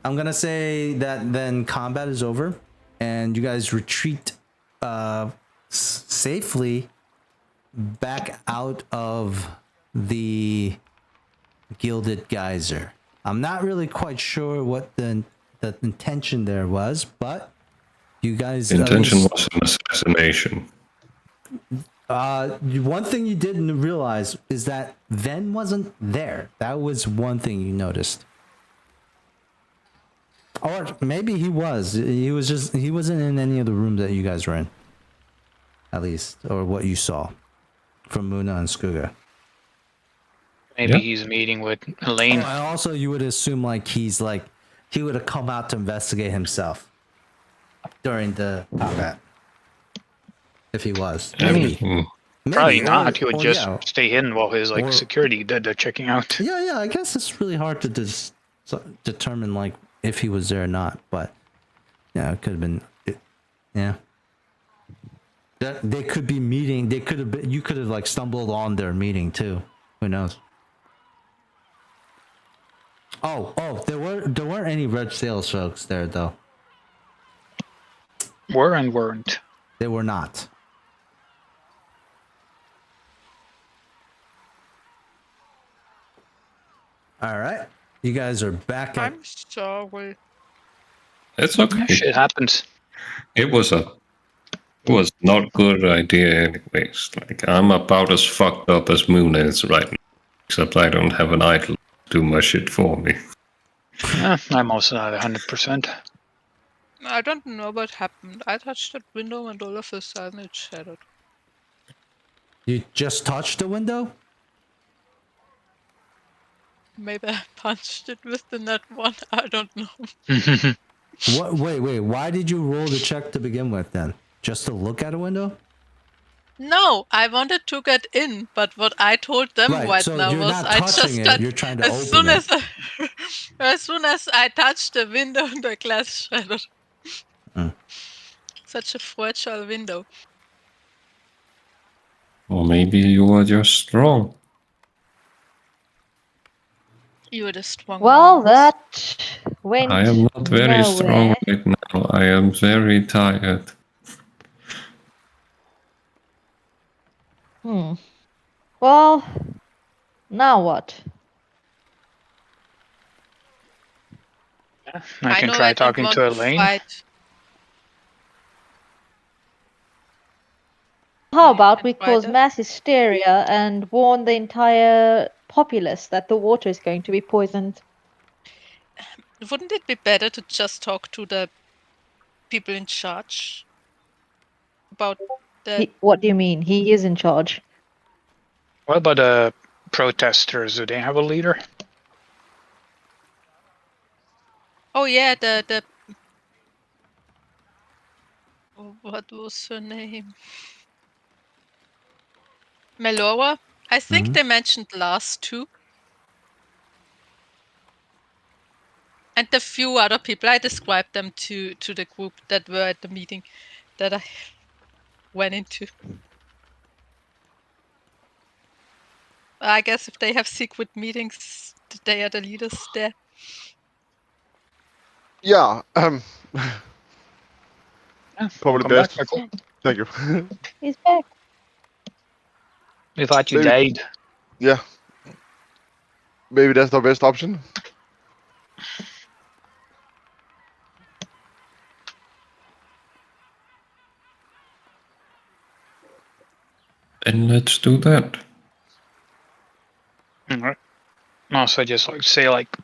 B: I'm gonna say that then combat is over, and you guys retreat safely back out of the Gilded Geyser. I'm not really quite sure what the intention there was, but you guys...
E: The intention was an assassination.
B: One thing you didn't realize is that Ven wasn't there. That was one thing you noticed. Or maybe he was. He wasn't in any of the rooms that you guys were in. At least, or what you saw from Muna and Skuga.
A: Maybe he's meeting with Elaine.
B: Oh, and also you would assume he would have come out to investigate himself during the combat. If he was. Maybe.
A: Probably not. He would just stay hidden while his security did the checking out.
B: Yeah, I guess it's really hard to determine if he was there or not. But yeah, it could have been. Yeah. They could be meeting. They could have been. You could have like stumbled on their meeting too. Who knows? Oh, there weren't any red sails folks there though.
A: Were and weren't.
B: They were not. All right, you guys are back at.
D: I'm sorry.
E: It's okay.
A: Shit happens.
E: It was not good idea anyways. Like, I'm about as fucked up as Moon is right now, except I don't have an idol to do my shit for me.
A: I'm also not 100%.
D: I don't know what happened. I touched that window and all of a sudden it shattered.
B: You just touched the window?
D: Maybe I punched it with the net one. I don't know.
B: What? Wait. Why did you roll the check to begin with then? Just to look at a window?
D: No, I wanted to get in, but what I told them right
B: so
D: now
B: you're
D: was
B: not
D: I
B: touching
D: just
B: it. You're trying to open it.
D: As soon as I touched the window, the glass shattered. Such a fragile window.
E: Or maybe you were just wrong.
D: You were the strong
F: Well,
D: ones.
F: that went
E: I am not very strong right now. I am very tired.
F: Well, now what?
A: I can
D: know
A: try
D: I don't
A: talking
D: want
A: to Elaine.
D: Fight.
F: How about we
D: try
F: cause
D: that.
F: mass hysteria and warn the entire populace that the water is going to be poisoned?
D: Wouldn't it be better to just talk to the people in charge about that?
F: What do you mean? He is in charge.
A: What about the protesters? Do they have a leader?
D: Oh yeah, the what was her name? Melora? I think they mentioned last two. And the few other people, I described them to the group that were at the meeting that I went into. I guess if they have secret meetings, they are the leaders there.
C: Yeah. Probably best.
A: Back, Michael.
C: Thank you.
F: He's back.
A: We thought you
C: Maybe-
A: died.
C: Yeah. Maybe that's the best option.
E: Then let's do that.
A: Alright. Also, just like say like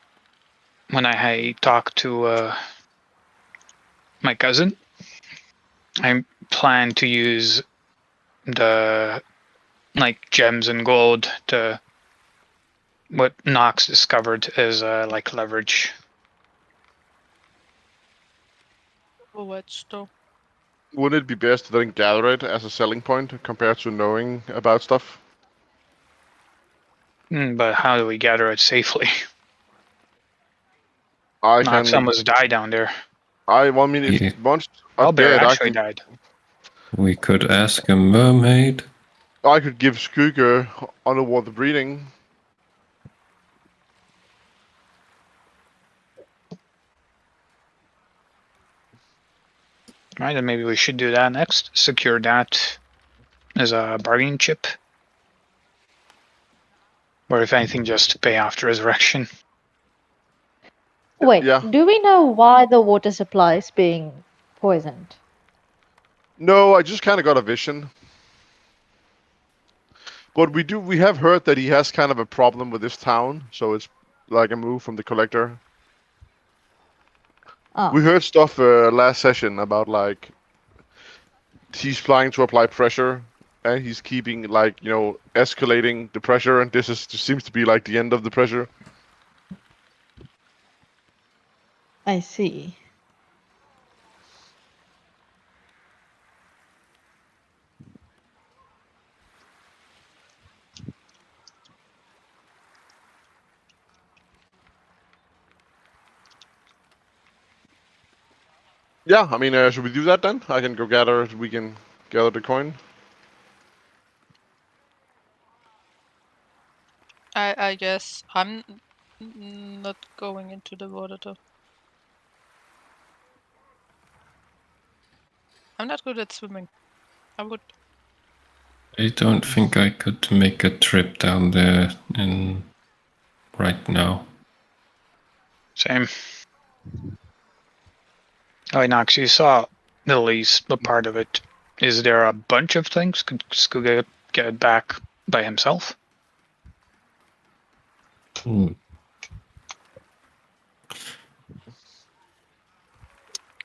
A: when I talk to my cousin, I plan to use the like gems and gold to what Nox discovered as like leverage.
D: Oh, what stuff?
C: Wouldn't it be best to then gather it as a selling point compared to knowing about stuff?
A: But how do we gather it safely?
C: I
A: Nox
C: can.
A: almost died down there.
C: I mean, if once I'm
A: Owlbear
C: dead,
A: actually died.
E: We could ask a mermaid.
C: I could give Skugger underwater breathing.
A: Right, then maybe we should do that next. Secure that as a bargaining chip. Or if anything, just to pay after resurrection.
F: Wait,
C: Yeah.
F: do we know why the water supply is being poisoned?
C: No, I just kind of got a vision. But we have heard that he has kind of a problem with this town, so it's like a move from the collector.
F: Oh.
C: We heard stuff last session about like he's trying to apply pressure and he's keeping like, you know, escalating the pressure, and this seems to be like the end of the pressure.
F: I see.
C: Yeah, I mean, should we do that then? I can go gather. We can gather the coin.
D: I guess I'm not going into the water though. I'm not good at swimming. I would.
E: I don't think I could make a trip down there right now.
A: Same. Oh, Nox, you saw at least a part of it. Is there a bunch of things? Could Skuga get back by himself?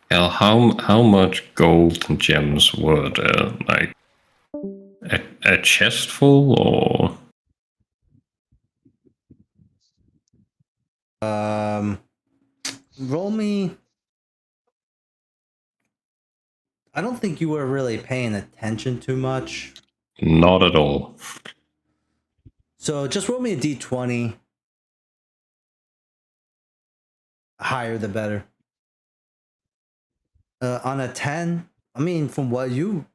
E: Hell, how much gold and gems were there? Like a chest full, or
B: Roll me. I don't think you were really paying attention too much.
E: not at all?
B: So just roll me a d20. Higher the better. On a 10, I mean, from what you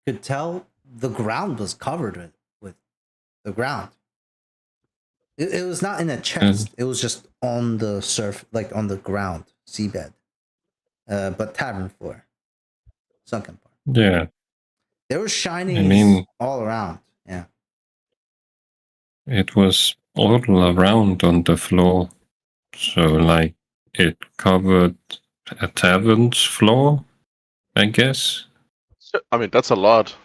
B: could tell, the ground was covered with the ground. It was not in a chest. It was just on the surf, like on the ground, seabed. But tavern floor. Sunken part.
E: Yeah.
B: There were shinies all around. Yeah.
E: It was all around on the floor. So, like, it covered a tavern's floor, I guess.
C: I mean, that's a lot.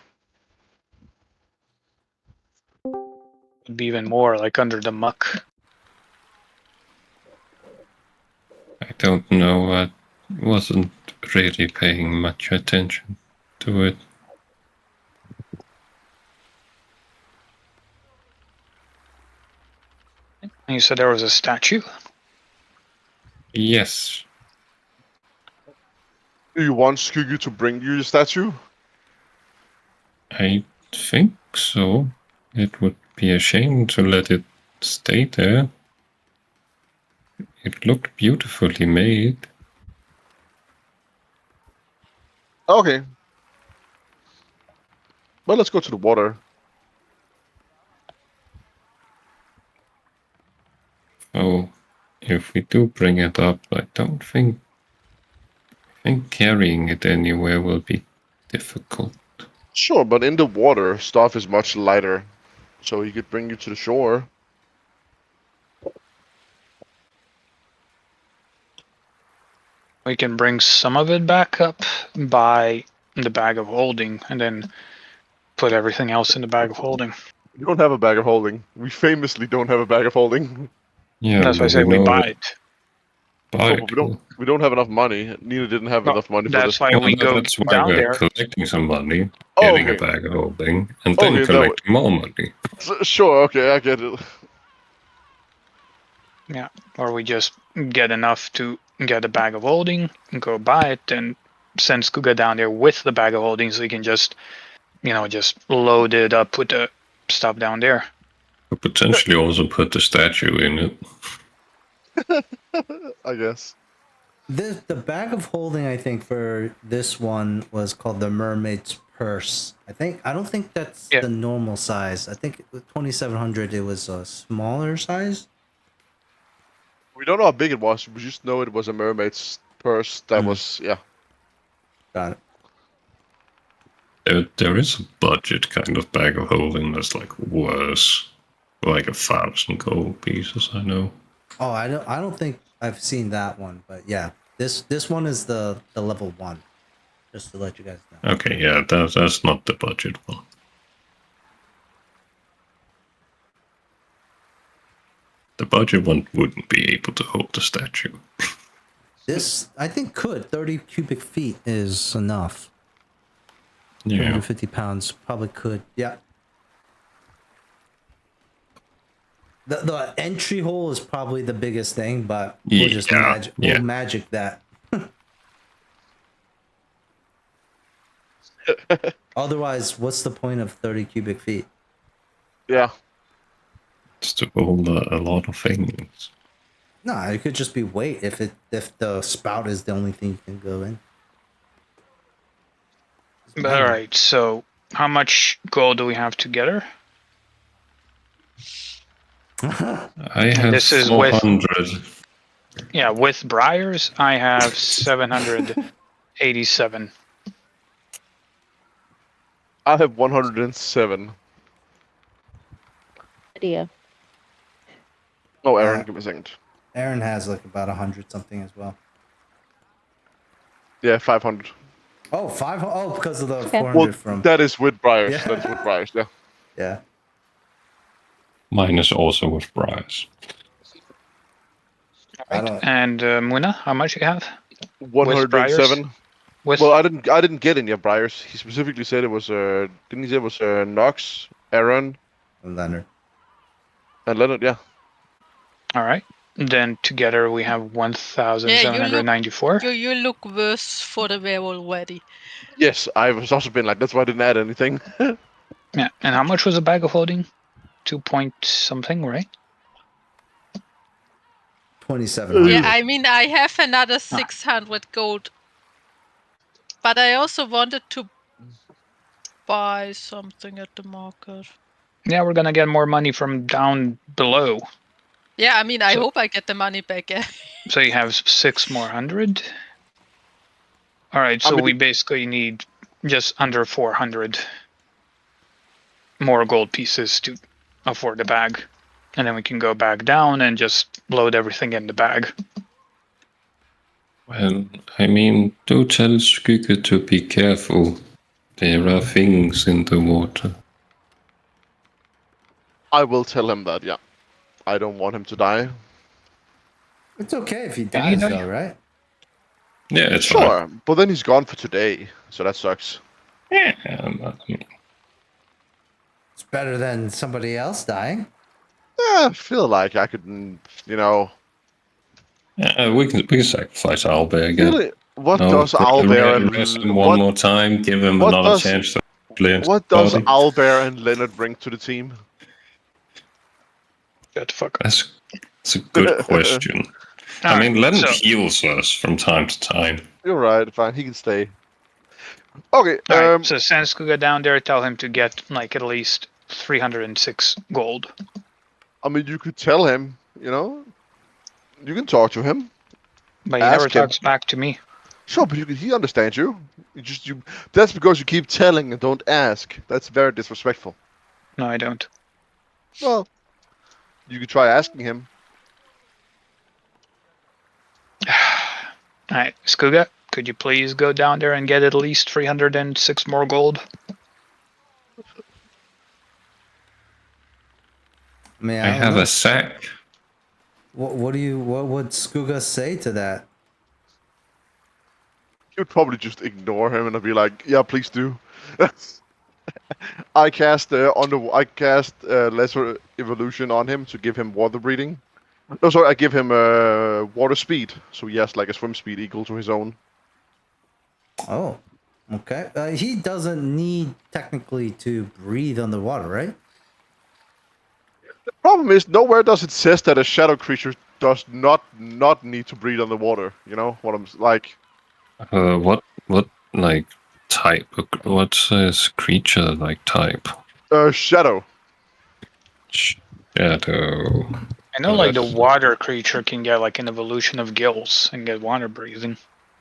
A: Would be even more, like under the muck.
E: I don't know. I wasn't really paying much attention to it.
A: You said there was a statue?
E: Yes.
C: Do you want Skugu to bring you the statue?
E: I think so. It would be a shame to let it stay there. It looked beautifully made.
C: Okay. Well, let's go to the water.
E: Oh, if we do bring it up, I think carrying it anywhere will be difficult.
C: Sure, but in the water, stuff is much lighter. So he could bring you to the shore.
A: We can bring some of it back up by the bag of holding and then put everything else in the bag of holding.
C: We don't have a bag of holding. We famously don't have a bag of holding.
E: Yeah,
A: that's why I say we buy it.
C: We don't have enough money. Neither didn't have enough money for this.
A: That's why we go
E: that's why
A: down
E: we're
A: there.
E: collecting some money, getting a bag of holding, and then collecting more money.
C: Sure, okay, I get it.
A: Yeah, or we just get enough to get a bag of holding and go buy it and send Skuga down there with the bag of holding so he can just, just load it up with the stuff down there.
E: Could potentially also put the statue in it.
C: I guess.
B: The bag of holding, I think, for this one was called the Mermaid's Purse. I don't think that's the normal size. I think with 2700 it was a smaller size.
C: We don't know how big it was. We just know it was a mermaid's purse. That was, yeah.
B: Got it.
E: There is a budget kind of bag of holding that's like worse, like 1,000 gold pieces. I know.
B: Oh, I don't think I've seen that one, but yeah, this one is the level 1. Just to let you guys know.
E: Okay, yeah, that's not the budget one. The budget one wouldn't be able to hold the statue.
B: This, I think, could. 30 cubic feet is enough.
E: Yeah.
B: 250 pounds probably could. Yeah. The entry hole is probably the biggest thing, but we'll just we'll magic that. Otherwise, what's the point of 30 cubic feet?
C: Yeah.
E: It's to hold a lot of things.
B: No, it could just be weight if the spout is the only thing you can go in.
A: All right. So how much gold do we have together?
E: I have
A: this is
E: 400.
A: With Briars, I have 787.
C: I have 107.
F: Idea.
C: Oh, Aaron, give me a second.
B: Aaron has like about 100 something as well.
C: Yeah, 500.
B: Oh, 500. Oh, because of the
F: Okay.
B: 400
C: Well,
B: from.
C: that is with Briars.
B: Yeah.
C: That is with Briars, yeah.
B: Yeah.
E: Mine is also with Briars.
A: Right. And Muna, how much you have?
C: 107.
A: With
C: Well, I didn't get any of Briars. He specifically said it was didn't he say it was Nox, Aaron,
B: And Leonard.
C: and Leonard? Yeah.
A: All right. Then together we have 1,794.
D: You look worse for the wear already.
C: Yes, I've also been like, that's why I didn't add anything.
A: Yeah. And how much was a bag of holding? 2 point something, right?
B: 27.
D: Yeah, I mean, I have another 600 gold. But I also wanted to buy something at the market.
A: Yeah, we're gonna get more money from down below.
D: Yeah, I mean, I hope I get the money back.
A: So you have 600. All right, so we basically need just under 400 more gold pieces to afford the bag. And then we can go back down and just load everything in the bag.
E: Well, I mean, do tell Skygge to be careful. There are things in the water.
C: I will tell him that, yeah. I don't want him to die.
B: It's okay if he dies, though, right?
E: Yeah, it's
C: sure.
E: fine.
C: But then he's gone for today, so that sucks.
E: Yeah,
B: it's better than somebody else dying.
C: Yeah, I feel like I could, you know.
E: Yeah, we can sacrifice Owlbear again.
C: Really? What does Owlbear and
E: rest him one more time? Give him another chance to play.
C: What does Owlbear and Leonard bring to the team?
A: Shut the fuck up.
E: That's a good question. I mean, Leonard heals us from time to time.
C: You're right. Fine, he can stay. Okay.
A: Right, so send Skygge down there. Tell him to get like at least 306 gold.
C: I mean, you could tell him. You know, you can talk to him.
A: But he never talks back to me.
C: Sure, but he understands you. That's because you keep telling and don't ask. That's very disrespectful.
A: No, I don't.
C: Well, you could try asking him.
A: Alright, Skygge, could you please go down there and get at least 306 more gold?
E: I have a sack.
B: What would Skygge say to that?
C: You'd probably just ignore him and I'd be like, "Yeah, please do." I cast lesser evolution on him to give him water breathing. No, sorry, I give him water speed, so he has like a swim speed equal to his own.
B: Oh, okay. He doesn't need technically to breathe underwater, right?
C: The problem is, nowhere does it says that a shadow creature does not need to breathe underwater. You know what I'm like?
E: What like type? What's his creature like type?
C: Shadow.
E: Shadow.
A: I know, like the water creature can get like an evolution of gills and get water breathing.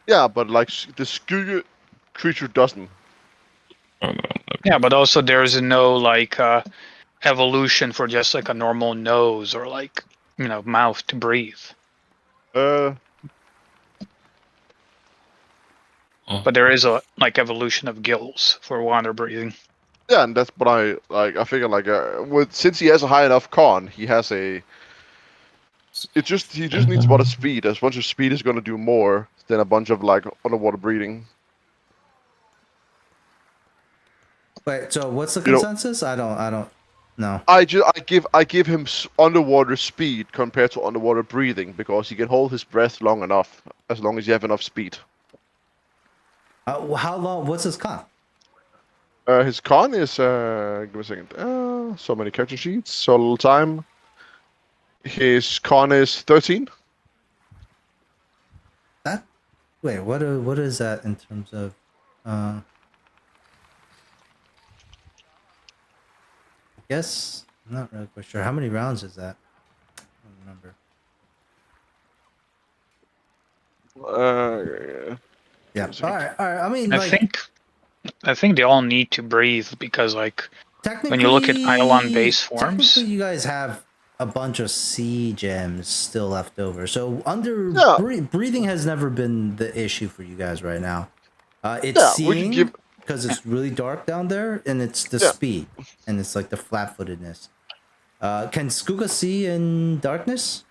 C: Yeah, but like the Skygge creature doesn't.
A: Yeah, but also there's no like evolution for just like a normal nose or like mouth to breathe. But there is a like evolution of gills for water breathing.
C: Yeah, and that's what I like. I figure like since he has a high enough con, he has a. He just needs water speed. A bunch of speed is going to do more than a bunch of like underwater breathing.
B: Wait, so what's the consensus? I don't know.
C: I give him underwater speed compared to underwater breathing because he can hold his breath long enough as long as you have enough speed.
B: How long? What's his con?
C: His con is give me a second. So many character sheets, so little time. His con is 13.
B: Wait, what is that in terms of? guess I'm not really quite sure. How many rounds is that? I don't remember. Yeah. All right. I mean,
A: I think they all need to breathe because, like, when you look at Eidolon base forms,
B: technically, you guys have a bunch of sea gems still left over. So breathing has never been the issue for you guys right now. It's seeing because it's really dark down there, and it's the speed, and it's like the flat-footedness. Can Skuga see in darkness?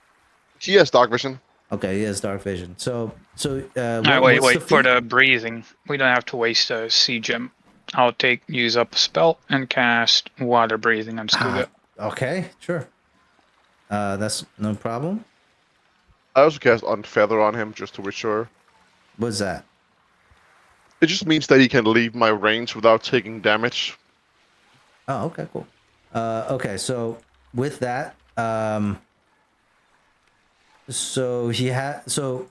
C: He has dark vision.
B: Okay, he has dark vision. So
A: wait for the breathing. We don't have to waste a sea gem. I'll use up a spell and cast water breathing on Skuga.
B: Okay, sure. That's no problem.
C: I also cast Unfeather on him just to be sure.
B: What's that?
C: It just means that he can leave my range without taking damage.
B: Oh, okay, cool. Okay, so with that, so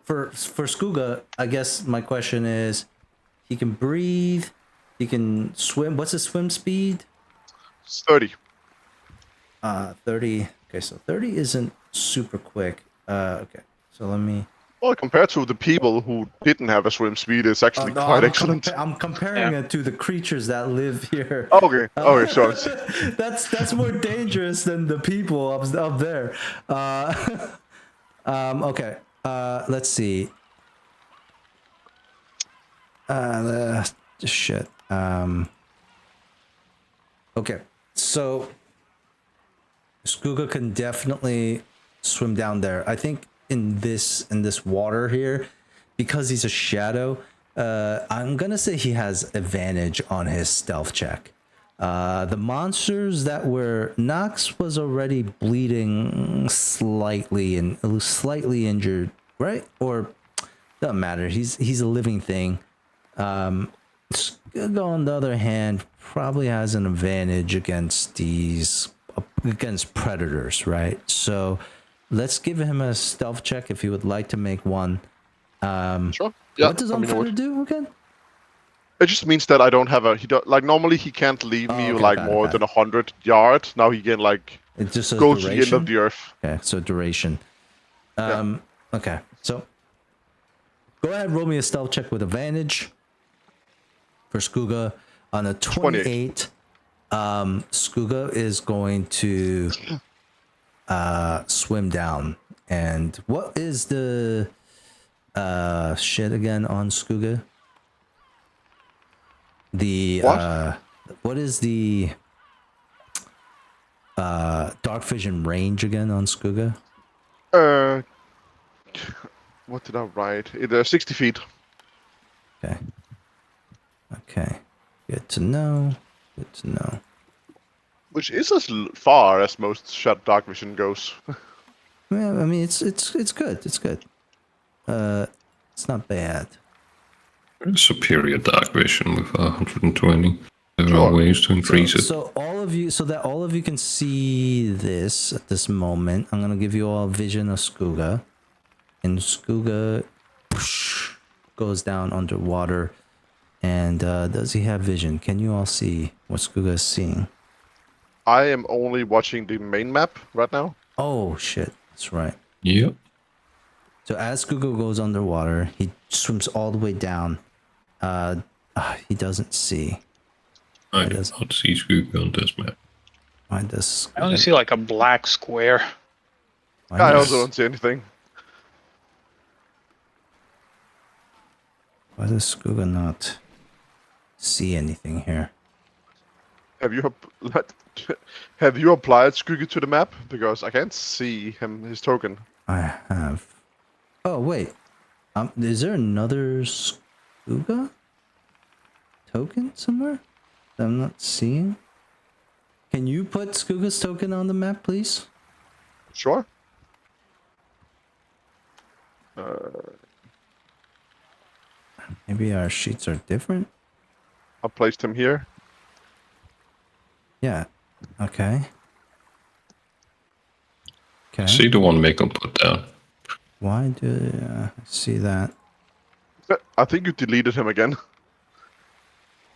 B: for Skuga, I guess my question is, he can breathe, he can swim. What's his swim speed?
C: 30.
B: 30. Okay, so 30 isn't super quick. Okay, so let me.
C: Well, compared to the people who didn't have a swim speed, it's actually quite excellent.
B: I'm comparing it to the creatures that live here.
C: Okay, okay, sorry.
B: That's more dangerous than the people up there. Okay. Let's see. Shit. Okay. So Skuga can definitely swim down there. I think in this water here, because he's a shadow, I'm gonna say he has advantage on his stealth check. The monsters that were Nox was already bleeding slightly and slightly injured, right? Or doesn't matter. He's a living thing. Skuga, on the other hand, probably has an advantage against predators, right? So let's give him a stealth check if he would like to make one.
C: Sure. Yeah.
B: What does Unfeather do again?
C: It just means that I don't have a. Normally he can't leave me more than 100 yards. Now he can
B: it just
C: go to the end of the earth.
B: Okay, so duration. Okay, so go ahead, roll me a stealth check with advantage for Skuga on a 28. Skuga is going to swim down. And what is the shit again on Skuga? What is the dark vision range again on Skuga?
C: What did I write? It's 60 feet.
B: Okay. Good to know.
C: Which is as far as most dark vision goes.
B: Yeah, I mean it's good. It's good. It's not bad.
E: Superior dark vision with 120. There are ways to increase it.
B: So all of you can see this at this moment. I'm gonna give you all vision of Skuga, and Skuga goes down underwater. And does he have vision? Can you all see what Skuga is seeing?
C: I am only watching the main map right now.
B: Oh shit, that's right.
E: Yep.
B: So as Skuga goes underwater, he swims all the way down. He doesn't see.
E: I do not see Skuga on this map.
B: Why does
A: I only see like a black square.
C: I also don't see anything.
B: Why does Skuga not see anything here?
C: Have you applied Skuga to the map? Because I can't see his token.
B: I have. Oh wait, is there another Skuga token somewhere that I'm not seeing? Can you put Skuga's token on the map, please?
C: Sure.
B: Maybe our sheets are different.
C: I placed him here.
B: Yeah. Okay. Okay.
E: See the one Macon put down.
B: Why do I see that?
C: I think you deleted him again.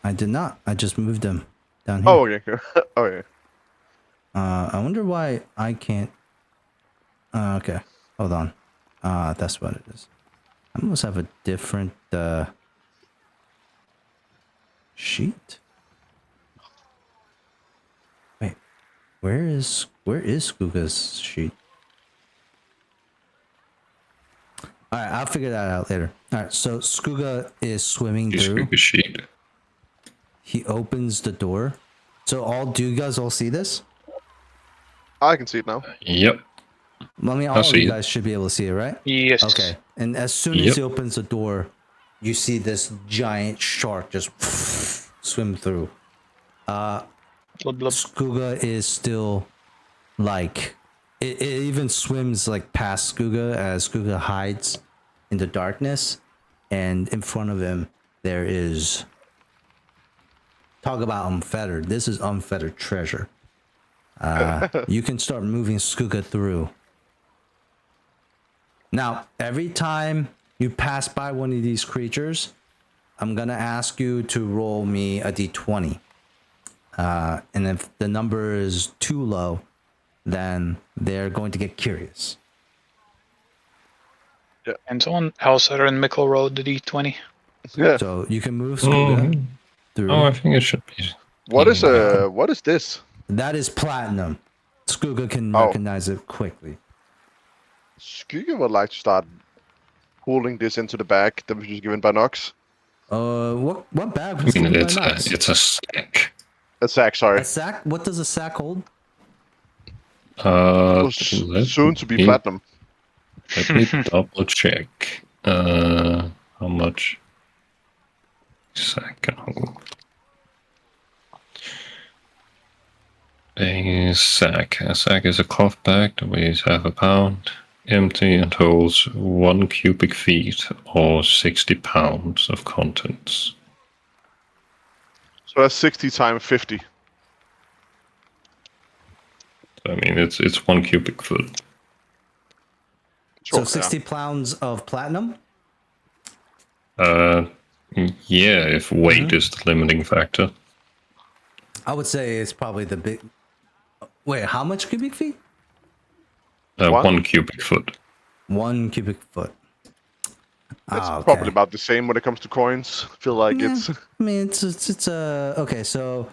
B: I did not. I just moved him down here.
C: Oh, okay. Oh, yeah.
B: I wonder why I can't. Okay, hold on. That's what it is. I must have a different sheet. Wait, where is Skuga's sheet? All right, I'll figure that out later. All right, so Skuga is swimming through.
E: Skuga sheet.
B: He opens the door. So do you guys all see this?
C: I can see it now.
E: Yep.
B: I mean, all of you guys should be able to see it, right?
A: Yes.
B: Okay. And as soon as he opens the door, you see this giant shark just swim through. Skuga is still like it even swims like past Skuga as Skuga hides in the darkness, and in front of him there is, talk about unfettered. This is unfettered treasure. You can start moving Skuga through. Now, every time you pass by one of these creatures, I'm gonna ask you to roll me a d20. And if the number is too low, then they're going to get curious.
C: Yeah.
A: And someone else other than Mikkel rolled the d20.
C: Yeah.
B: So you can move Skuga through.
E: Oh, I think it should be.
C: What is this?
B: That is platinum. Skuga can recognize it quickly.
C: Skuga would like to start pulling this into the bag that was just given by Nox.
B: What bag was given by Nox?
E: It's a sack.
C: A sack, sorry.
B: A sack? What does a sack hold?
C: Soon to be platinum.
E: Let me double check. How much sack can hold? A sack is a cloth bag that weighs half a pound, empty, and holds 1 cubic feet or 60 pounds of contents.
C: So that's 60 times 50.
E: I mean, it's 1 cubic foot.
B: Sure, so 60 pounds of platinum?
E: Yeah, if weight is the limiting factor.
B: I would say it's probably the big... Wait, how much cubic feet?
E: 1 cubic foot.
B: 1 cubic foot.
C: It's probably about the same when it comes to coins. I feel like it's...
B: I mean, it's okay, so...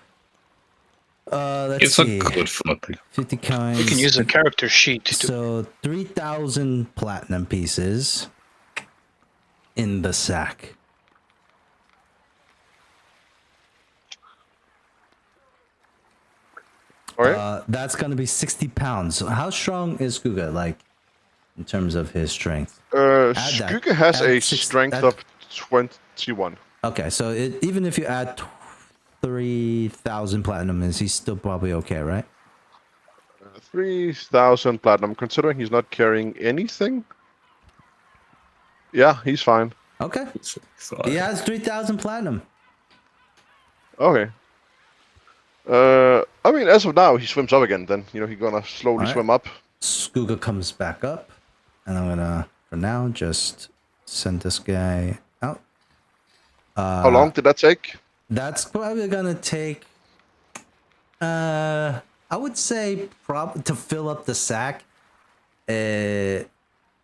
B: let's
E: it's
B: see.
E: A good foot.
B: 50 coins.
A: You can use a character sheet.
B: So 3,000 platinum pieces in the sack.
C: All right.
B: That's going to be 60 pounds. How strong is Skuga, like, in terms of his strength?
C: Skuga has a strength of 21.
B: Okay, so even if you add 3,000 platinum, is he still probably okay, right?
C: 3,000 platinum, considering he's not carrying anything. Yeah, he's fine.
B: Okay. He has 3,000 platinum.
C: Okay. I mean, as of now, he swims up again. Then he's gonna slowly swim up.
B: Skuga comes back up, and I'm gonna, for now, just send this guy out.
C: How long did that take?
B: That's probably gonna take. I would say to fill up the sack.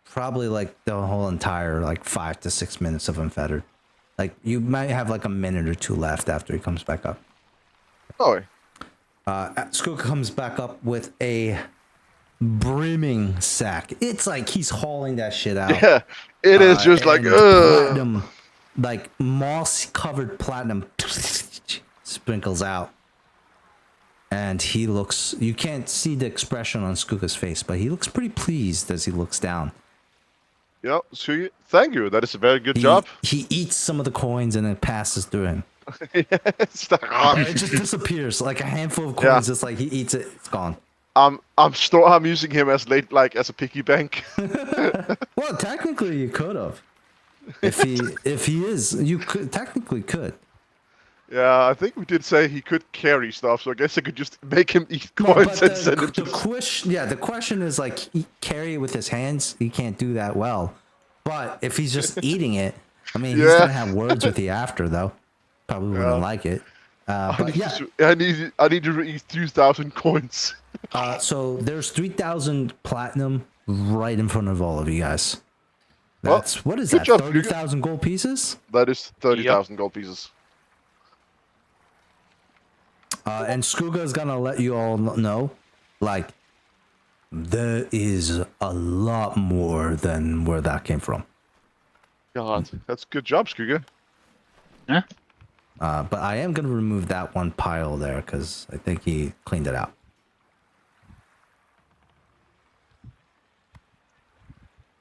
B: Probably like the whole entire 5 to 6 minutes of unfettered. Like you might have like a minute or two left after he comes back up.
C: Oh.
B: Skuga comes back up with a brimming sack. It's like he's hauling that shit out.
C: Yeah, it is just like
B: platinum, like moss covered platinum sprinkles out. And he looks, you can't see the expression on Skuga's face, but he looks pretty pleased as he looks down.
C: Yeah, so thank you. That is a very good job.
B: He eats some of the coins and it passes through him.
C: It
B: just disappears. Like a handful of coins, just like he eats it, it's gone.
C: I'm using him as as a piggy bank.
B: Well, technically you could have. If he is, you technically could.
C: Yeah, I think we did say he could carry stuff, so I guess I could just make him eat coins and send it to
B: the question is he carry it with his hands. He can't do that well. But if he's just eating it, I mean, he's gonna have words with you after, though. Probably wouldn't like it. But yeah.
C: I need to raise 2,000 coins.
B: So there's 3,000 platinum right in front of all of you guys. That's what is that? 30,000 gold pieces?
C: That is 30,000 gold pieces.
B: And Skuga's gonna let you all know, like, there is a lot more than where that came from.
C: God, that's good job, Skuga.
A: Yeah.
B: But I am gonna remove that one pile there because I think he cleaned it out.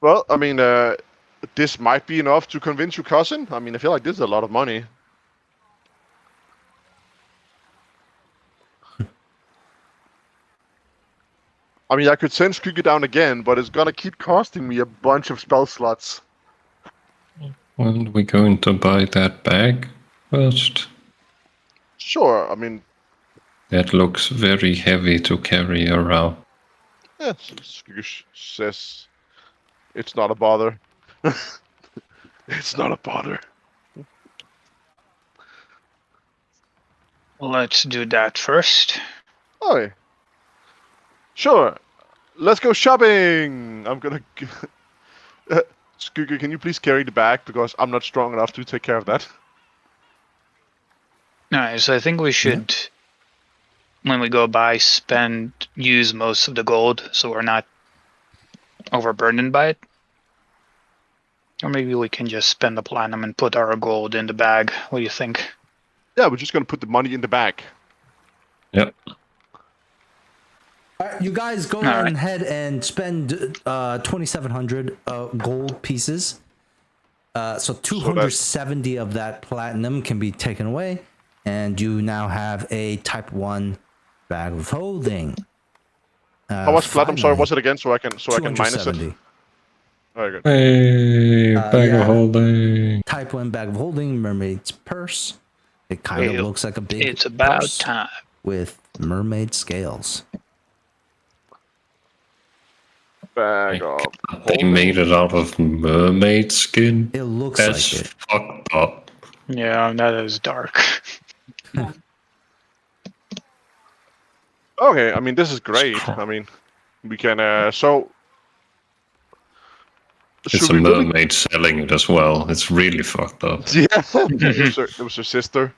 C: Well, I mean, this might be enough to convince your cousin. I mean, I feel like this is a lot of money. I mean, I could send Skuga down again, but it's gonna keep costing me a bunch of spell slots.
E: Aren't we going to buy that bag first?
C: Sure, I mean...
E: That looks very heavy to carry around.
C: Yeah, Skuga says it's not a bother. It's not a bother.
A: Let's do that first.
C: Okay. Sure. Let's go shopping. I'm gonna... Skuga, can you please carry the bag? Because I'm not strong enough to take care of that.
A: Alright, so I think we should, when we go by, use most of the gold so we're not overburdened by it. Or maybe we can just spend the platinum and put our gold in the bag. What do you think?
C: Yeah, we're just gonna put the money in the bag.
E: Yep.
B: All right, you guys go ahead and spend 2,700 gold pieces. So 270 of that platinum can be taken away, and you now have a type 1 bag of holding.
C: How much platinum? Sorry, what's it again? So I can minus it. Very good.
E: Hey, bag of holding.
B: Type 1 bag of holding, mermaid's purse. It kind of looks like a big
A: It's about
B: purse
A: time.
B: with mermaid scales.
C: Bag of
E: They
C: holding.
E: made it out of mermaid skin?
B: It looks
E: That's
B: like it.
E: fucked up.
A: Yeah, that is dark.
C: Okay, I mean, this is great. I mean, we can, so...
E: It's a mermaid selling it as well. It's really fucked up.
C: Yeah, it was her sister.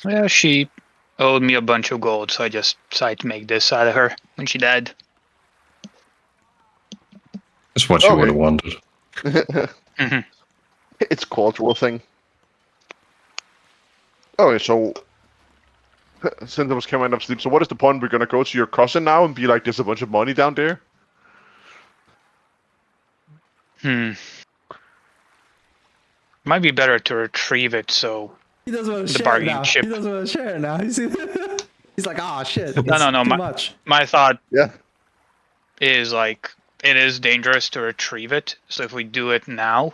A: Yeah, she owed me a bunch of gold, so I just decided to make this out of her when she died.
E: That's what you would have wanted.
C: It's a cultural thing. Okay, so... Since I was coming up sleep, so what is the point? We're gonna go to your cousin now and be like, there's a bunch of money down there?
A: Might be better to retrieve it, so
B: He doesn't want to
A: the
B: share it
A: bargaining
B: now.
A: chip.
B: He doesn't want to share it now. He's like, oh shit.
A: No.
B: Too much.
A: My thought
C: Yeah.
A: is like it is dangerous to retrieve it. So if we do it now,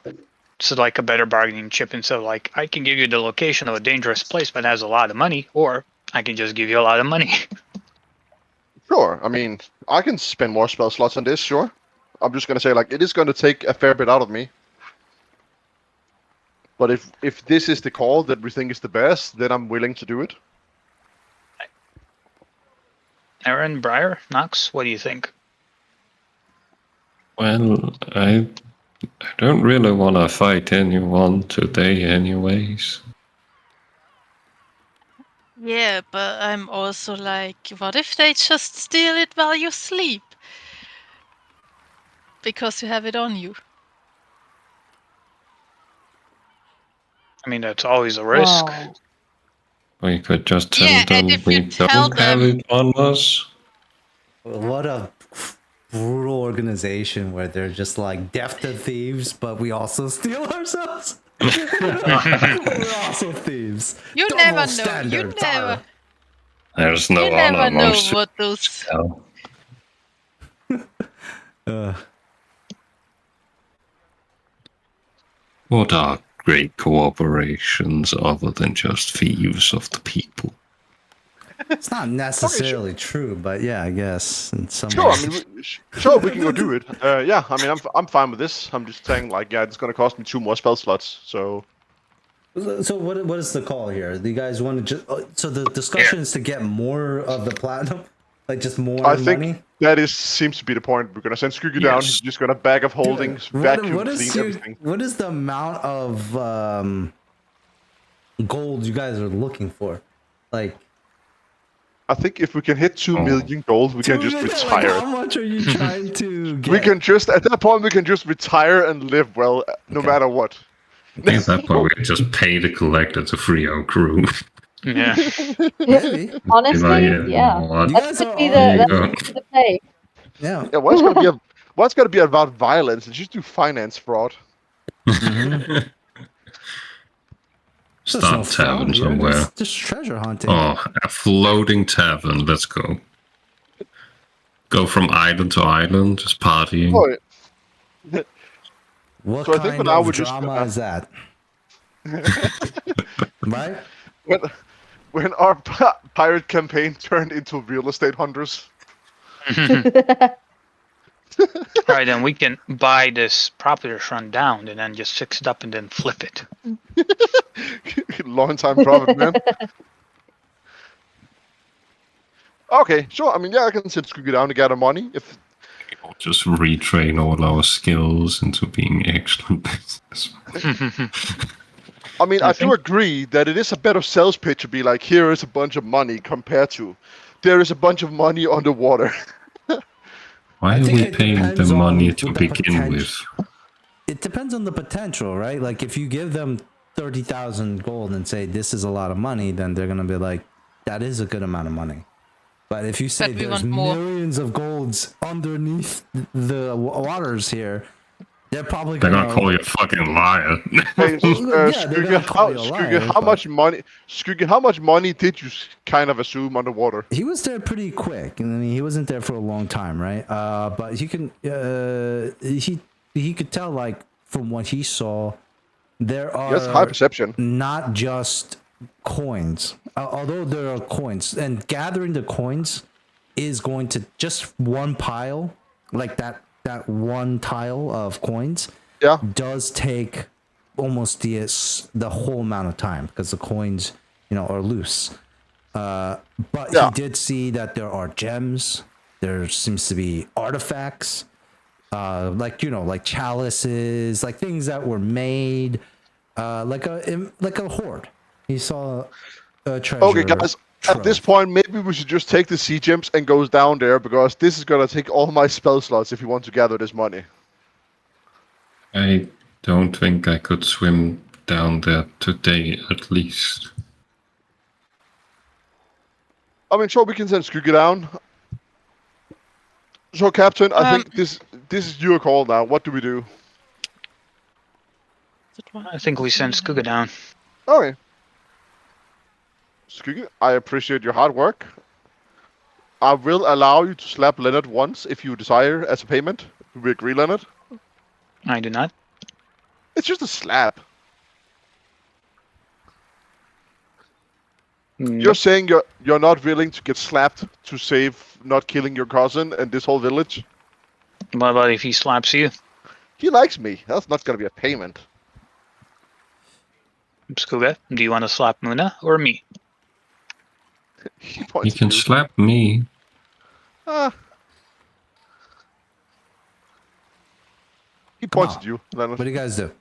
A: it's like a better bargaining chip instead of like I can give you the location of a dangerous place, but it has a lot of money, or I can just give you a lot of money.
C: Sure, I mean, I can spend more spell slots on this, sure. I'm just gonna say, like, it is gonna take a fair bit out of me. But if this is the call that we think is the best, then I'm willing to do it.
A: Aaron, Briar, Knox, what do you think?
E: Well, I don't really want to fight anyone today anyways.
D: Yeah, but I'm also like, what if they just steal it while you sleep? Because you have it on you.
A: I mean, that's always a risk.
F: Wow.
E: We could just tell
D: Yeah,
E: them
D: and if
E: we
D: you tell
E: don't have
D: them-
E: it on us.
B: What a brutal organization where they're just like deaf to thieves, but we also steal ourselves. We're also thieves.
D: You
B: Double
D: never know.
B: standard,
E: There's no
D: You
E: honor
D: never know
E: amongst
D: what those.
E: What are great cooperations other than just thieves of the people?
B: It's not necessarily true, but yeah, I guess in some
C: Sure,
B: ways.
C: I mean, sure, we can go do it. Yeah, I mean, I'm fine with this. I'm just saying, like, yeah, it's gonna cost me 2 more spell slots, so...
B: So what is the call here? Do you guys want to just? So the discussion is to get more of the platinum, like just more
C: I
B: money.
C: think that seems to be the point. We're gonna send Skugga down. He's just gonna bag of holdings, vacuum clean everything.
B: What is the amount of gold you guys are looking for? Like,
C: I think if we can hit 2 million gold, we can just retire.
B: Like, how much are you trying to get?
C: We can just at that point we can just retire and live well, no matter what.
E: At that point, we can just pay the collector to free our crew.
A: Yeah.
B: Maybe.
F: Honestly, yeah.
B: You guys are
F: the pay.
B: Yeah.
C: Yeah. What's gonna be about violence? And just do finance fraud.
E: Start tavern somewhere.
B: Just treasure hunting.
E: Oh, a floating tavern. Let's go. Go from island to island, just partying.
C: Oh, yeah.
B: What kind of drama is that? Right?
C: When our pirate campaign turned into real estate hunters.
A: Right, then we can buy this property that's run down and then just fix it up and then flip it.
C: Long time profit, man. Okay, sure. I mean, yeah, I can send Skugga down to gather money. If
E: just retrain all our skills into being excellent.
C: I mean, I do agree that it is a better sales pitch to be like, here is a bunch of money compared to, there is a bunch of money underwater.
E: Why are we paying the money to begin with?
B: It depends on the potential, right? Like if you give them 30,000 gold and say this is a lot of money, then they're gonna be like, that is a good amount of money. But if you say there's millions of golds underneath the waters here, they're gonna
E: call you a fucking liar.
C: Hey, Skugga, how much money did you kind of assume underwater?
B: He was there pretty quick. I mean, he wasn't there for a long time, right? But he could tell, like, from what he saw, there are
C: high perception.
B: Not just coins, although there are coins, and gathering the coins is going to just one pile, like that one tile of coins, does take almost the whole amount of time because the coins, are loose. But he did see that there are gems. There seems to be artifacts, like chalices, like things that were made, like a hoard. He saw a treasure.
C: Okay, guys. At this point, maybe we should just take the sea gems and goes down there because this is gonna take all my spell slots if you want to gather this money.
E: I don't think I could swim down there today, at least.
C: I mean, sure, we can send Skugga down. So, Captain, I think this is your call now. What do we do?
A: I think we send Skugga down.
C: Okay. Skugga, I appreciate your hard work. I will allow you to slap Leonard once if you desire as a payment. Do we agree, Leonard?
A: I do not.
C: It's just a slap. You're saying you're not willing to get slapped to save not killing your cousin and this whole village?
A: What about if he slaps you?
C: He likes me. That's not gonna be a payment.
A: Skugga, do you want to slap Muna or me?
E: You can slap me.
C: He points at you, Leonard.
B: What do you guys do?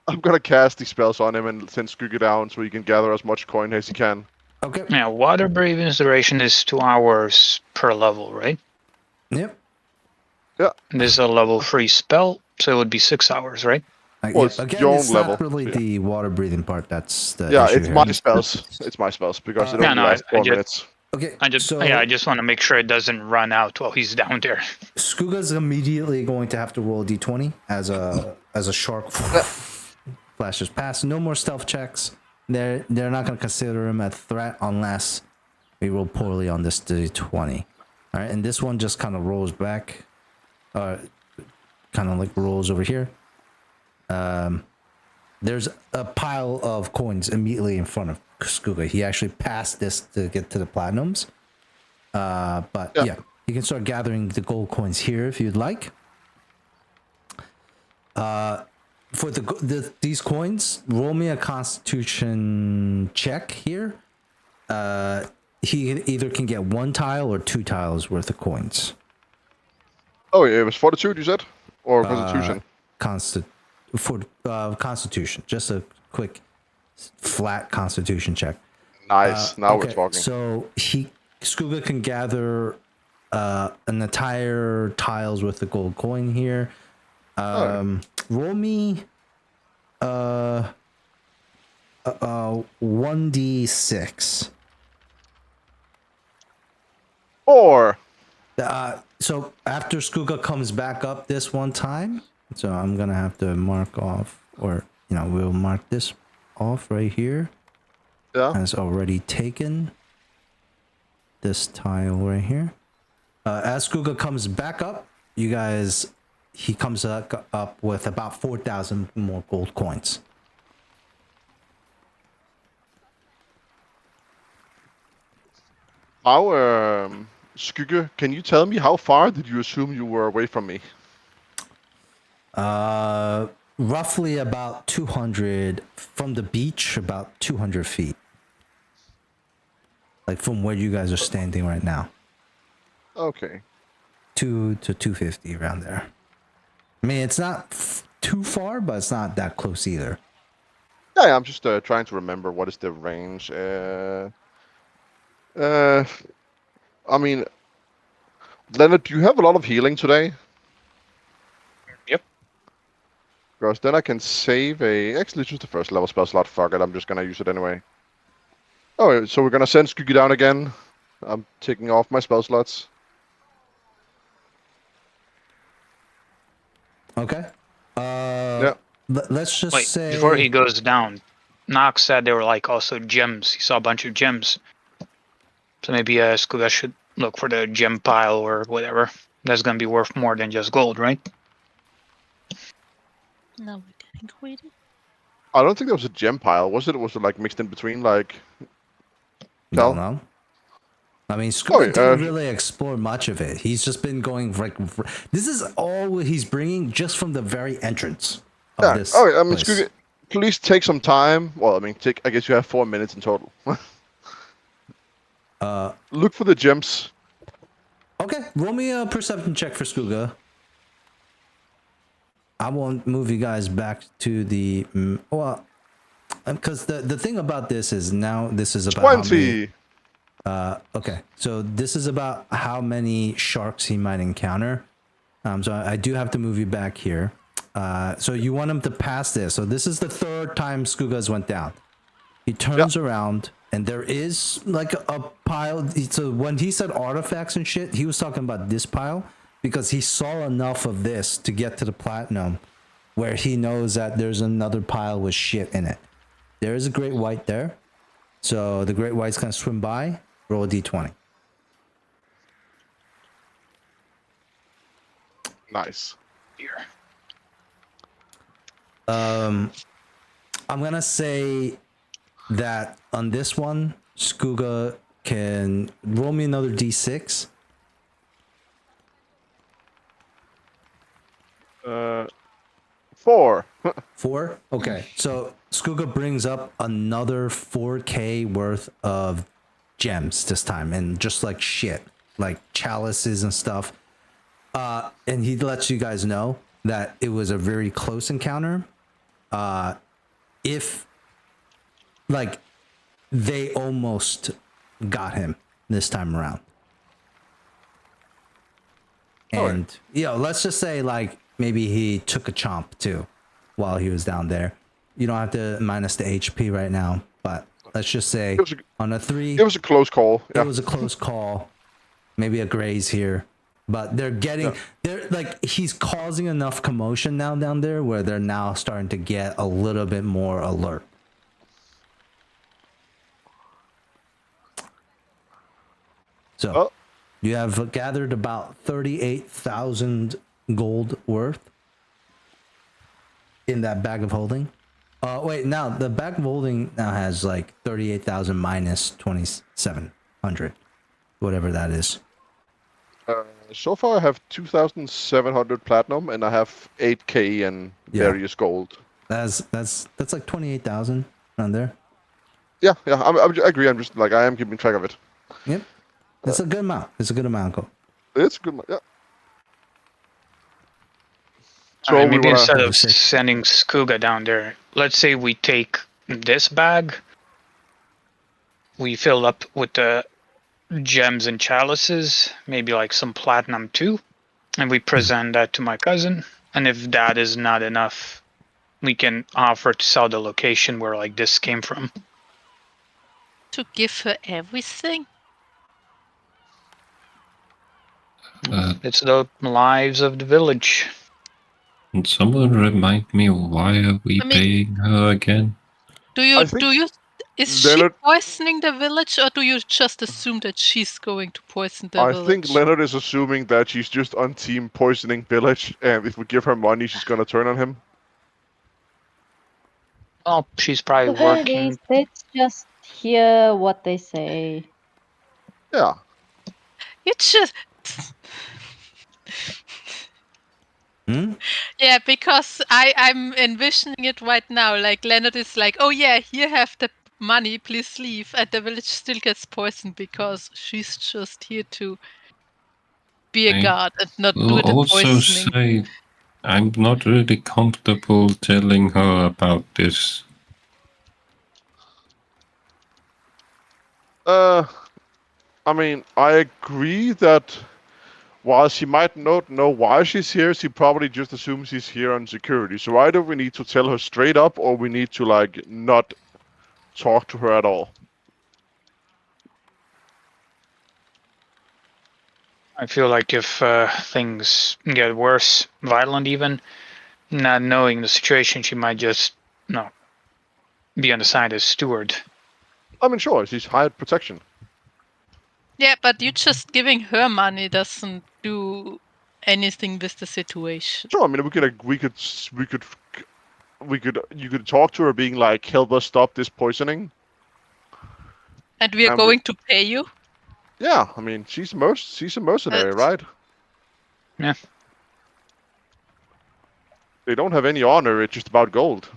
C: I'm gonna cast these spells on him and send Skugga down so he can gather as much coin as he can.
B: Okay.
A: Yeah, water breathing's duration is 2 hours per level, right?
B: Yep.
C: Yeah.
A: This is a level 3 spell, so it would be 6 hours, right?
C: Well, it's
B: again,
C: your
B: it's
C: own
B: not
C: level.
B: really the water breathing part. That's the
C: issue
B: it's
C: here. My spells. It's my spells because it only lasts 4 minutes.
B: Okay.
A: I just want to make sure it doesn't run out while he's down there.
B: Skugga's immediately going to have to roll a d20 as a shark flashes past. No more stealth checks. They're not going to consider him a threat unless we roll poorly on this d20. All right, and this one just kind of rolls back, kind of like rolls over here. There's a pile of coins immediately in front of Skugga. He actually passed this to get to the platinums. But yeah, you can start gathering the gold coins here if you'd like. For for these coins, roll me a Constitution check here. He either can get 1 tile or 2 tiles worth of coins.
C: Oh, it was Fortitude, you said, or Constitution?
B: Constitution. Just a quick, flat Constitution check.
C: Nice. Now we're talking.
B: So Skooga can gather an entire tiles with the gold coin here. Roll me 1d6.
C: 4.
B: So after Skooga comes back up this one time, so I'm gonna have to mark off, or we'll mark this off right here.
C: Yeah.
B: Has already taken this tile right here. As Skooga comes back up, he comes up with about 4,000 more gold coins.
C: How, Skugga, can you tell me how far did you assume you were away from me?
B: Roughly about 200 from the beach, about 200 feet. Like from where you guys are standing right now.
C: Okay.
B: 2 to 250 around there. I mean, it's not too far, but it's not that close either.
C: Yeah, I'm just trying to remember what is the range. I mean, Leonard, do you have a lot of healing today?
A: Yep.
C: Because then I can save actually just the first level spell slot. Fuck it, I'm just gonna use it anyway. Oh, so we're gonna send Skugga down again. I'm taking off my spell slots.
B: Okay.
C: Yeah.
B: Let's just say
A: before he goes down, Nox said there were like also gems. He saw a bunch of gems. So maybe Skugga should look for the gem pile or whatever. That's gonna be worth more than just gold, right?
D: No, we're getting greedy.
C: I don't think there was a gem pile. Was it? Was it like mixed in between, like?
B: No. I mean, Skooga didn't really explore much of it. He's just been going like, this is all he's bringing just from the very entrance of this.
C: Oh, I mean,
B: place.
C: Skugga, please take some time. Well, I mean, I guess you have 4 minutes in total. Look for the gems.
B: Okay, roll me a perception check for Skooga. I won't move you guys back to the because the thing about this is now this is about
C: 20.
B: Okay, so this is about how many sharks he might encounter. So I do have to move you back here. So you want him to pass this. So this is the 3rd time Skooga's went down. He turns around, and there is like a pile. So when he said artifacts and shit, he was talking about this pile because he saw enough of this to get to the platinum where he knows that there's another pile with shit in it. There is a great white there. So the great white's going to swim by. Roll a d20.
C: Nice.
A: Here.
B: I'm gonna say that on this one, Skooga can roll me another d6.
C: 4.
B: 4? Okay. So Skooga brings up another 4k worth of gems this time, and just like shit, like chalices and stuff. And he lets you guys know that it was a very close encounter. If like they almost got him this time around. And let's just say like maybe he took a chomp too while he was down there. You don't have to minus the HP right now, but let's just say on a 3,
C: it was a close call. Yeah.
B: It was a close call. Maybe a graze here. But they're like, he's causing enough commotion now down there where they're now starting to get a little bit more alert. So you have gathered about 38,000 gold worth in that bag of holding. Wait, now the bag of holding now has like 38,000 minus 2,700, whatever that is.
C: So far I have 2,700 platinum and I have 8k and various gold.
B: That's like 28,000 around there.
C: Yeah. I agree. I'm just like I am keeping track of it.
B: Yep. It's a good amount. It's a good amount.
C: It's a good. Yeah.
A: So
C: So
A: maybe instead of
B: 36.
A: sending Skuga down there, let's say we take this bag, we fill up with the gems and chalices, maybe like some platinum too, and we present that to my cousin. And if that is not enough, we can offer to sell the location where like this came from.
D: To give her everything?
A: It's the lives of the village.
E: Can someone remind me why are we paying her again?
D: Is she poisoning the village, or do you just assume that she's going to poison the village?
C: I think Leonard is assuming that she's just on team poisoning village, and if we give her money, she's gonna turn on him.
A: Well, she's probably working.
F: Let's just hear what they say.
C: Yeah.
D: It's just. Yeah, because I'm envisioning it right now. Like Leonard is like, oh yeah, here have the money, please leave, and the village still gets poisoned because she's just here to be a guard and not do the
E: also
D: poisoning.
E: Say I'm not really comfortable telling her about this.
C: I mean, I agree that while she might not know why she's here, she probably just assumes she's here on security. So either we need to tell her straight up, or we need to like not talk to her at all.
A: I feel like if things get worse, violent even, not knowing the situation, she might just be on the side as steward.
C: I mean, sure, she's hired protection.
D: Yeah, but you just giving her money doesn't do anything with the situation.
C: Sure, I mean, you could talk to her, being like, "Help us stop this poisoning."
D: And we are going to pay you.
C: Yeah, I mean, she's a mercenary, right?
A: Yeah.
C: They don't have any honor. It's just about gold.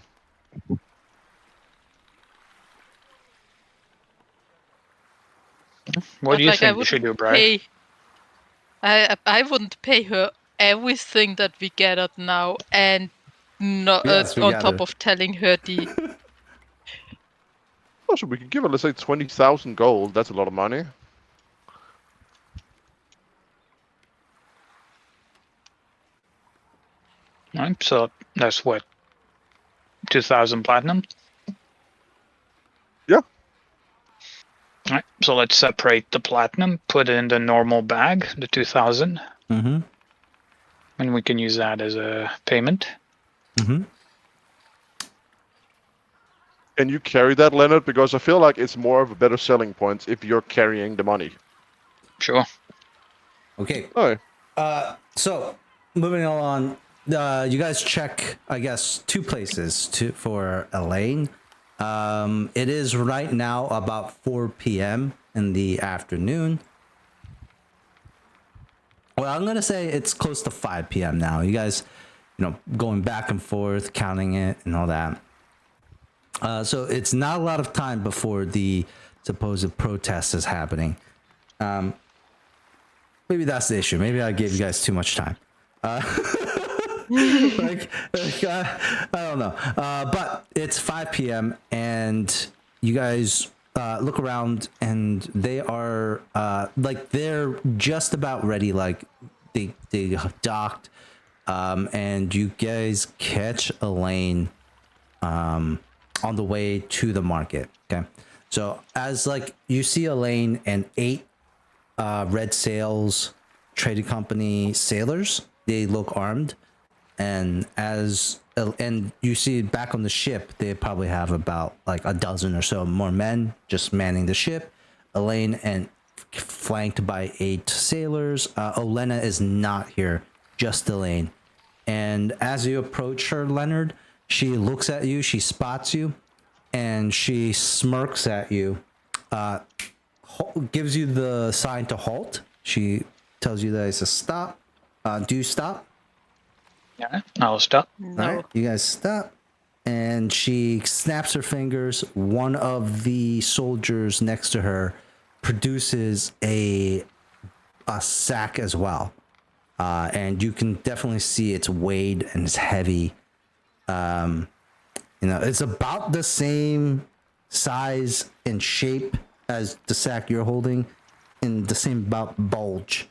A: What do you think we should do, Brian?
D: I wouldn't pay her everything that we gathered now, and not on top of telling her the.
C: Oh, so we can give her, let's say, 20,000 gold. That's a lot of money.
A: Right, so that's what, 2,000 platinum?
C: Yeah.
A: Alright, so let's separate the platinum, put it in the normal bag, the 2,000.
B: Mm-hmm.
A: And we can use that as a payment.
B: Mm-hmm.
C: Can you carry that, Leonard? Because I feel like it's more of a better selling point if you're carrying the money.
A: Sure.
B: Okay.
C: All right.
B: So moving on, you guys check, I guess, two places for Elaine. It is right now about 4 p.m. in the afternoon. Well, I'm gonna say it's close to 5 p.m. now. You guys, going back and forth, counting it and all that. So it's not a lot of time before the supposed protest is happening. Maybe that's the issue. Maybe I gave you guys too much time. I don't know. But it's 5 p.m. and you guys look around, and they are they're just about ready. Like they docked, and you guys catch Elaine on the way to the market. Okay, so as you see Elaine and 8 Red Sails trading company sailors, they look armed, and you see back on the ship they probably have about like a dozen or so more men just manning the ship. Elaine and flanked by 8 sailors. Olena is not here, just Elaine. And as you approach her, Leonard, she looks at you, she spots you, and she smirks at you, gives you the sign to halt. She tells you that it's a stop. Do you stop?
A: Yeah, I'll stop.
D: No.
B: All right, you guys stop. and she snaps her fingers. One of the soldiers next to her produces a sack as well. And you can definitely see it's weighed and it's heavy. It's about the same size and shape as the sack you're holding, in the same bulge.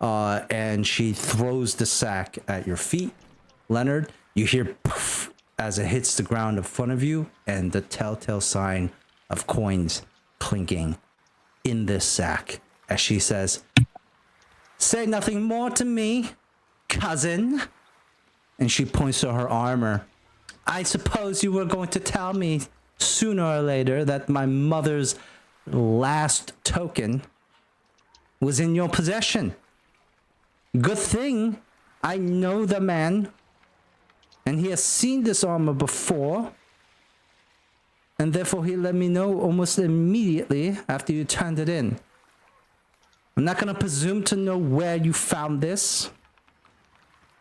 B: And she throws the sack at your feet, Leonard. You hear poof as it hits the ground in front of you, and the telltale sign of coins clinking in this sack. As she says, "Say nothing more to me, cousin." And she points to her armor. "I suppose you were going to tell me sooner or later that my mother's last token was in your possession. Good thing I know the man, and he has seen this armor before, and therefore he let me know almost immediately after you turned it in. I'm not going to presume to know where you found this.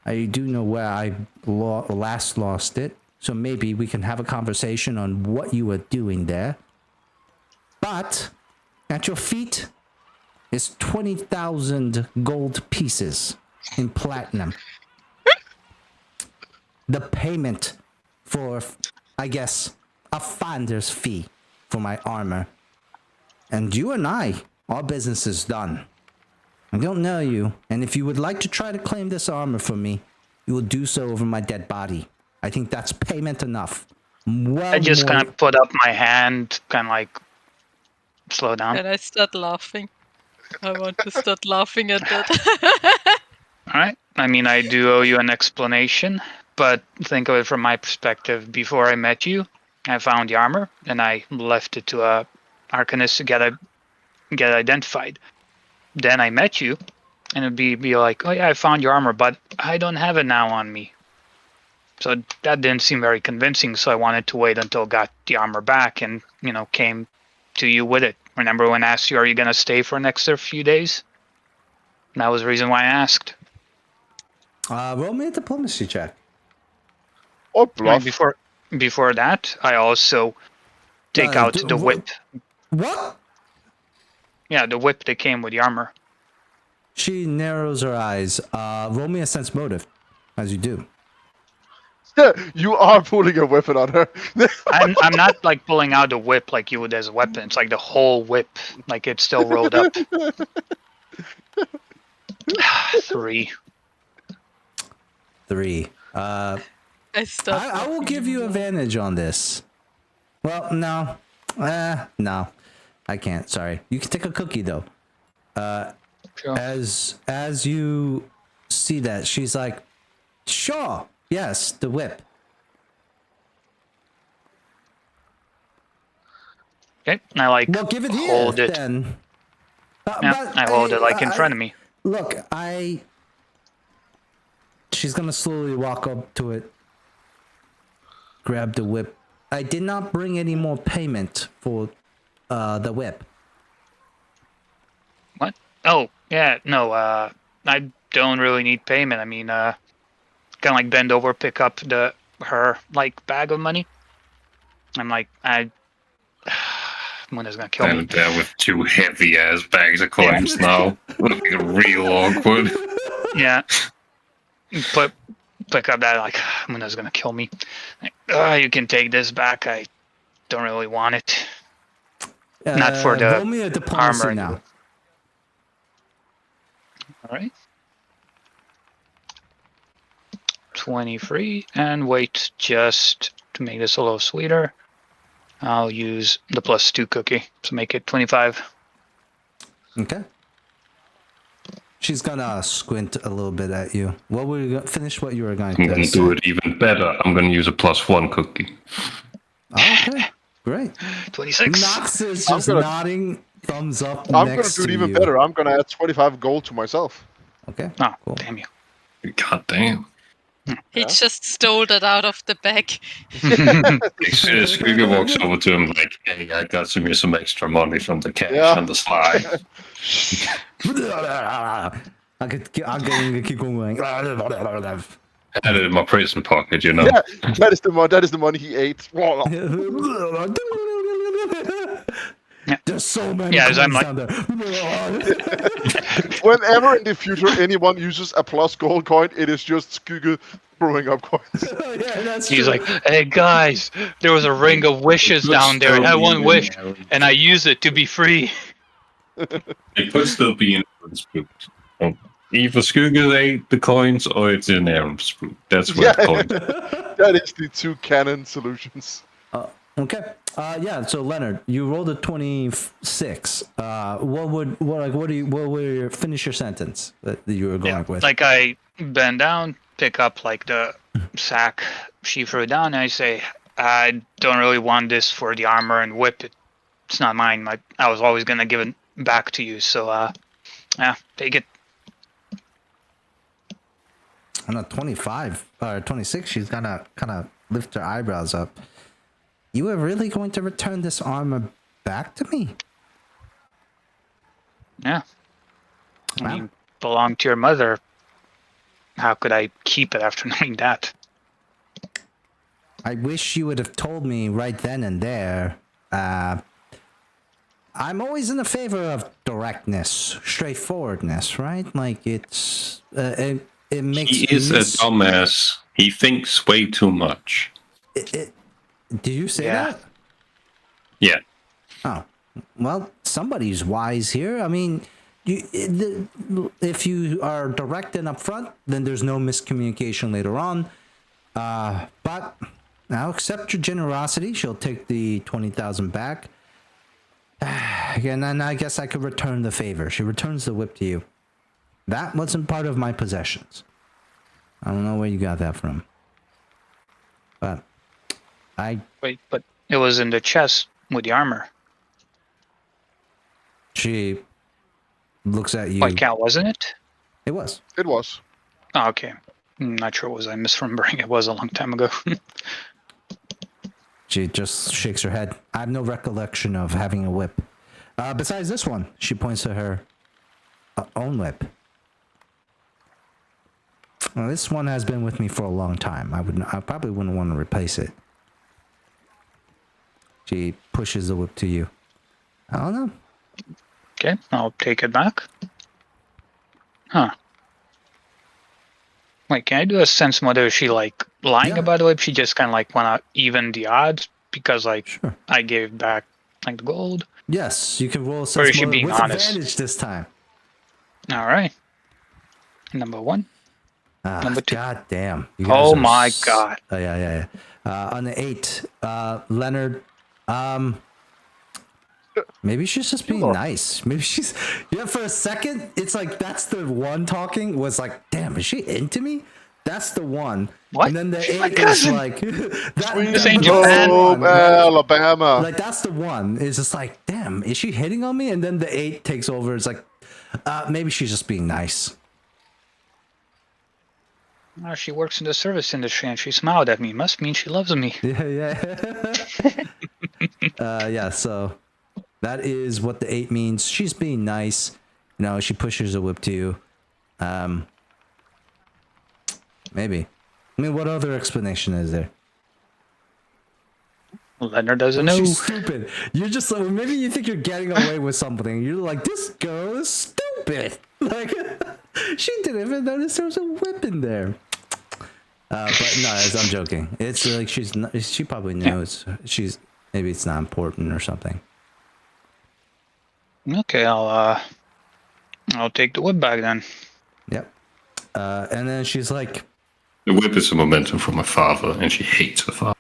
B: I do know where I last lost it, so maybe we can have a conversation on what you were doing there. But at your feet is 20,000 gold pieces in platinum. The payment for, I guess, a finder's fee for my armor. And you and I, our business is done. I don't know you, and if you would like to try to claim this armor from me, you will do so over my dead body. I think that's payment enough." Well,
A: I just kind of put up my hand, kind of like slow down.
D: And I start laughing. I want to start laughing at that.
A: Alright, I mean, I do owe you an explanation, but think of it from my perspective. Before I met you, I found the armor, and I left it to a arcanist to get identified. Then I met you, and it'd be like, "Oh yeah, I found your armor, but I don't have it now on me." So that didn't seem very convincing, so I wanted to wait until I got the armor back and, came to you with it. Remember when I asked you, are you going to stay for an extra few days? And that was the reason why I asked.
B: Roll me a diplomacy check.
C: Or bluff.
A: Before that, I also take out the whip.
B: What?
A: Yeah, the whip that came with the armor.
B: She narrows her eyes. Roll me a sense motive, as you do.
C: You are pulling a weapon on her.
A: I'm not like pulling out the whip like you would as a weapon. It's like the whole whip, like it's still rolled up. 3.
B: I will give you advantage on this. Well, no. No. I can't. Sorry. You can take a cookie though.
A: Sure.
B: As you see that, she's like, "Sure. Yes, the whip."
A: Okay, and I
B: Well, give it
A: hold
B: here,
A: it.
B: then.
A: Yeah, I hold it like in front of me.
B: Look, she's gonna slowly walk up to it, grab the whip. I did not bring any more payment for the whip.
A: What? Oh, yeah, no, I don't really need payment. I mean, kind of like bend over, pick up her like bag of money. I'm like, Muna's gonna kill me.
E: I'm there with 2 heavy ass bags of coins now. Looking real awkward.
A: Yeah. Pick up that, like, Muna's gonna kill me. You can take this back. I don't really want it. Not for the
B: roll me a diplomacy
A: armor
B: now.
A: Alright. 23, and wait, just to make this a little sweeter, I'll use the +2 cookie to make it 25.
B: Okay. She's gonna squint a little bit at you. What were you finish what you were going to
E: I'm gonna do it even better. I'm gonna use a +1 cookie.
B: Okay, great.
A: 26.
B: Nox is just nodding, thumbs up.
C: I'm gonna do it even better. I'm gonna add 25 gold to myself.
B: Okay.
A: Oh,
B: cool.
A: damn you.
E: God damn.
D: He just stole that out of the bag.
E: Skriger walks over to him like, "Hey, I got some extra money from the cash on the sly."
B: I'm gonna keep going.
E: I had it in my prison pocket, you know.
C: Yeah, that is the money he ate.
B: There's so many
A: Yeah,
B: coins
A: I'm like,
B: down there.
C: Whenever in the future anyone uses a plus gold coin, it is just Skugge throwing up coins.
B: Yeah, that's
A: he's
B: true.
A: like, hey guys, there was a ring of wishes
E: It could
A: down there. I
E: still
A: had
E: be
A: one
E: in
A: wish,
E: there.
A: and I used it to be free.
E: It could still be in Aaron's boot. Either Skugge ate the coins or it's in Aaron's boot. That's where the coins are.
C: That is the two canon solutions.
B: Okay. Yeah. So Leonard, you rolled a 26. What would finish your sentence that you were going with?
A: Like I bend down, pick up like the sack she threw down, and I say, I don't really want this for the armor and whip. It's not mine. I was always gonna give it back to you. So yeah, take it.
B: On a 25 or 26, she's gonna kind of lift her eyebrows up. You are really going to return this armor back to me?
A: Yeah. I
B: Wow.
A: mean, belonged to your mother. How could I keep it after knowing that?
B: I wish you would have told me right then and there. I'm always in the favor of directness, straightforwardness, right? Like it makes.
E: He is a dumbass. He thinks way too much.
B: Do you say
A: Yeah.
B: that?
E: Yeah.
B: Oh, well, somebody's wise here. I mean, if you are direct and upfront, then there's no miscommunication later on. But I'll accept your generosity. She'll take the 20,000 back. Again, and I guess I could return the favor. She returns the whip to you. That wasn't part of my possessions. I don't know where you got that from. But
A: Wait, but it was in the chest with the armor.
B: She looks at you.
A: White Cat, wasn't it?
B: It was.
C: It was.
A: Oh, okay. I'm not sure. Was I misremembering? It was a long time ago.
B: She just shakes her head. I have no recollection of having a whip. Besides this one, she points to her own whip. Well, this one has been with me for a long time. I probably wouldn't want to replace it. She pushes the whip to you. I don't know.
A: Okay, I'll take it back. Huh. Wait, can I do a sense whether is she like lying
B: Yeah.
A: about the whip? She just kind of like want to even the odds because like
B: Sure.
A: I gave back like the gold.
B: Yes, you can roll a
A: Or is
B: sense
A: she
B: motive
A: being
B: with
A: honest?
B: advantage this time.
A: All right. Number one. Number two.
B: God damn. You
A: Oh
B: are
A: my god.
B: Oh, yeah. On the 8, Leonard, maybe she's just being nice. Maybe she's, for a second, it's like, that's the one talking, was like, damn, is she into me? That's the one.
A: What?
B: And then the
A: She's my
B: 8 is
A: cousin.
B: like,
A: This ain't
B: that's
A: Japan.
B: the one, right?
C: Alabama.
B: Like, that's the one. It's just like, damn, is she hitting on me? And then the 8 takes over. It's like, maybe she's just being nice.
A: Oh, she works in the service industry and she smiled at me. Must mean she loves me.
B: Yeah. Yeah, so that is what the 8 means. She's being nice. You know, she pushes a whip to you. Maybe. I mean, what other explanation is there?
A: Leonard doesn't know.
B: She's stupid. You're just like, maybe you think you're getting away with something. You're like, this girl is stupid. Like, she didn't even notice there was a whip in there. But no, I'm joking. It's like she probably knows. Maybe it's not important or something.
A: Okay, I'll take the whip back then.
B: Yep. And then she's like,
E: The whip is a momentum from her father, and she hates her father.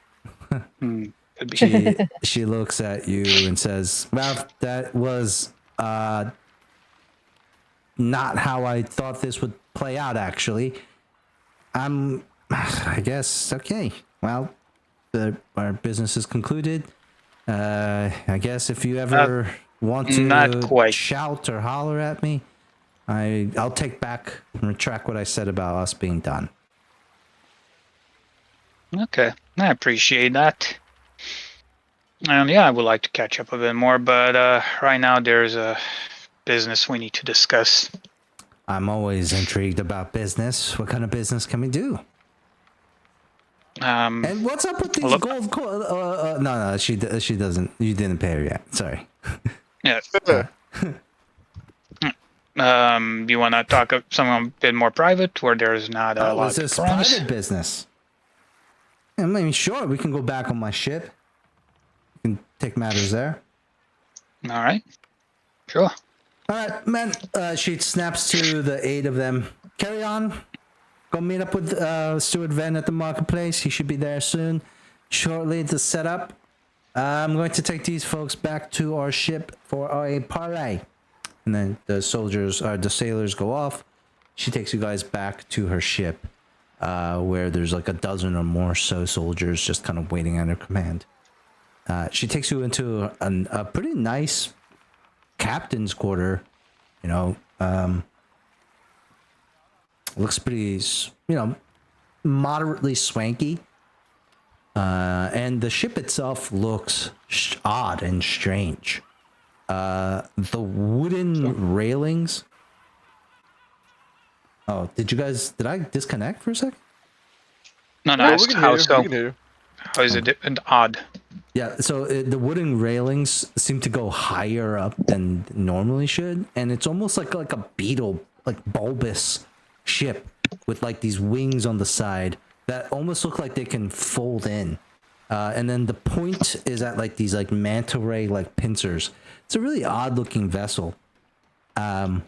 A: Could be.
B: she looks at you and says, well, that was not how I thought this would play out, actually. I guess, okay. Well, our business is concluded. I guess if you ever want to
A: not quite.
B: shout or holler at me, I'll take back and retract what I said about us being done.
A: Okay, I appreciate that. And yeah, I would like to catch up a bit more, but right now there's a business we need to discuss.
B: I'm always intrigued about business. What kind of business can we do? And what's up with these gold? No, she doesn't. You didn't pay her yet. Sorry.
A: Yeah. You want to talk of something a bit more private, where there's not a lot
B: This
A: to promise?
B: private business. I mean, sure, we can go back on my ship. We can take matters there.
A: All right. Sure.
B: All right, man. She snaps to the 8 of them. Carry on. Go meet up with Stuart Venn at the marketplace. He should be there soon. Shortly to set up. I'm going to take these folks back to our ship for a parlay. And then the sailors go off. She takes you guys back to her ship, where there's like a dozen or more soldiers just kind of waiting on her command. She takes you into a pretty nice captain's quarter. Looks pretty, moderately swanky. And the ship itself looks odd and strange. The wooden railings. Oh, did I disconnect for a second?
A: No, how so? How is it odd?
B: Yeah, so the wooden railings seem to go higher up than normally should, and it's almost like a beetle, like bulbous ship with like these wings on the side that almost look like they can fold in. And then the point is at like these like manta ray like pincers. It's a really odd looking vessel. And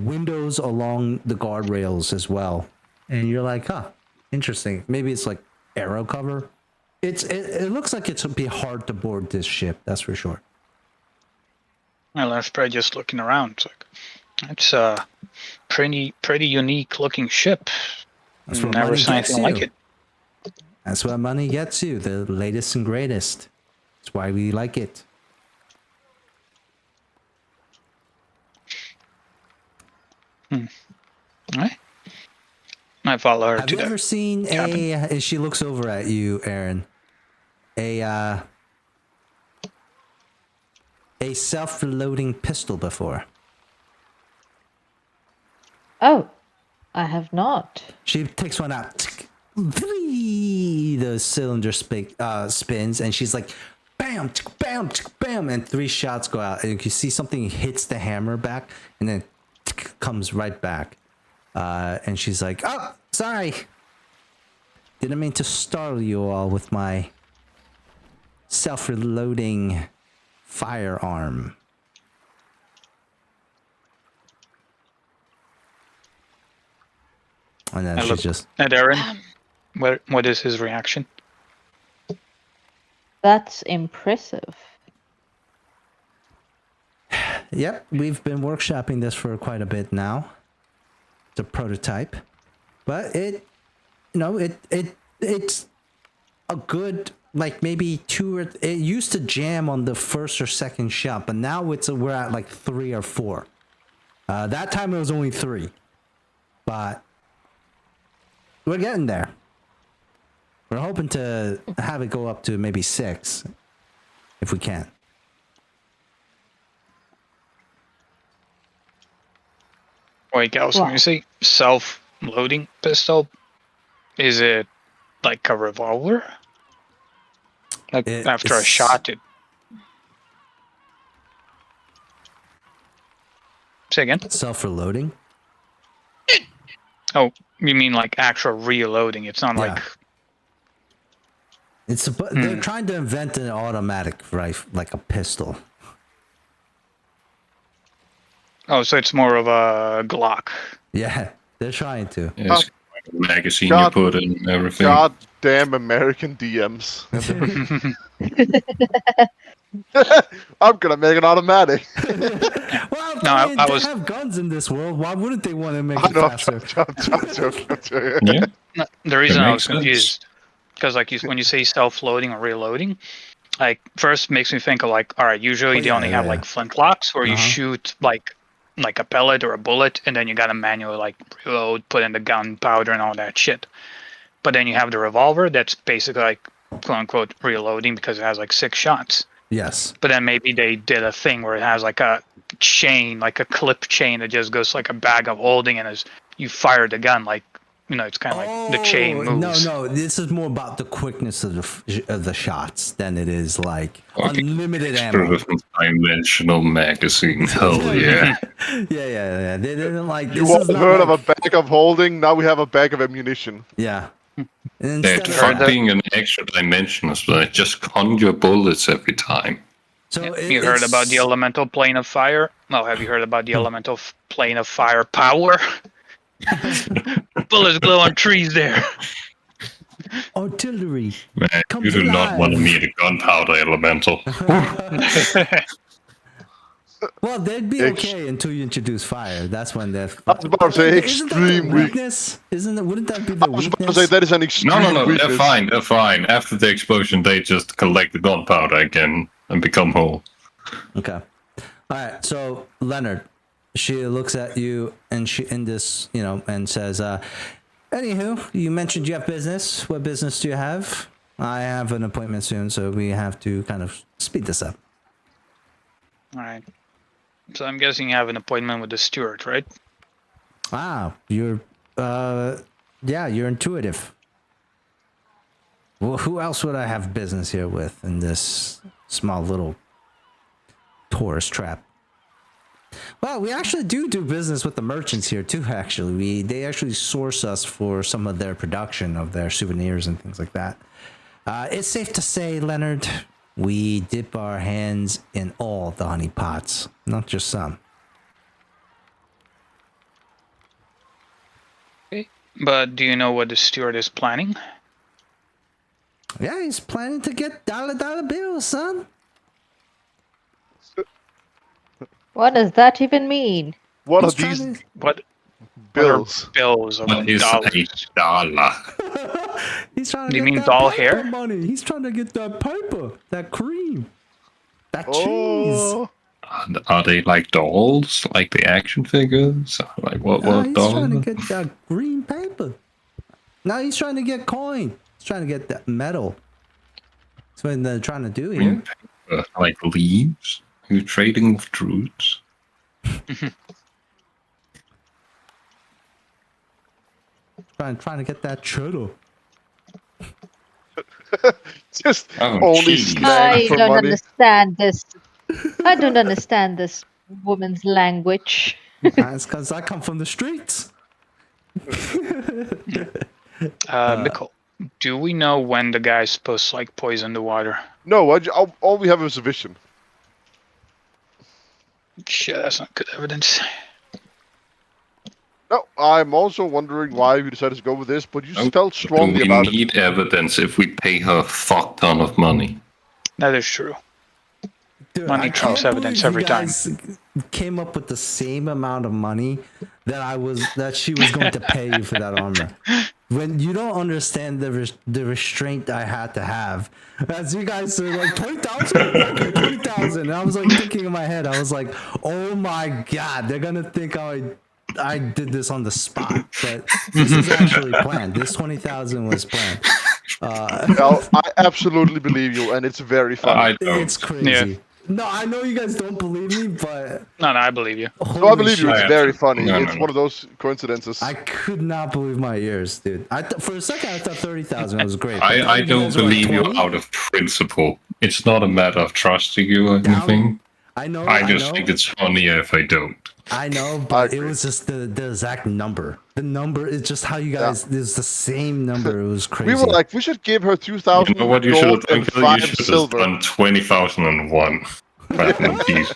B: windows along the guardrails as well. And you're like, huh, interesting. Maybe it's like aero cover. It looks like it'll be hard to board this ship, that's for sure.
A: Well, that's probably just looking around. It's a pretty unique looking ship.
B: That's what
A: Never seen anything like it.
B: That's what money gets you, the latest and greatest. That's why we like it.
A: All right. I follow her.
B: Have you ever seen as she looks over at you, Aaron, a self-reloading pistol before?
F: Oh, I have not.
B: She takes one out. The cylinder spins, and she's like, bam, bam, bam, and 3 shots go out. And you can see something hits the hammer back, and then comes right back. And she's like, oh, sorry. Didn't mean to startle you all with my self-reloading firearm. And then she's just...
A: At Aaron, what is his reaction?
F: That's impressive.
B: Yep, we've been workshopping this for quite a bit now. It's a prototype, but it's a good, like maybe 2 or it used to jam on the first or second shot, but now we're at like 3 or 4. That time it was only 3, but we're getting there. We're hoping to have it go up to maybe 6 if we can.
A: Wait, Gals, when you say self-loading pistol, is it like a revolver? Like after a shot, it... Say again?
B: Self-reloading?
A: Oh, you mean like actual reloading? It's not like...
B: They're trying to invent an automatic rifle, like a pistol.
A: Oh, so it's more of a Glock.
B: Yeah, they're trying to.
E: Yeah, it's like a magazine you put in and everything.
C: Goddamn American DMs. I'm gonna make an automatic.
B: Well, they have guns in this world. Why wouldn't they want to make it faster?
E: Yeah.
A: No, the reason I was confused, because like when you say self-loading or reloading, like first makes me think of like, all right, usually they only have like flintlocks where you shoot like a pellet or a bullet, and then you gotta manually like reload, put in the gunpowder and all that shit. But then you have the revolver that's basically like quote unquote reloading because it has like 6 shots.
B: Yes.
A: But then maybe they did a thing where it has like a chain, like a clip chain that just goes like a bag of holding, and as you fire the gun, like it's kind of like the chain moves.
B: No, this is more about the quickness of the shots than it is like unlimited ammo.
E: Dimensional magazine. Hell yeah.
B: yeah. They didn't like.
C: You all heard of a bag of holding? Now we have a bag of ammunition.
B: Yeah.
E: Fuck being an extra dimension as well. Just conjure bullets every time.
A: So you heard about the elemental plane of fire? No, have you heard about the elemental plane of fire power? Bullets glow on trees there.
B: Artillery.
E: Man, you do not want to meet a gunpowder elemental.
B: Well, they'd be okay until you introduce fire. That's when they're.
C: I was about to say extreme
B: weakness. Wouldn't that be the weakness?
C: I was about to say that is an extreme
E: No,
C: weakness.
E: they're fine. After the explosion, they just collect the gunpowder again and become whole.
B: Okay. All right. So Leonard, she looks at you and and says, "Anywho, you mentioned you have business. What business do you have? I have an appointment soon, so we have to kind of speed this up."
A: All right. So I'm guessing you have an appointment with the steward, right?
B: Ah, you're you're intuitive. Well, who else would I have business here with in this small little tourist trap? Well, we actually do business with the merchants here too. Actually, they actually source us for some of their production of their souvenirs and things like that. It's safe to say, Leonard, we dip our hands in all the honey pots, not just some.
A: Okay. But do you know what the steward is planning?
B: Yeah, he's planning to get dollar bills, son.
F: What does that even mean?
C: What
B: He's
C: are these
A: What
C: bills?
A: Bills of
E: What is
A: dollars.
E: $1?
B: He's trying to
A: Do you
B: get
A: mean
B: that
A: doll
B: paper
A: hair?
B: money. He's trying to get that paper, that cream, that cheese.
C: Oh,
E: Are they like dolls, like the action figures? Like what
B: He's
E: dolls?
B: trying to get that green paper. Now he's trying to get coin. He's trying to get that metal. That's what they're trying to do here.
E: Like leaves? You're trading with druids?
B: Trying to get that cheddar.
C: just
E: Oh,
C: only
E: geez.
C: slang
F: I
C: for
F: don't
C: money.
F: understand this. I don't understand this woman's language.
B: That's because I come from the streets.
A: Mikkel, do we know when the guy's supposed to like poison the water?
C: No, all we have is a vision.
A: Shit, that's not good evidence.
C: No, I'm also wondering why we decided to go with this, but you felt
E: Do
C: strongly
E: we
C: about it.
E: need evidence if we pay her a fuck ton of money?
A: That is true.
B: Dude,
A: Money
B: I
A: trumps
B: can't
A: evidence
B: believe
A: every
B: you guys came up with the same amount of money that she was going to pay you for that armor. When you don't understand the restraint I had to have, as you guys said, like 20,000, okay, 20,000, and I was like thinking in my head, I was like, oh my god, they're gonna think I did this on the spot, but this is actually planned. This 20,000 was planned.
C: Well, I absolutely believe you, and it's very funny.
E: I don't.
B: It's crazy.
A: Yeah.
B: No, I know you guys don't believe me, but
A: No, I believe you.
C: No, I
B: holy
C: believe you.
B: shit.
C: It's very funny.
E: No,
C: It's
E: no.
C: one of those coincidences.
B: I could not believe my ears, dude. For a second, I thought 30,000 was great.
E: I don't believe you out of principle. It's not a matter of trusting you or anything.
B: I know.
E: I just think it's funnier if I don't.
B: I know,
C: I
B: but it
C: agree.
B: was just the exact number. The number is just how you guys. It's the same number. It was crazy.
C: We were like, we should give her 2,000
E: You know what you should
C: gold
E: have
C: and
E: done?
C: 5
E: You should have
C: silver.
E: done 20,001 platinum piece.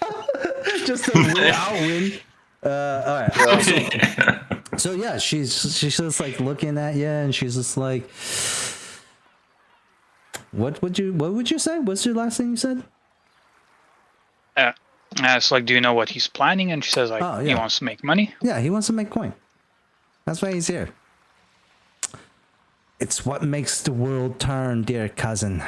B: just a win. All right. So yeah, she's just like looking at you, and she's just like, what would you say? What's your last thing you said?
A: It's like, do you know what he's planning? And she says, like,
B: Oh,
A: he
B: yeah.
A: wants to make money.
B: Yeah, he wants to make coin. That's why he's here. It's what makes the world turn, dear cousin.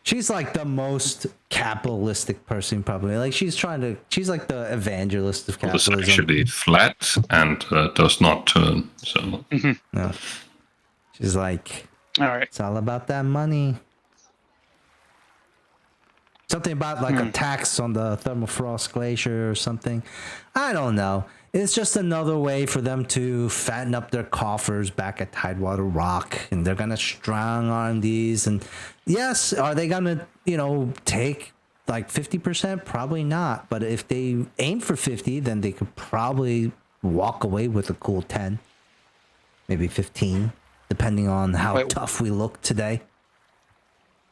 B: She's like the most capitalistic person, probably. Like she's like the evangelist of
E: It's
B: capitalism.
E: actually flat and does not turn. So
B: No. She's like,
A: All right.
B: it's all about that money. Something about like a tax on the thermal frost glacier or something. I don't know. It's just another way for them to fatten up their coffers back at Tidewater Rock, and they're gonna strong arm these. And yes, are they gonna, take like 50%? Probably not. But if they aim for 50, then they could probably walk away with a cool 10, maybe 15, depending on how tough we look today.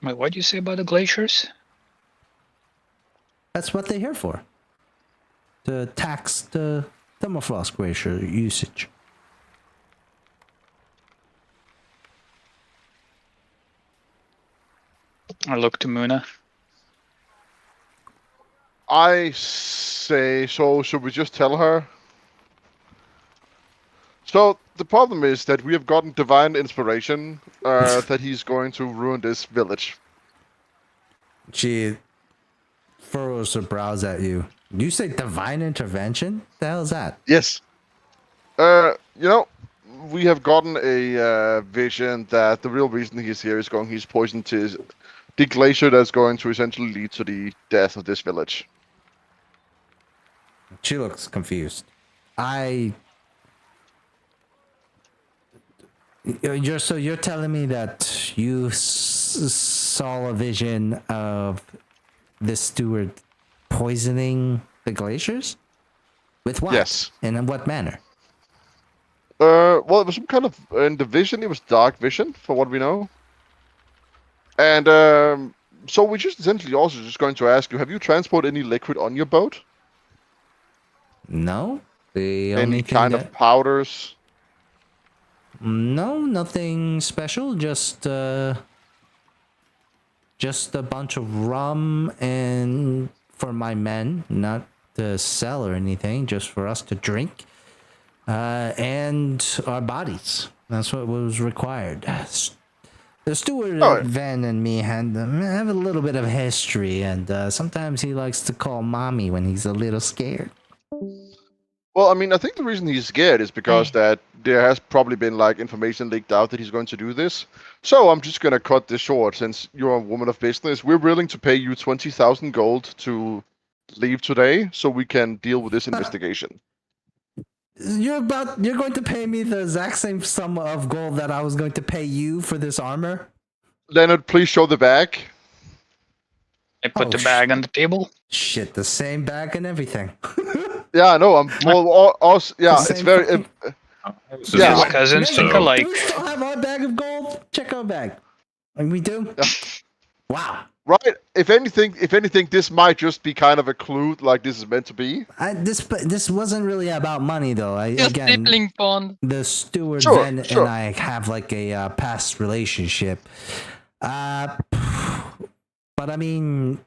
A: Wait, what do you say about the glaciers?
B: That's what they're here for. To tax the Thermofrost glacier usage.
A: I look to Muna.
C: I say, so should we just tell her? So the problem is that we have gotten divine inspiration that he's going to ruin this village.
B: She furrows her brows at you. You say divine intervention? The hell is that?
C: Yes. We have gotten a vision that the real reason he's here is he's poisoned the glacier that's going to essentially lead to the death of this village.
B: She looks confused. You're telling me that you saw a vision of the steward poisoning the glaciers? With what?
C: Yes.
B: And in what manner?
C: Well, it was some kind of in the vision. It was dark vision, for what we know. And so we're just essentially also just going to ask you: have you transported any liquid on your boat?
B: No.
C: Any kind of powders?
B: No, nothing special. Just a bunch of rum and for my men, not to sell or anything, just for us to drink. And our bodies. That's what was required. The steward, Van, and me have a little bit of history, and sometimes he likes to call mommy when he's a little scared.
C: Well, I mean, I think the reason he's scared is because that there has probably been information leaked out that he's going to do this. So I'm just going to cut this short. Since you're a woman of business, we're willing to pay you 20,000 gold to leave today so we can deal with this investigation.
B: You're going to pay me the exact same sum of gold that I was going to pay you for this armor?
C: Leonard, please show the bag.
A: I put the bag on the table.
B: Shit, the same bag and everything.
C: Yeah, no, it's very.
A: Yeah, cousins think alike.
B: Do we still have our bag of gold? Check our bag. And we do?
C: Yeah.
B: Wow.
C: Right. If anything, this might just be kind of a clue, like this is meant to be.
B: This wasn't really about money, though.
D: Sibling bond.
B: The steward and I have a past relationship. But I mean,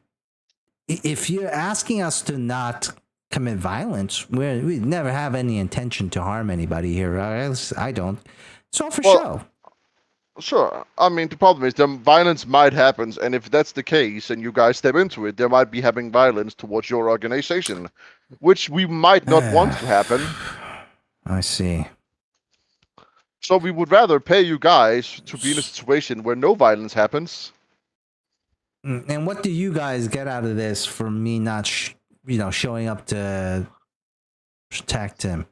B: if you're asking us to not commit violence, we never have any intention to harm anybody here. I don't. It's all for show.
C: Sure. I mean, the problem is the violence might happen, and if that's the case and you guys step into it, there might be having violence towards your organization, which we might not want to happen.
B: I see.
C: So we would rather pay you guys to be in a situation where no violence happens.
B: And what do you guys get out of this for me not, showing up to protect him?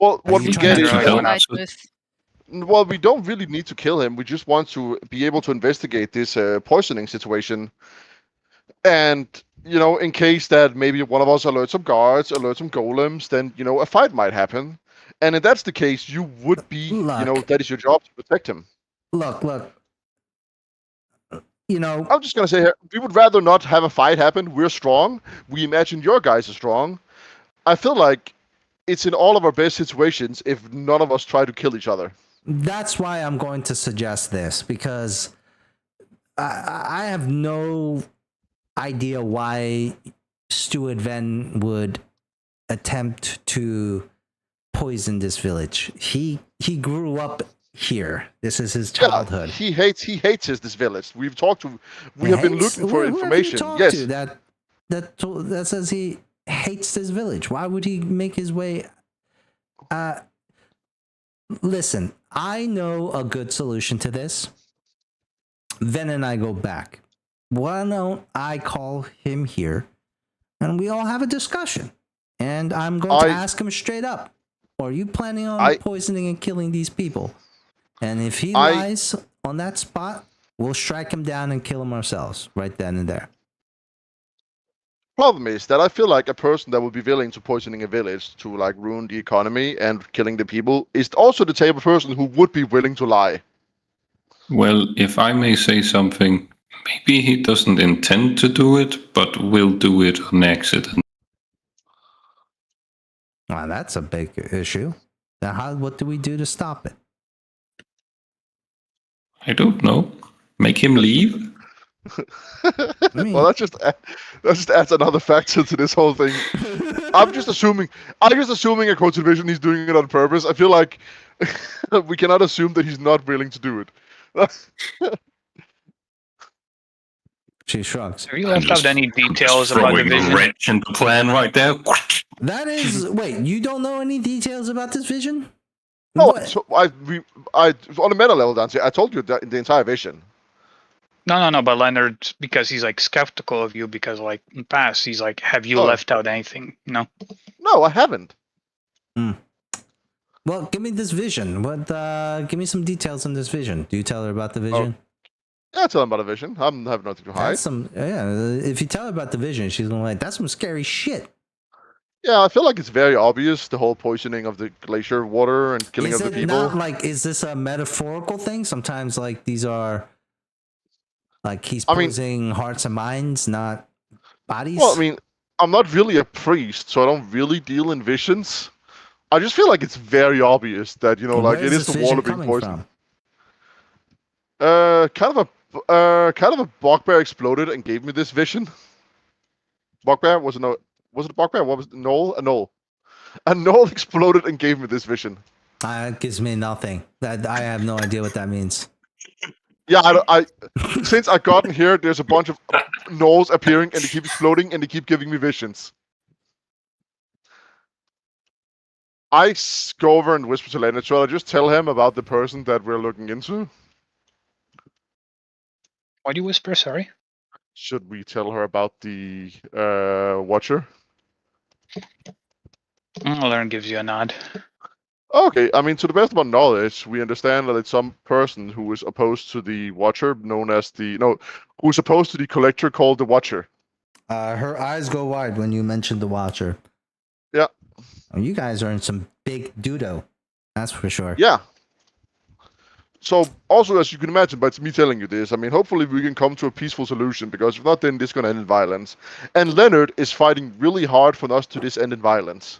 C: Well, what we get
D: is...
C: Well, we don't really need to kill him. We just want to be able to investigate this poisoning situation. And, in case that maybe one of us alerts some guards, alerts some golems, then, a fight might happen. And if that's the case, you would be, that is your job to protect him.
B: Look.
C: I'm just going to say here, we would rather not have a fight happen. We're strong. We imagine your guys are strong. I feel like it's in all of our best situations if none of us try to kill each other.
B: That's why I'm going to suggest this, because I have no idea why Stuart Venn would attempt to poison this village. He grew up here. This is his childhood.
C: Yeah, he hates this village. We have been looking for information. Yes.
B: That says he hates this village. Why would he make his way? Listen, I know a good solution to this. Ven and I go back. Why don't I call him here and we all have a discussion? and I'm going to ask him straight up. Are you planning on poisoning and killing these people? And if he lies on that spot, we'll strike him down and kill him ourselves right then and there.
C: Problem is that I feel like a person that would be willing to poisoning a village to like ruin the economy and killing the people is also the type of person who would be willing to lie.
E: Well, if I may say something, maybe he doesn't intend to do it, but will do it on accident.
B: Well, that's a big issue. Now, what do we do to stop it?
E: I don't know. Make him leave?
C: Well, that just adds another factor to this whole thing. I'm just assuming a conservation he's doing it on purpose. I feel like we cannot assume that he's not willing to do it.
B: She shrugs.
A: Have you left out any details about the vision?
E: Wrench in the plan right there.
B: That is. Wait, you don't know any details about this vision?
C: No, I on a meta level, Dante, I told you the entire vision.
A: No, but Leonard, because he's like skeptical of you, because like in the past, he's like, have you left out anything? No,
C: I haven't.
B: Well, give me this vision. Give me some details on this vision. Do you tell her about the vision?
C: Yeah, tell her about the vision. I have nothing to hide.
B: If you tell her about the vision, she's gonna like, that's some scary shit.
C: Yeah, I feel like it's very obvious, the whole poisoning of the glacier water and killing of the people.
B: Is this a metaphorical thing? Sometimes like these are like he's poisoning hearts and minds, not bodies.
C: Well, I mean, I'm not really a priest, so I don't really deal in visions. I just feel like it's very obvious that, like it is the water being poisoned. Kind of a bugbear exploded and gave me this vision. Bugbear? Was it a bugbear? What was it? Knoll? A knoll. A knoll exploded and gave me this vision.
B: That gives me nothing. I have no idea what that means.
C: Yeah, I since I gotten here, there's a bunch of knolls appearing and they keep exploding and they keep giving me visions. I go over and whisper to Leonard, so I just tell him about the person that we're looking into.
A: Why do you whisper? Sorry.
C: Should we tell her about the Watcher?
A: Leonard gives you a nod.
C: Okay, I mean, to the best of our knowledge, we understand that it's some person who is opposed to the Watcher, who's opposed to the Collector called the Watcher.
B: Her eyes go wide when you mention the Watcher.
C: Yeah.
B: Oh, you guys are in some big doodle, that's for sure.
C: Yeah. So, also, as you can imagine, by me telling you this, I mean, hopefully we can come to a peaceful solution, because if not, then this is going to end in violence. And Leonard is fighting really hard for us to this end in violence.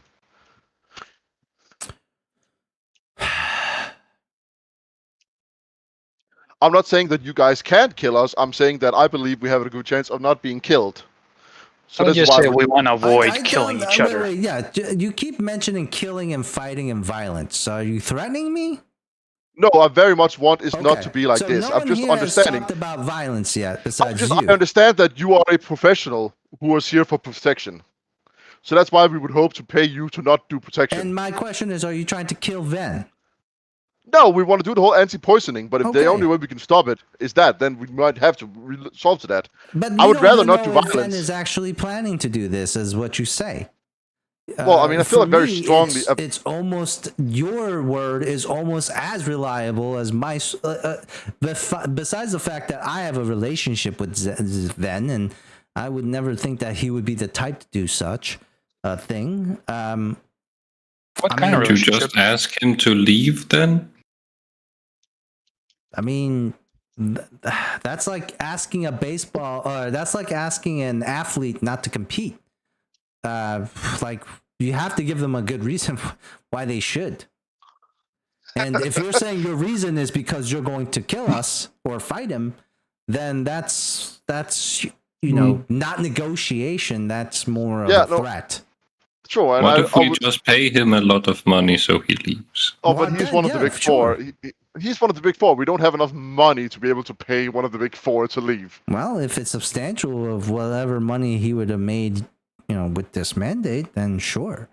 C: I'm not saying that you guys can't kill us. I'm saying that I believe we have a good chance of not being killed.
A: So that's just why we want to avoid killing each other.
B: Wait, yeah, you keep mentioning killing and fighting and violence. So are you threatening me?
C: No, I very much want is not to be like
B: so
C: this.
B: No
C: I'm just understanding.
B: Talked about violence yet, besides you.
C: I understand that you are a professional who is here for protection. So that's why we would hope to pay you to not do protection.
B: And my question is, are you trying to kill Ven?
C: No, we want to do the whole anti-poisoning, but if the only way we can stop it is that, then we might have to resolve to that.
B: But
C: I would rather not do violence.
B: Ven is actually planning to do this, is what you say.
C: Well, I mean, I feel like very strongly.
B: It's almost, your word is almost as reliable as my. Besides the fact that I have a relationship with Ven, and I would never think that he would be the type to do such a thing.
A: What kind of relationship?
E: You just ask him to leave then?
B: I mean, that's like asking that's like asking an athlete not to compete. Like, you have to give them a good reason why they should. And if you're saying your reason is because you're going to kill us or fight him, then that's not negotiation. That's more of a threat.
C: Sure. And
E: what if we just pay him a lot of money so he leaves?
C: Oh, but he's one of the big four. He's one of the big four. We don't have enough money to be able to pay one of the big four to leave.
B: Well, if it's substantial of whatever money he would have made, with this mandate, then sure.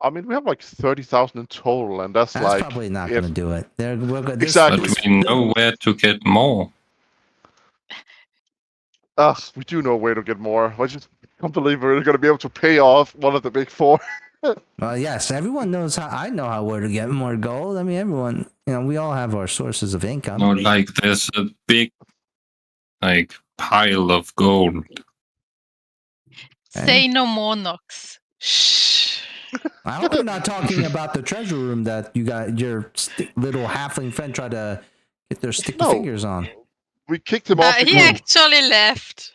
C: I mean, we have like 30,000 in total, and that's like
B: probably not going to do it.
C: Exactly.
E: But we know where to get more.
C: We do know where to get more. can't believe we're going to be able to pay off one of the big four.
B: Well, yes, everyone knows how. I know how where to get more gold. I mean, everyone, we all have our sources of income.
E: No, like there's a big, like pile of gold.
D: Say no more, Nox. Shh.
B: I hope you're not talking about the treasure room that you got your little halfling friend tried to get their sticky fingers on.
C: We kicked him off.
D: He actually left.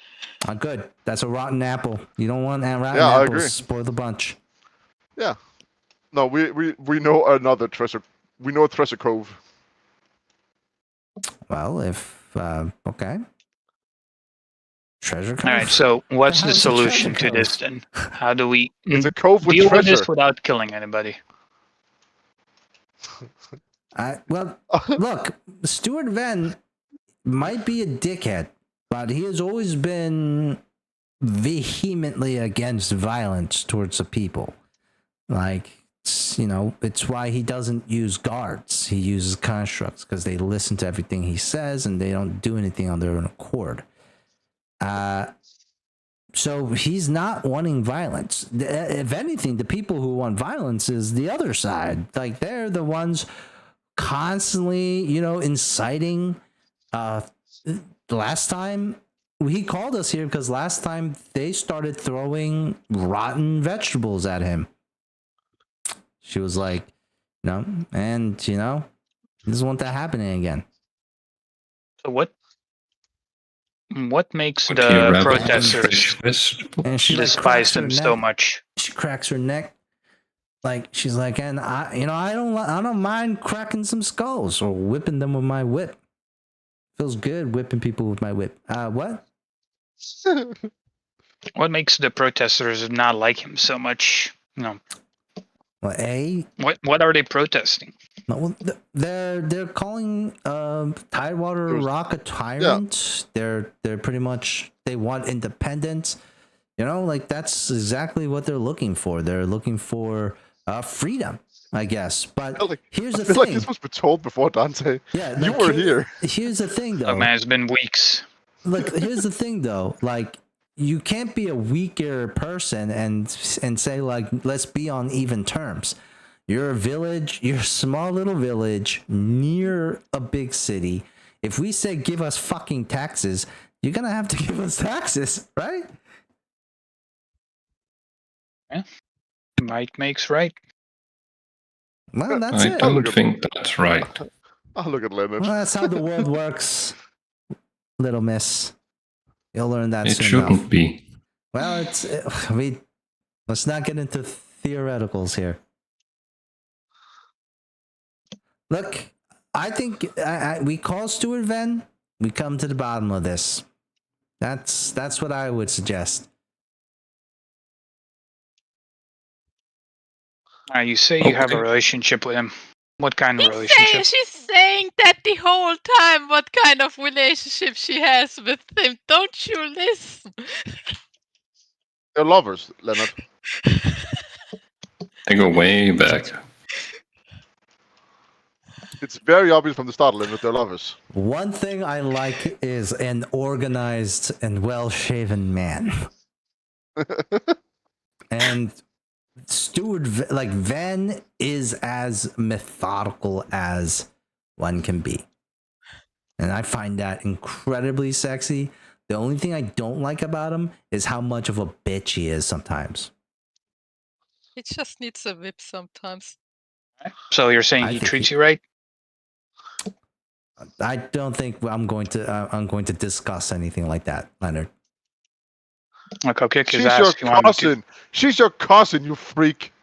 B: Good. That's a rotten apple. You don't want rotten apples. I agree. Spoil the bunch.
C: Yeah. No, we know another treasure. We know a treasure cove.
B: Well, okay. Treasure cove.
A: All right. So, what's the solution to this then? How do we
C: it's a cove with
A: deal
C: treasure.
A: with this without killing anybody?
B: Look, Stuart Venn might be a dickhead, but he has always been vehemently against violence towards the people. Like, it's why he doesn't use guards. He uses constructs because they listen to everything he says and they don't do anything on their own accord. So he's not wanting violence. If anything, the people who want violence is the other side. Like, they're the ones constantly, inciting. Last time he called us here because last time they started throwing rotten vegetables at him. She was like, and doesn't want that happening again.
A: So what makes the protesters
B: and she
A: despise them so much?
B: She cracks her neck, like she's like, and I don't mind cracking some skulls or whipping them with my whip. Feels good whipping people with my whip. What?
A: What makes the protesters not like him so much?
B: Well,
A: what are they protesting?
B: No, they're calling Tidewater Rock a tyrant. Yeah. They're pretty much, they want independence. Like that's exactly what they're looking for. They're looking for freedom, I guess. But here's the thing.
C: Like this was told before, Dante.
B: Yeah,
C: you were here.
B: Here's the thing, though.
A: Oh man, it's been weeks.
B: Look, here's the thing, though. Like, you can't be a weaker person and say, like, let's be on even terms. You're a village, you're a small little village near a big city. If we say give us fucking taxes, you're going to have to give us taxes, right?
A: Yeah. Might makes right.
B: Well, that's
E: I don't think that's right.
C: I'll look at Leonard.
B: Well, that's how the world works, little miss. You'll learn that
E: it
B: soon
E: shouldn't
B: enough.
E: Be.
B: Well, let's not get into theoreticals here. Look, I think we call Stuart Venn. We come to the bottom of this. That's what I would suggest.
A: You say you have a relationship with him. What kind of relationship?
D: She's saying that the whole time. What kind of relationship she has with him? Don't you listen?
C: They're lovers, Leonard.
E: They go way back.
C: It's very obvious from the start, Leonard, they're lovers.
B: One thing I like is an organized and well-shaven man. And Stuart, Van is as methodical as one can be. And I find that incredibly sexy. The only thing I don't like about him is how much of a bitch he is sometimes.
D: He just needs a whip sometimes.
A: So you're saying he treats you right?
B: I don't think I'm going to discuss anything like that, Leonard.
A: Like, I'll kick his
C: She's
A: ass.
C: your cousin. She's your cousin, you freak.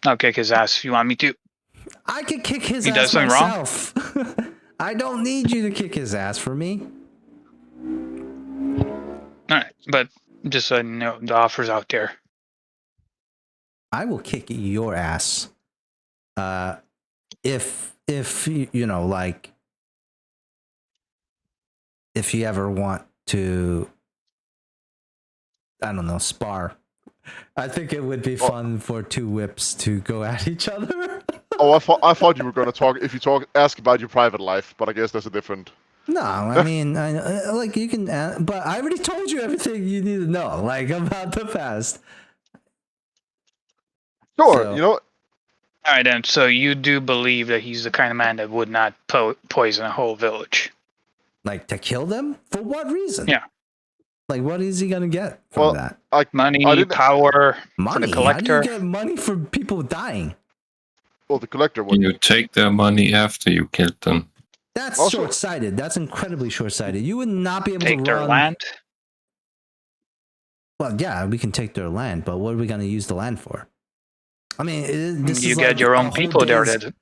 A: I'll kick his ass if you want me to.
B: I can kick his ass myself. I don't need you to kick his ass for me.
A: All right, but just so you know, the offer's out there.
B: I will kick your ass. If you know, like, if you ever want to, I don't know, spar. I think it would be fun for two whips to go at each other.
C: I thought you were going to ask about your private life, but I guess that's a different.
B: No, I mean, like you can, but I already told you everything you need to know, like about the past.
C: Sure,
B: So-
C: you know.
A: All right, then. So you do believe that he's the kind of man that would not poison a whole village?
B: Like to kill them? For what reason?
A: Yeah.
B: Like, what is he gonna get from that?
A: Money, power,
B: money.
A: For the collector.
B: How do you get money for people dying?
C: Well, the collector would.
E: You take their money after you killed them.
B: That's
C: Also-
B: short-sighted. That's incredibly short-sighted. You would not be able
A: Take
B: to
A: their
B: run.
A: land.
B: Well, yeah, we can take their land, but what are we gonna use the land for? I mean, this
A: You
B: is
A: get
B: like
A: your
B: a
A: own
B: whole
A: people there
B: day's
A: that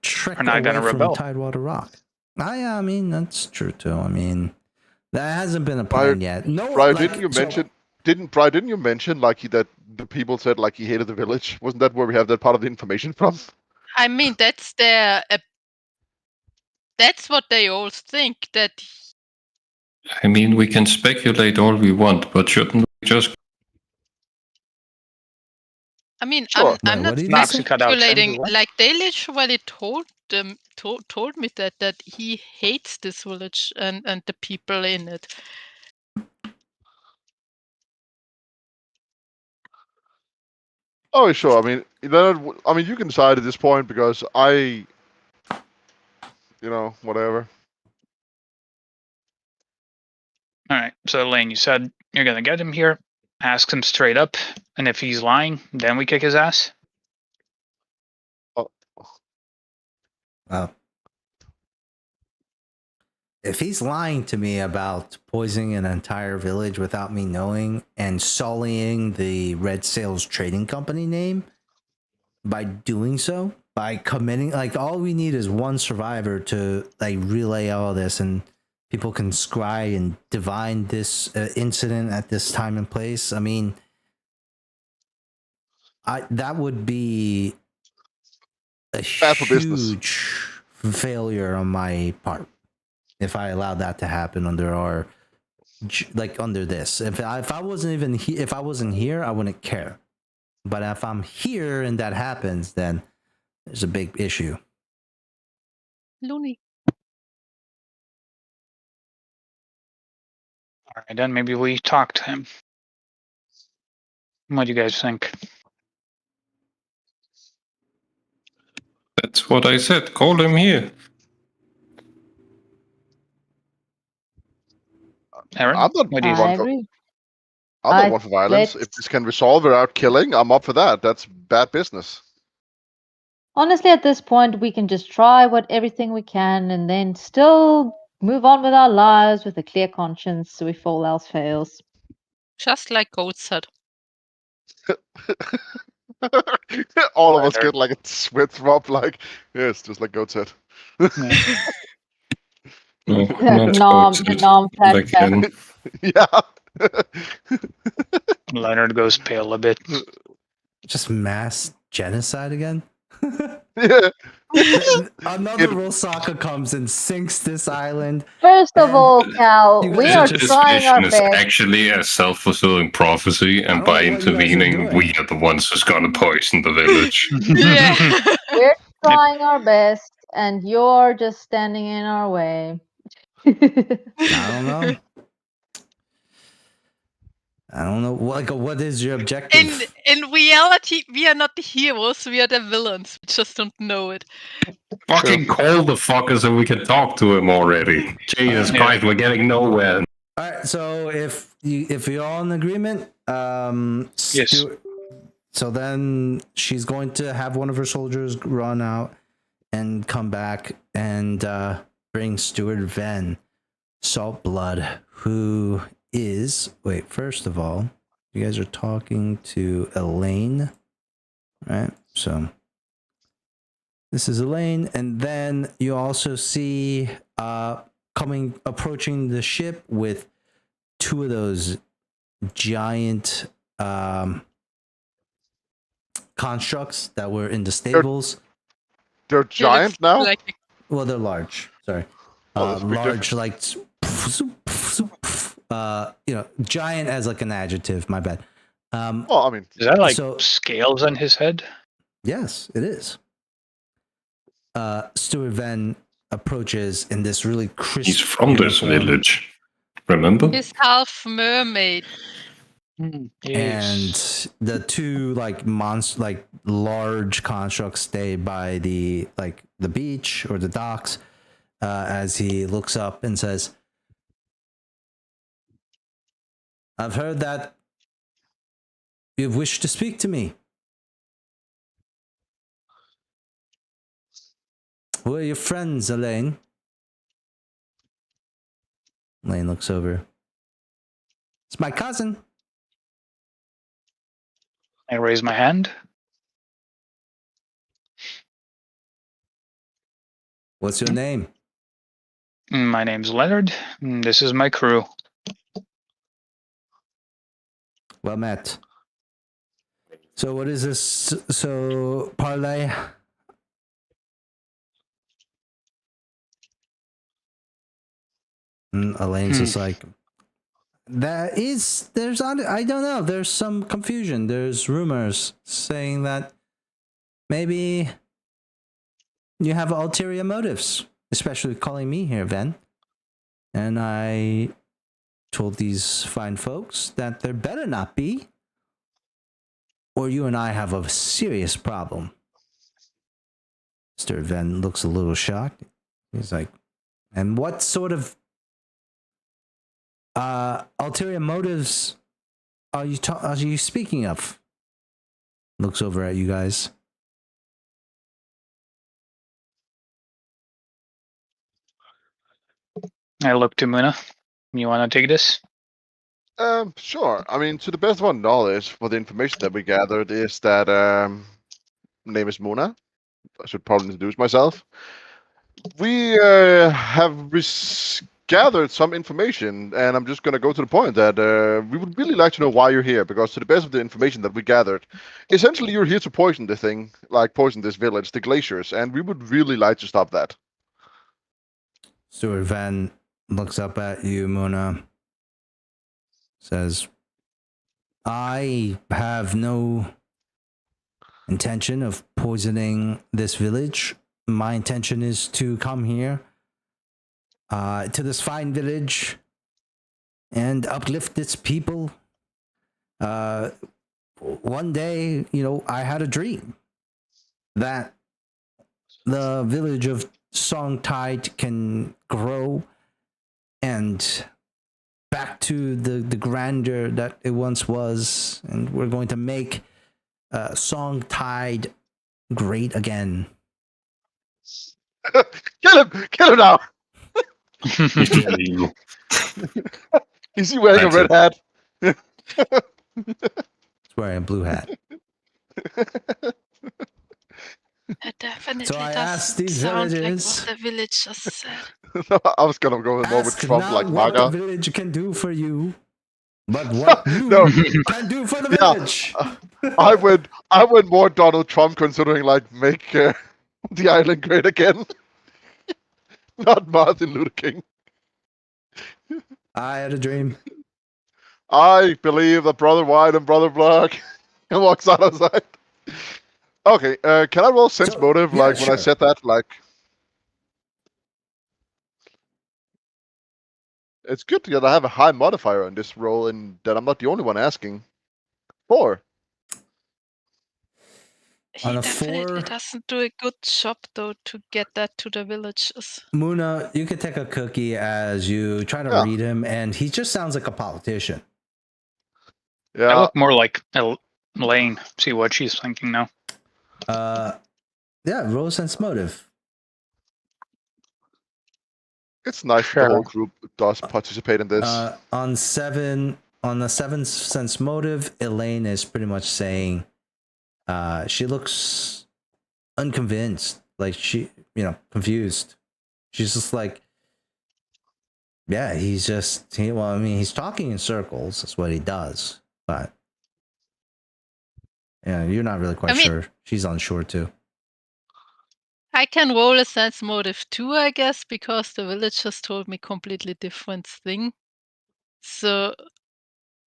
B: trek
A: are not gonna
B: away from
A: rebel.
B: Tidewater Rock. I mean, that's true too. I mean, that hasn't been a plan yet. No,
C: Brian,
B: like,
C: didn't you mention like that the people said like he hated the village? Wasn't that where we have that part of the information from?
D: I mean, that's that's what they all think, that
E: I mean, we can speculate all we want, but shouldn't we just...
D: I mean,
C: Sure.
D: I'm not
B: what did you
A: Knocks
B: say?
A: you cut out
D: speculating.
A: what?
D: Like they literally told me that he hates this village and the people in it.
C: Oh, sure. I mean, you can decide at this point because whatever.
A: All right. So Lane, you said you're gonna get him here, ask him straight up, and if he's lying, then we kick his ass.
B: Wow. If he's lying to me about poisoning an entire village without me knowing and sullying the Red Sails Trading Company name by doing so, by committing, like all we need is one survivor to like relay all this, and people can scry and divine this incident at this time and place. I mean, that would be a
C: Bad for business.
B: huge failure on my part if I allowed that to happen under our, like under this. If I wasn't even if I wasn't here, I wouldn't care. But if I'm here and that happens, then there's a big issue.
D: Loony.
A: All right, then maybe we talk to him. What do you guys think?
E: That's what I said. Call him here.
A: Aaron,
C: I'm not
A: what do you
F: I
A: think?
F: agree.
C: I'm not one for violence. If this can resolve without killing, I'm up for that. That's bad business.
F: Honestly, at this point, we can just try everything we can and then still move on with our lives with a clear conscience if all else fails.
D: Just like Goat said.
C: All of us get like a sweat drop, like, yes, just like Goat said.
E: No,
F: Nom,
E: again.
C: Yeah.
A: Leonard goes pale a bit.
B: Just mass genocide again?
C: Yeah.
B: Another Rosaka comes and sinks this island.
F: First of all, Cal,
B: You
F: we
B: guys
F: are
E: This
F: trying our
E: mission is
F: best.
E: actually a self-fulfilling prophecy, and
B: I
E: by
B: don't know what you guys are
E: intervening,
B: doing.
E: we are the ones who's gonna poison the village.
D: Yeah.
F: We're trying our best, and you're just standing in our way.
B: I don't know. I don't know. What is your objective?
D: In reality, we are not the heroes, we are the villains. We just don't know it.
E: Fucking call the fucker so we can talk to him already. Jesus Christ, we're getting nowhere.
B: All right. So if you're all in agreement,
A: Yes.
B: So then she's going to have one of her soldiers run out and come back and bring Stuart Venn, Saltblood, who is, wait, first of all, you guys are talking to Elaine, right? So this is Elaine, and then you also see approaching the ship with two of those giant constructs that were in the stables.
C: They're giant now?
B: Well, they're large. Sorry. Large, like, giant as like an adjective. My bad.
C: Well, I mean,
A: is that like scales on his head?
B: Yes, it is. Stuart Venn approaches in this really crisp.
E: He's from this village. Remember?
D: He's half mermaid.
B: And the two like large constructs stay by the beach or the docks as he looks up and says, "I've heard that you've wished to speak to me. Who are your friends, Elaine?" Elaine looks over. "It's my cousin."
A: I raise my hand.
B: "What's your name?"
A: My name's Leonard. This is my crew.
B: "Well met. So what is this? So parlay?" And Elaine's just like, I don't know. There's some confusion. There's rumors saying that maybe you have ulterior motives, especially calling me here, Ven. And I told these fine folks that there better not be, or you and I have a serious problem. Mr. Ven looks a little shocked. He's like, "And what sort of ulterior motives are you speaking of?" Looks over at you guys.
A: I look to Muna. You want to take this?
C: Sure. I mean, to the best of our knowledge, for the information that we gathered is that name is Muna. I should probably introduce myself. We have gathered some information, and I'm just going to go to the point that we would really like to know why you're here, because to the best of the information that we gathered, essentially you're here to poison the thing, like poison this village, the glaciers, and we would really like to stop that.
B: Stuart Van looks up at you, Muna. Says, "I have no intention of poisoning this village. My intention is to come here to this fine village and uplift its people. One day, I had a dream that the village of Songtide can grow and back to the grandeur that it once was, and we're going to make Songtide great again."
C: Kill him now! Is he wearing a red hat?
B: He's wearing a blue hat.
D: That definitely
B: So I asked these
D: sound
B: villagers.
D: like what the village just said.
C: I was gonna go more with Trump,
B: not
C: like
B: what
C: MAGA.
B: the village can do for you, but what you can do for the village.
C: I went more Donald Trump, considering like make the island great again. Not Martin Luther King.
B: I had a dream.
C: I believe that Brother White and Brother Black and walks out of sight. Okay, can I roll sense motive?
B: Yeah,
C: like when I said that, like it's good that I have a high modifier on this roll, and that I'm not the only one asking. 4.
D: He
B: On a
D: definitely
B: 4,
D: doesn't do a good job, though, to get that to the villagers.
B: Muna, you could take a cookie as you try to read him, and he just sounds like a politician.
C: Yeah.
A: I look more like Elaine. See what she's thinking now.
B: Yeah, roll sense motive.
C: It's nice that the whole group does participate in this.
B: On the 7 sense motive, Elaine is pretty much saying she looks unconvinced, like she, confused. She's just like, yeah, he's talking in circles. That's what he does. But yeah, you're not really quite sure. She's unsure too.
D: I can roll a sense motive too, I guess, because the villagers told me completely different thing. So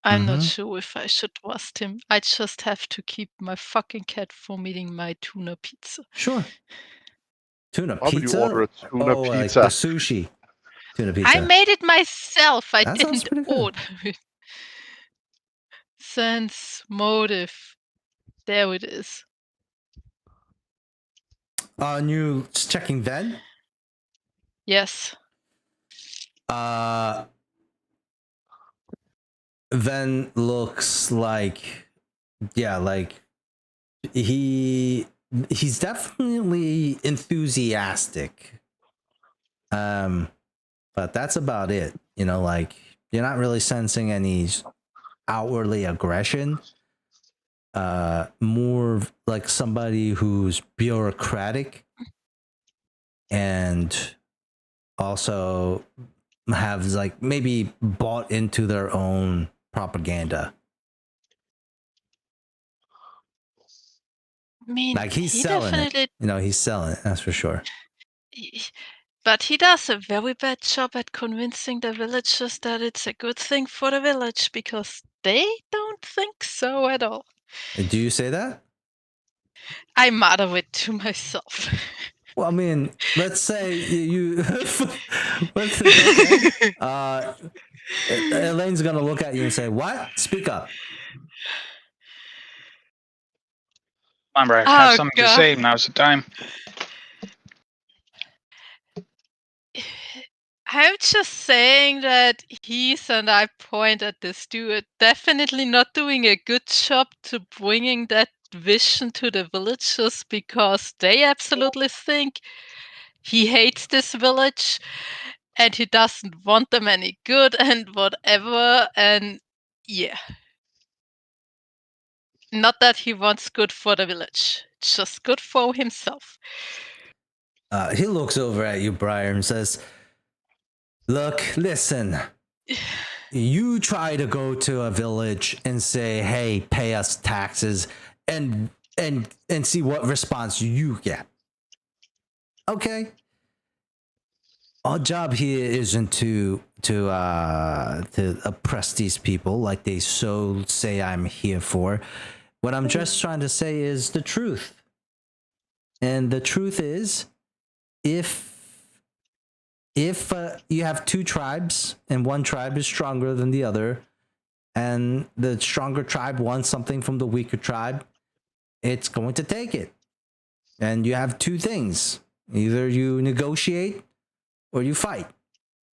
D: I'm not sure if I should trust him. I just have to keep my fucking cat from eating my tuna pizza.
B: Sure. Tuna
C: Why would
B: pizza?
C: you order a tuna
B: oh,
C: pizza?
B: Like the sushi tuna pizza.
D: I made it myself. I
B: That sounds
D: didn't
B: pretty good.
D: order it. Sense, motive. There it is.
B: You checking Ven?
D: Yes.
B: Ven looks like, yeah, like he's definitely enthusiastic. But that's about it. You know, like you're not really sensing any outwardly aggression. More like somebody who's bureaucratic and also have like maybe bought into their own propaganda.
D: I mean,
B: Like he's
D: he
B: selling
D: definitely,
B: it. You know, he's selling it, that's for sure.
D: but he does a very bad job at convincing the villagers that it's a good thing for the village because they don't think so at all.
B: Do you say that?
D: I mutter it to myself.
B: Well, I mean, let's say you let's say, okay. Elaine's gonna look at you and say, "What? Speak up."
A: Come on, Brad. Have something to say. Now's the time.
D: I'm just saying that he's, and I point at this dude, definitely not doing a good job to bringing that vision to the villagers because they absolutely think he hates this village and he doesn't want them any good and whatever. And yeah, not that he wants good for the village, just good for himself.
B: He looks over at you, Briar, and says, "Look, listen. You try to go to a village and say, 'Hey, pay us taxes,' and see what response you get. Okay? Our job here isn't to oppress these people like they so say I'm here for. What I'm just trying to say is the truth. And the truth is, if you have two tribes and one tribe is stronger than the other, and the stronger tribe wants something from the weaker tribe, it's going to take it. And you have two things. Either you negotiate or you fight.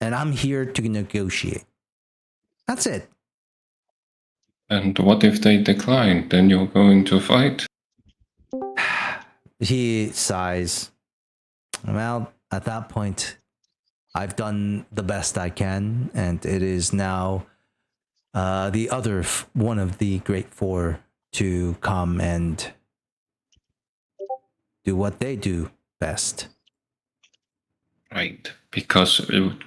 B: And I'm here to negotiate. That's it."
E: And what if they decline? Then you're going to fight?
B: He sighs. Well, at that point, I've done the best I can, and it is now the other one of the Great Four to come and do what they do best.
E: Right, because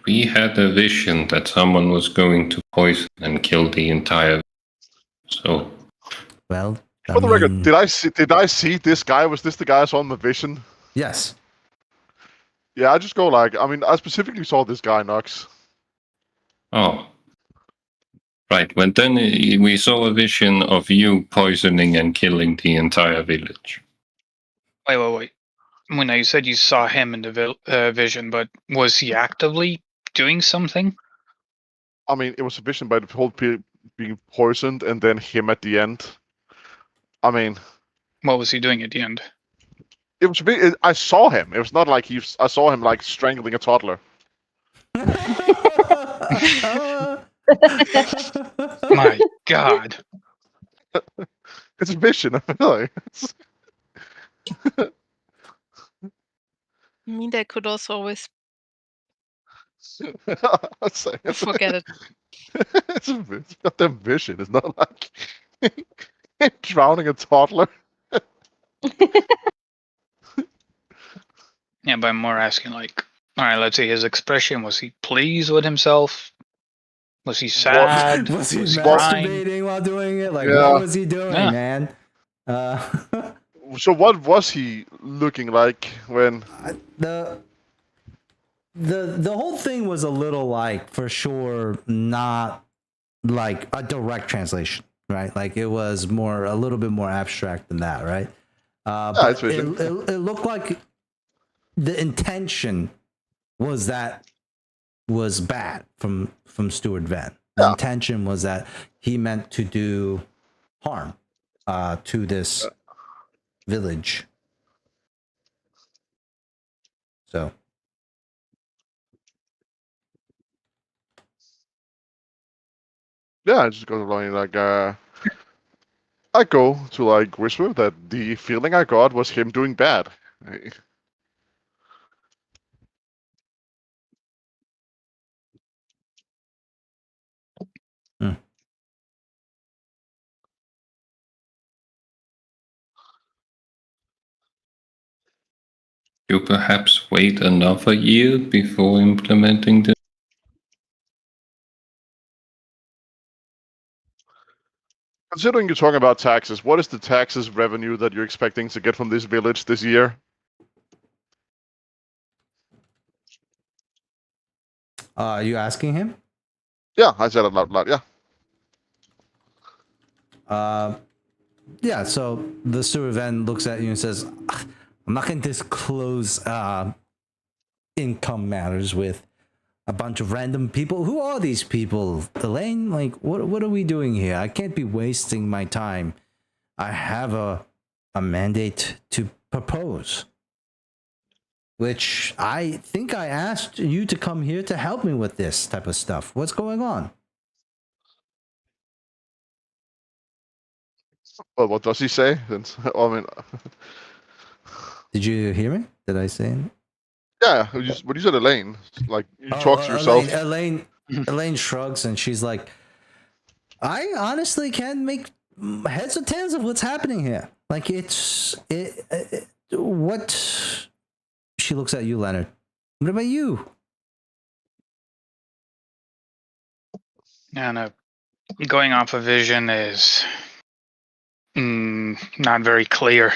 E: we had a vision that someone was going to poison and kill the entire. So,
B: well,
C: for the record, did I see this guy? Was this the guy I saw in the vision?
B: Yes.
C: Yeah, I just go like, I mean, I specifically saw this guy, Nox.
E: Oh. Right, well then we saw a vision of you poisoning and killing the entire village.
A: Wait. When you said you saw him in the vision, but was he actively doing something?
C: I mean, it was a vision by the whole being poisoned and then him at the end. I mean...
A: What was he doing at the end?
C: It was I saw him. It was not like I saw him like strangling a toddler.
A: My God.
C: It's a vision, I feel like.
D: I mean, they could also always
C: forget it. It's a goddamn vision. It's not like drowning a toddler.
A: Yeah, but I'm more asking, like, all right, let's see, his expression, was he pleased with himself? Was he sad?
B: Was he masturbating while doing it? Like, what was he doing, man?
C: So what was he looking like when...
B: The whole thing was a little like, for sure, not like a direct translation, right? Like it was a little bit more abstract than that, right? But it looked like the intention was bad from Stuart Venn. The intention was that he meant to do harm to this village. So
C: yeah, I just go along like I go to like whisper that the feeling I got was him doing bad.
E: You perhaps wait another year before implementing this.
C: Considering you're talking about taxes, what is the taxes revenue that you're expecting to get from this village this year?
B: Are you asking him?
C: Yeah, I said it out loud.
B: Yeah. So the Stuart Venn looks at you and says, "I'm not going to disclose income matters with a bunch of random people. Who are these people, Elaine? Like, what are we doing here? I can't be wasting my time. I have a mandate to propose, which I think I asked you to come here to help me with this type of stuff. What's going on?"
C: Well, what does he say? I mean,
B: did you hear me? Did I say it?
C: Yeah, when you said Elaine, like you talk to yourself.
B: Elaine shrugs and she's like, "I honestly can't make heads or tails of what's happening here. Like what?" She looks at you, Leonard. What about you?
A: Yeah, no. Going off of vision is not very clear.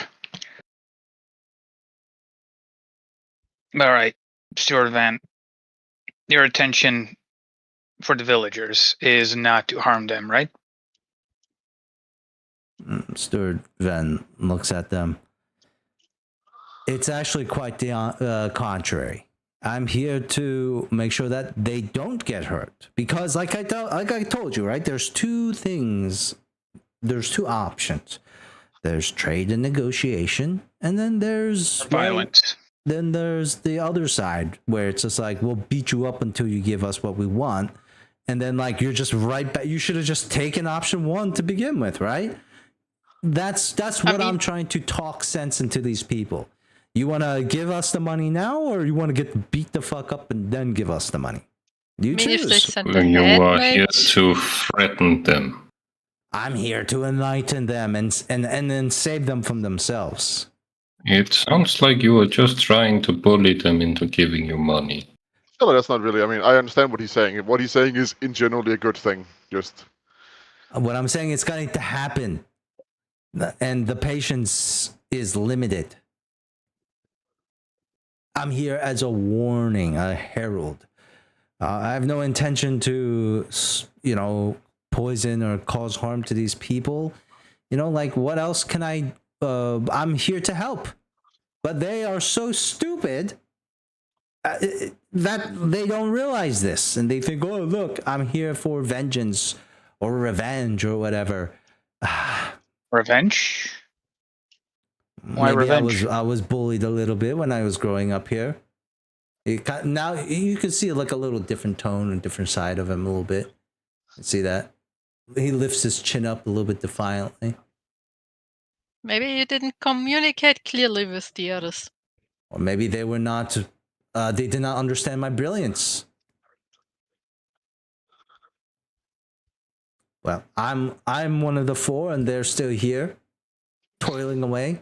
A: All right, Stuart Van, your intention for the villagers is not to harm them, right?
B: Stuart Van looks at them. It's actually quite the contrary. I'm here to make sure that they don't get hurt because, like I told you, right? There's two things. There's two options. There's trade and negotiation, and then there's
A: violence.
B: Then there's the other side where it's just like, we'll beat you up until you give us what we want, and then like you're just right back. You should have just taken option one to begin with, right? That's what I'm trying to talk sense into these people. You want to give us the money now, or you want to get beat the fuck up and then give us the money? You choose.
E: You are here to threaten them.
B: I'm here to enlighten them and then save them from themselves.
E: It sounds like you are just trying to bully them into giving you money.
C: No, that's not really. I mean, I understand what he's saying. What he's saying is, in generally, a good thing. Just
B: what I'm saying, it's going to happen, and the patience is limited. I'm here as a warning, a herald. I have no intention to, poison or cause harm to these people. Like, what else can I? I'm here to help, but they are so stupid that they don't realize this, and they think, "Oh, look, I'm here for vengeance or revenge or whatever."
A: Revenge? Why
B: Maybe
A: revenge?
B: I was bullied a little bit when I was growing up here. Now you can see like a little different tone and different side of him a little bit. See that? He lifts his chin up a little bit defiantly.
D: Maybe you didn't communicate clearly with the others.
B: Or maybe they were not, they did not understand my brilliance. Well, I'm one of the four and they're still here, toiling away.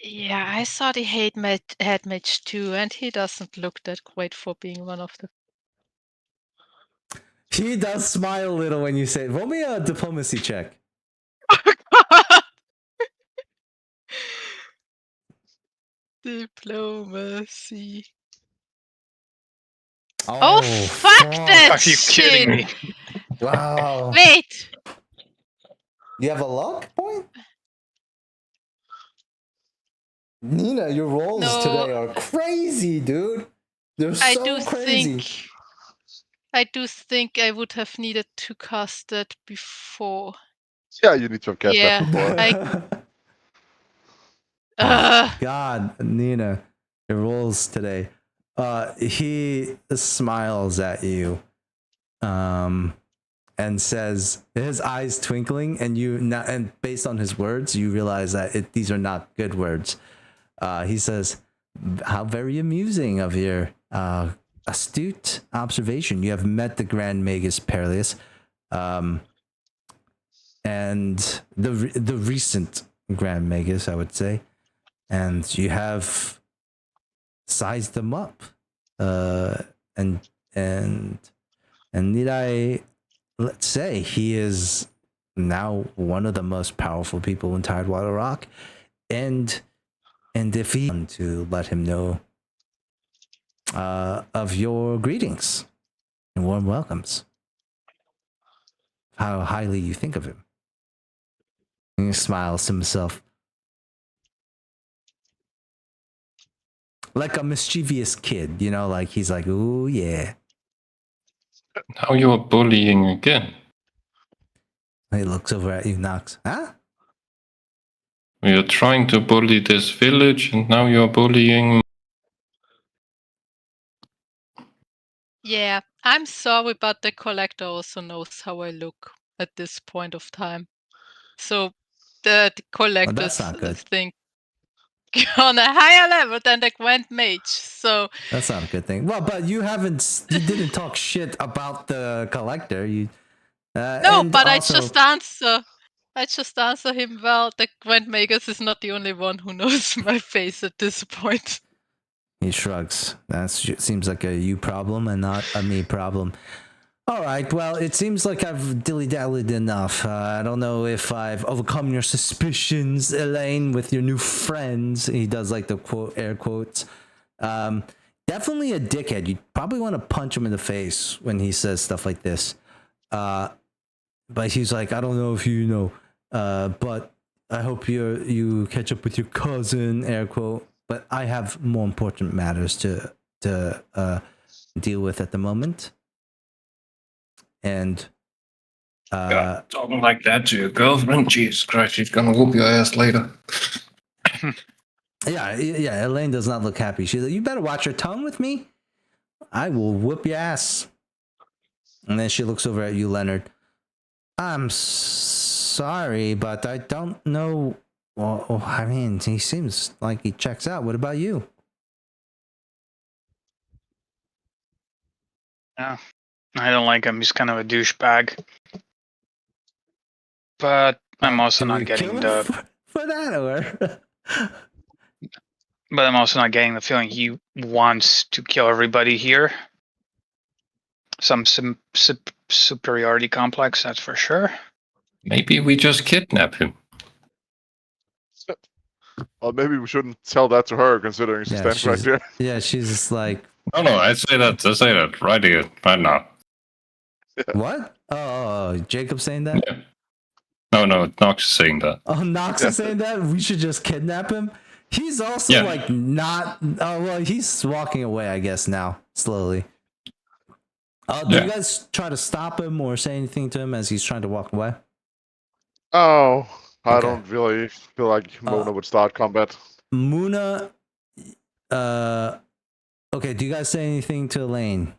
D: Yeah, I saw the head mage too, and he doesn't look that great for being one of them.
B: He does smile a little when you say, roll me a diplomacy check.
D: Diplomacy.
B: Oh,
D: fuck that
A: Are you kidding me?
B: Wow.
D: Wait.
B: You have a luck point? Nina, your rolls today are crazy, dude. They're so crazy.
D: I do think I would have needed to cast that before.
C: Yeah, you need to have cast that before.
B: God, Nina, your rolls today. He smiles at you, and says, his eyes twinkling, and based on his words, you realize that these are not good words. He says, "How very amusing of your astute observation. You have met the Grand Magus Perleus, and the recent Grand Magus, I would say, and you have sized them up, and need I let's say he is now one of the most powerful people in Tidewater Rock, and if he to let him know of your greetings and warm welcomes, how highly you think of him." And he smiles to himself like a mischievous kid, like he's like, "Ooh, yeah."
E: Now you're bullying again.
B: He looks over at you, Nox. Huh?
E: We are trying to bully this village, and now you're bullying.
D: Yeah, I'm sorry, but the collector also knows how I look at this point of time. So the collectors think on a higher level than the Grand Mage. So
B: that's not a good thing. Well, but you didn't talk shit about the collector.
D: No, but also, I just answer him, well, the Grand Magus is not the only one who knows my face at this point.
B: He shrugs. That seems like a you problem and not a me problem. All right, well, it seems like I've dilly-dallied enough. I don't know if I've overcome your suspicions, Elaine, with your new friends. He does like the air quotes. Definitely a dickhead. You probably want to punch him in the face when he says stuff like this. But he's like, I don't know if you know, but I hope you catch up with your cousin, air quote. But I have more important matters to deal with at the moment. And
E: God, talking like that to your girlfriend, Jesus Christ, she's gonna whoop your ass later.
B: yeah, Elaine does not look happy. She's like, "You better watch your tongue with me. I will whoop your ass." And then she looks over at you, Leonard. "I'm sorry, but I don't know. Well, I mean, he seems like he checks out. What about you?"
A: Yeah. I don't like him. He's kind of a douchebag. But I'm also not getting
B: for that, or
A: but I'm also not getting the feeling he wants to kill everybody here. Some superiority complex, that's for sure.
E: Maybe we just kidnap him.
C: Well, maybe we shouldn't tell that to her, considering she stands right there.
B: Yeah, she's just like,
E: "Oh no, I say that right here, right now."
B: Yeah. What? Oh, Jacob saying that?
E: Yeah. No, Nox is saying that.
B: Oh, Nox is saying that? We should just kidnap him? He's also like not... Oh, well, he's walking away, I guess, now, slowly. Do you guys try to stop him or say anything to him as he's trying to walk away?
C: Oh, I don't really feel like Muna would start combat.
B: Muna... okay, do you guys say anything to Elaine?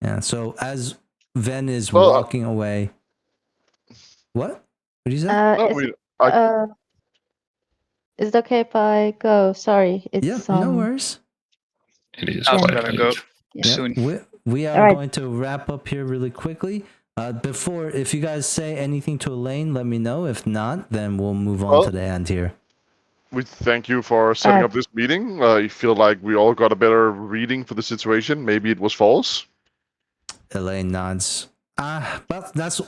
B: Yeah, so as Ven is walking away... What? What did you say?
F: Is it okay if I go? Sorry, it's
B: no worries.
E: It is
A: quite go soon.
B: We are going to wrap up here really quickly. Before, if you guys say anything to Elaine, let me know. If not, then we'll move on to the end here.
C: We thank you for setting up this meeting. I feel like we all got a better reading for the situation. Maybe it was false.
B: Elaine nods. But that's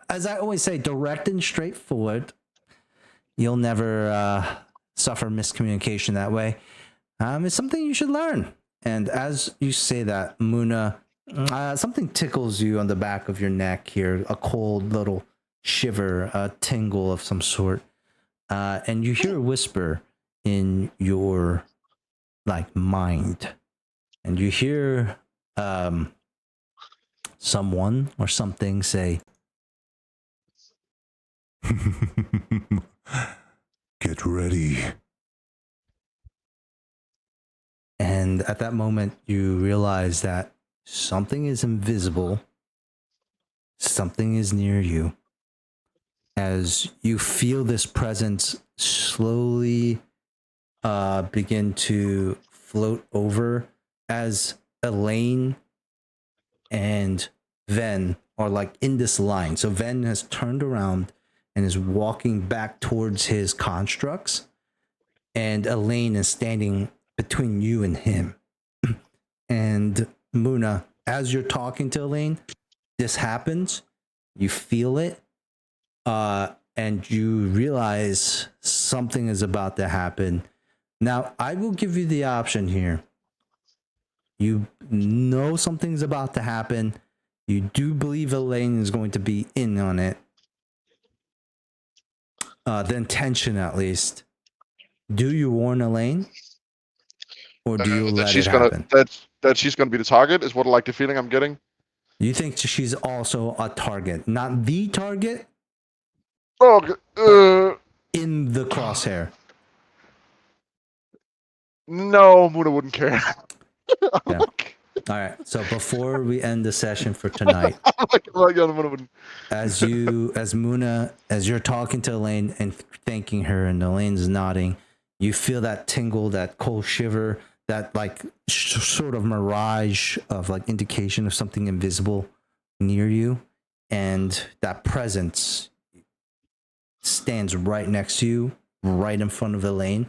B: as I always say, direct and straightforward. You'll never suffer miscommunication that way. It's something you should learn. And as you say that, Muna, something tickles you on the back of your neck here, a cold little shiver, a tingle of some sort, and you hear a whisper in your mind, and you hear someone or something say, "Get ready." And at that moment, you realize that something is invisible. Something is near you. As you feel this presence slowly begin to float over, as Elaine and Ven are in this line. So Ven has turned around and is walking back towards his constructs, and Elaine is standing between you and him. And Muna, as you're talking to Elaine, this happens. You feel it, and you realize something is about to happen. Now, I will give you the option here. You know something's about to happen. You do believe Elaine is going to be in on it. The intention, at least. Do you warn Elaine? Or do you let it happen?
C: That she's gonna be the target is what the feeling I'm getting.
B: You think she's also a target, not the target?
C: Oh,
B: in the crosshair.
C: No, Muna wouldn't care.
B: Yeah. All right. So before we end the session for tonight, as you're talking to Elaine and thanking her, and Elaine's nodding, you feel that tingle, that cold shiver, that sort of mirage of indication of something invisible near you, and that presence stands right next to you, right in front of Elaine.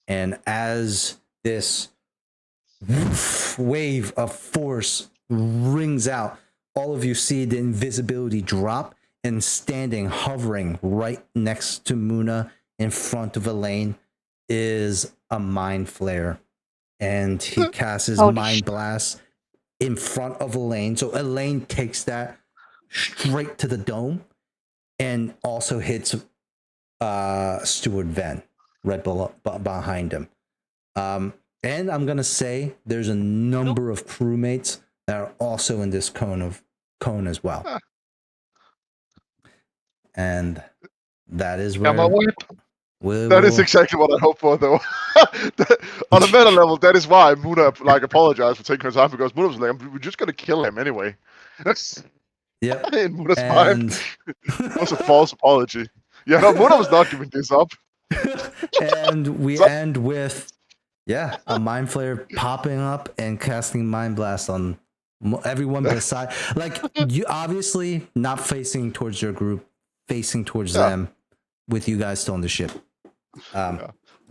B: And as this wave of force rings out, all of you see the invisibility drop, and standing, hovering right next to Muna in front of Elaine is a mind flare. And he casts his mind blast in front of Elaine. So Elaine takes that straight to the dome and also hits Steward Ven right behind him. And I'm going to say there's a number of crewmates that are also in this cone as well. And that is where...
C: That is exactly what I hope for, though. On a meta level, that is why Muna apologized for taking her time, because Muna was we're just gonna kill him anyway.
B: Yeah.
C: In Muna's mind, it was a false apology. Yeah, no, Muna was not giving this up.
B: And we end with, a mind flare popping up and casting mind blast on everyone beside. You obviously not facing towards your group, facing towards them, with you guys still on the ship.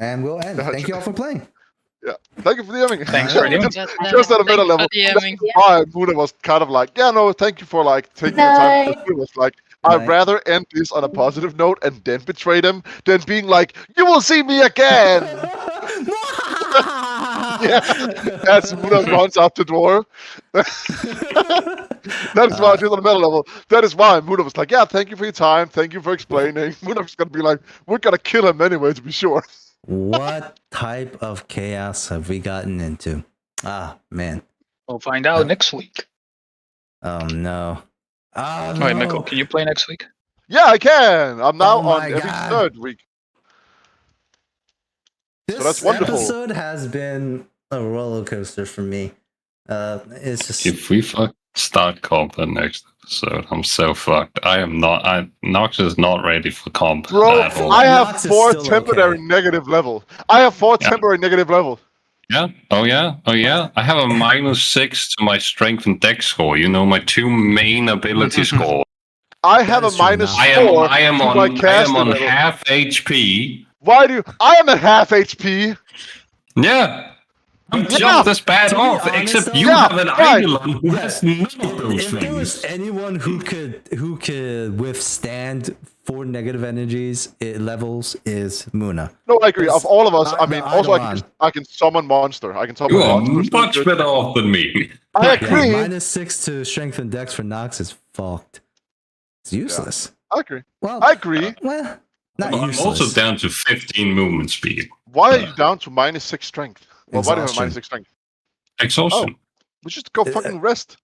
B: And we'll end. Thank you all for playing.
C: Yeah, thank you for DMing.
A: Thanks for DMing.
C: Just at a meta level, why Muna was kind of thank you for taking the time. It was I'd rather end this on a positive note and then betray them than being you will see me again. As Muna runs up the door. That is why she's on the meta level. That is why Muna was thank you for your time. Thank you for explaining. Muna was going to be we're going to kill him anyway, to be sure.
B: What type of chaos have we gotten into? Ah, man.
A: We'll find out next week.
B: Oh, no.
A: All right, Michael, can you play next week?
C: Yeah, I can. I'm now on every third week.
B: This
C: so that's wonderful.
B: episode has been a roller coaster for me. It's just...
E: If we start combat next episode, I'm so fucked. Nox is not ready for combat.
C: Bro, I have 4 temporary negative level. Temporary negative level.
E: Yeah. Oh yeah. I have a -6 to my strength and dex score. My 2 main ability score.
C: I have a -4.
E: I am on half HP.
C: Why do you... I am at half HP.
E: Yeah. I'm just as bad off, except you have an Eidolon who has none of those things.
B: If there was anyone who could withstand 4 negative energies levels, is Muna.
C: No, I agree. Of all of us, also I can summon monster. I can summon monster.
E: You are much better off than me.
C: I agree.
B: -6 to strength and dex for Nox is fucked. It's useless.
C: I agree.
B: Well,
C: I agree.
B: Well, not
E: I'm
B: useless.
E: also down to 15 movement speed.
C: Why are you down to -6 strength? Well, why do you have
B: Exhaustion.
C: -6 strength?
E: Exhaustion.
C: We should go fucking rest.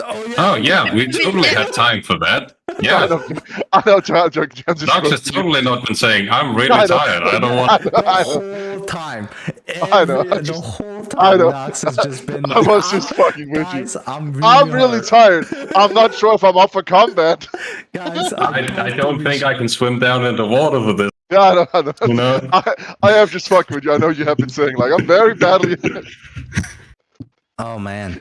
E: Oh yeah, we totally had time for that. Yeah.
C: I know, John's
E: Doc has totally not been saying, I'm really
C: I know.
E: tired. I don't want
B: The whole time. The whole time,
C: I know.
B: Knox has just been
C: I was just fucking with
B: guys,
C: you.
B: I'm
C: really tired. I'm not sure if I'm up for combat.
B: Guys,
E: I don't think I can swim down in the water for this.
C: Yeah, I know.
E: You know?
C: I have just fucking with you. I know you have been saying, like, I'm very badly...
B: Oh, man.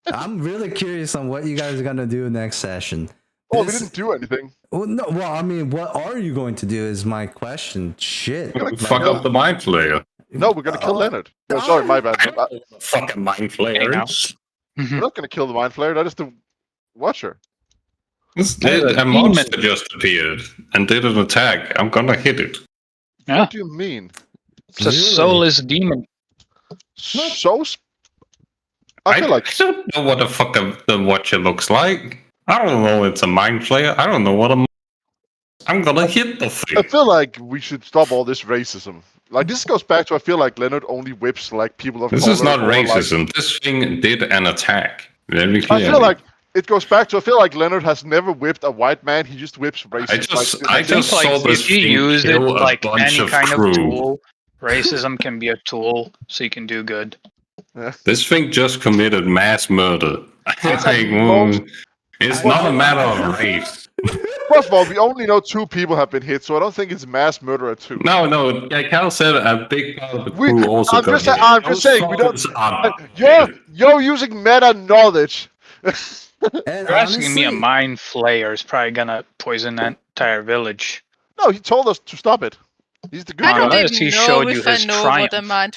B: I'm really curious on what you guys are going to do next session.
C: Oh, we didn't do anything.
B: Well, no, I mean, what are you going to do is my question. Shit.
E: Fuck up the mind flayer.
C: No, we're going to kill Leonard. No, sorry, my bad.
E: Fucking mind flayers.
C: We're not going to kill the mind flayer. That is the watcher.
E: A monster just appeared and did an attack. I'm gonna hit it.
A: Yeah.
C: What do you mean?
A: It's a soulless demon.
C: I feel like...
E: I don't know what the fuck the watcher looks like. I don't know it's a mind flayer. I don't know what I'm gonna hit the thing.
C: I feel like we should stop all this racism. Like, this goes back to, I feel like Leonard only whips, like, people of color.
E: This is not racism. This thing did an attack. Very clearly.
C: I feel like it goes back to, I feel like Leonard has never whipped a white man. He just whips racism.
E: I just saw this
A: if you
E: thing
A: use it
E: kill a
A: like
E: bunch
A: any
E: of
A: kind
E: crew.
A: of tool, racism can be a tool, so you can do good.
E: This thing just committed mass murder. It's not a matter of race.
C: First of all, we only know 2 people have been hit, so I don't think it's mass murder at 2.
E: No. Cal said a big part of the crew also got hit.
C: I'm just saying, we don't... You're using meta knowledge.
B: And
A: You're asking me a mind flayer is probably gonna poison that entire village.
C: No, he told us to stop it. He's the good
D: I
C: guy.
D: don't even know if I know what a mind...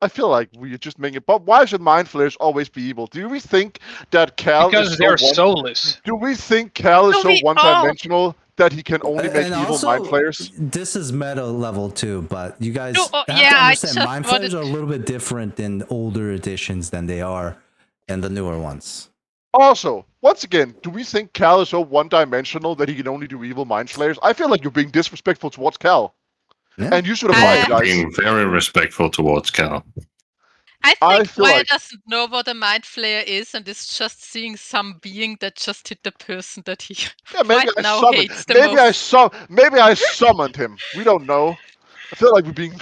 C: I feel like we're just making it. But why should mind flayers always be evil? Do we think that Cal
A: because they're soulless?
C: Do we think Cal is so one-dimensional that he can only make evil mind flayers?
B: This is meta level too, but you guys have to
D: I
B: understand mind flayers are a little bit different in older editions than they are in the newer ones.
C: Also, once again, do we think Cal is so one-dimensional that he can only do evil mind flayers? I feel like you're being disrespectful towards Cal. Yeah. And you should apologize.
E: Being very respectful towards Cal.
D: I think Wyatt doesn't know what a mind flayer is and is just seeing some being that just hit the person that he right now hates the most.
C: Maybe I summoned him. We don't know. I feel like we're being...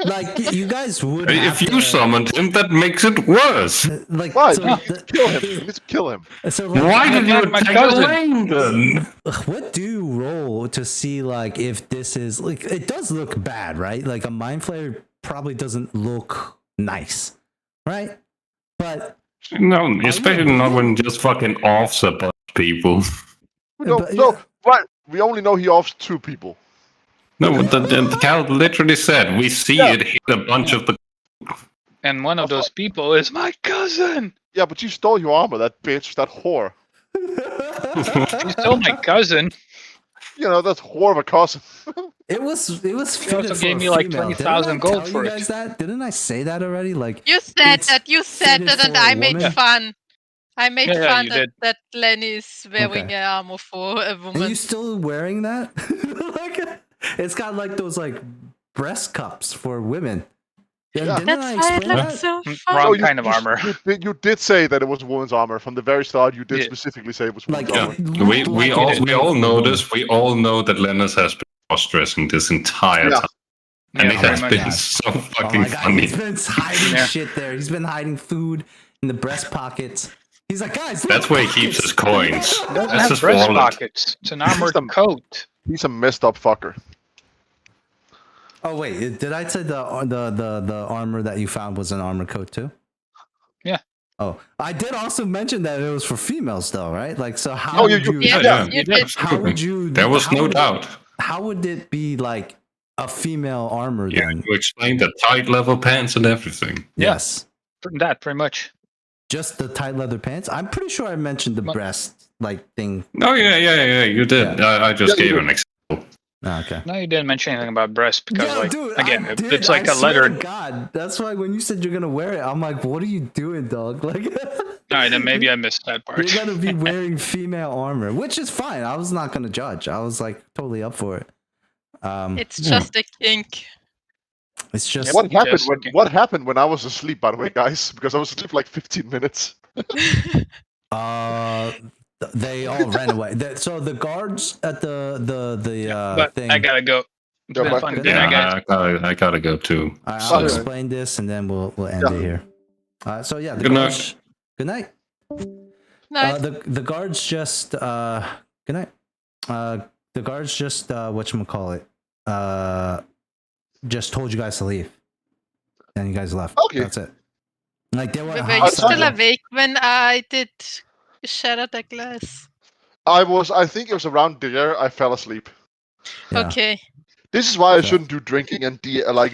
B: like, you guys would
E: If you summoned him, that makes it worse.
B: Like,
C: why? Kill him. Let's kill him.
B: So,
E: like, why did you attack Langdon?
B: What do you roll to see, like, if this is... Like, it does look bad, right? Like, a mind flayer probably doesn't look nice, right? But...
E: No, especially not when just fucking offs a bunch of people.
C: Right. We only know he offs 2 people.
E: No, the Cal literally said, we see it hit a bunch of the...
A: And one of those people is my cousin!
C: Yeah, but you stole your armor, that bitch, that whore.
A: You stole my cousin?
C: You know, that's whore of a cousin.
B: It was
A: He also gave me like 20,000 gold for it.
B: Didn't I say that already? Like,
D: you said that, and I made fun. I made fun that Lenny is wearing an armor for a woman.
B: Are you still wearing that? It's got like those like breast cups for women.
D: Yeah. That's why it looks so fun.
A: Wrong kind of armor.
C: You did say that it was a woman's armor from the very start. You did specifically say it was woman's armor.
E: We all know this. We all know that Lennis has been cross-dressing this entire time. And it has been so fucking funny.
B: He's been hiding shit there. He's been hiding food in the breast pockets. He's like, guys,
E: that's where he keeps his coins. That's his
A: breast
E: wallet.
A: Pockets. It's an armored coat.
C: He's a messed up fucker.
B: Oh wait, did I say the armor that you found was an armor coat too?
A: Yeah.
B: Oh, I did also mention that it was for females though, right? Like, so how?
C: Oh,
B: you
C: did.
B: How would you?
E: There was no doubt.
B: How would it be like a female armor then?
E: You explained the tight leather pants and everything.
B: Yes.
A: That pretty much.
B: Just the tight leather pants? I'm pretty sure I mentioned the breast like thing.
E: Oh yeah, you did. Yeah. I just gave an example.
B: Okay.
A: No, you didn't mention anything about breast because, like,
B: dude,
A: again, it's
B: I
A: like a
B: swear
A: leather.
B: to God, that's why when you said you're gonna wear it, I'm like, what are you doing, dog? Like,
A: All right, then maybe I missed that part.
B: You're gonna be wearing female armor, which is fine. I was not gonna judge. I was like totally up for it.
D: It's just a kink.
B: It's just
C: what happened when I was asleep, by the way, guys? Because I was asleep like 15 minutes.
B: They all ran away. So the guards at the thing.
A: I gotta go. It's been fun. Good night, guys.
E: I gotta go too.
B: I'll explain this and then we'll end it here. So yeah, the guards. Good night.
D: Night.
B: The guards just good night. The guards just whatchamacallit, just told you guys to leave. And you guys left.
C: Okay.
B: That's it. Like they were
D: you still awake when I did shatter the glass?
C: I think it was around there I fell asleep.
B: Yeah.
D: Okay.
C: This is why I shouldn't do drinking and D&D. I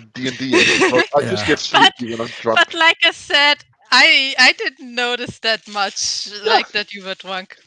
C: just get sleepy when I'm drunk.
D: But like I said, I didn't notice that much, like that you were drunk.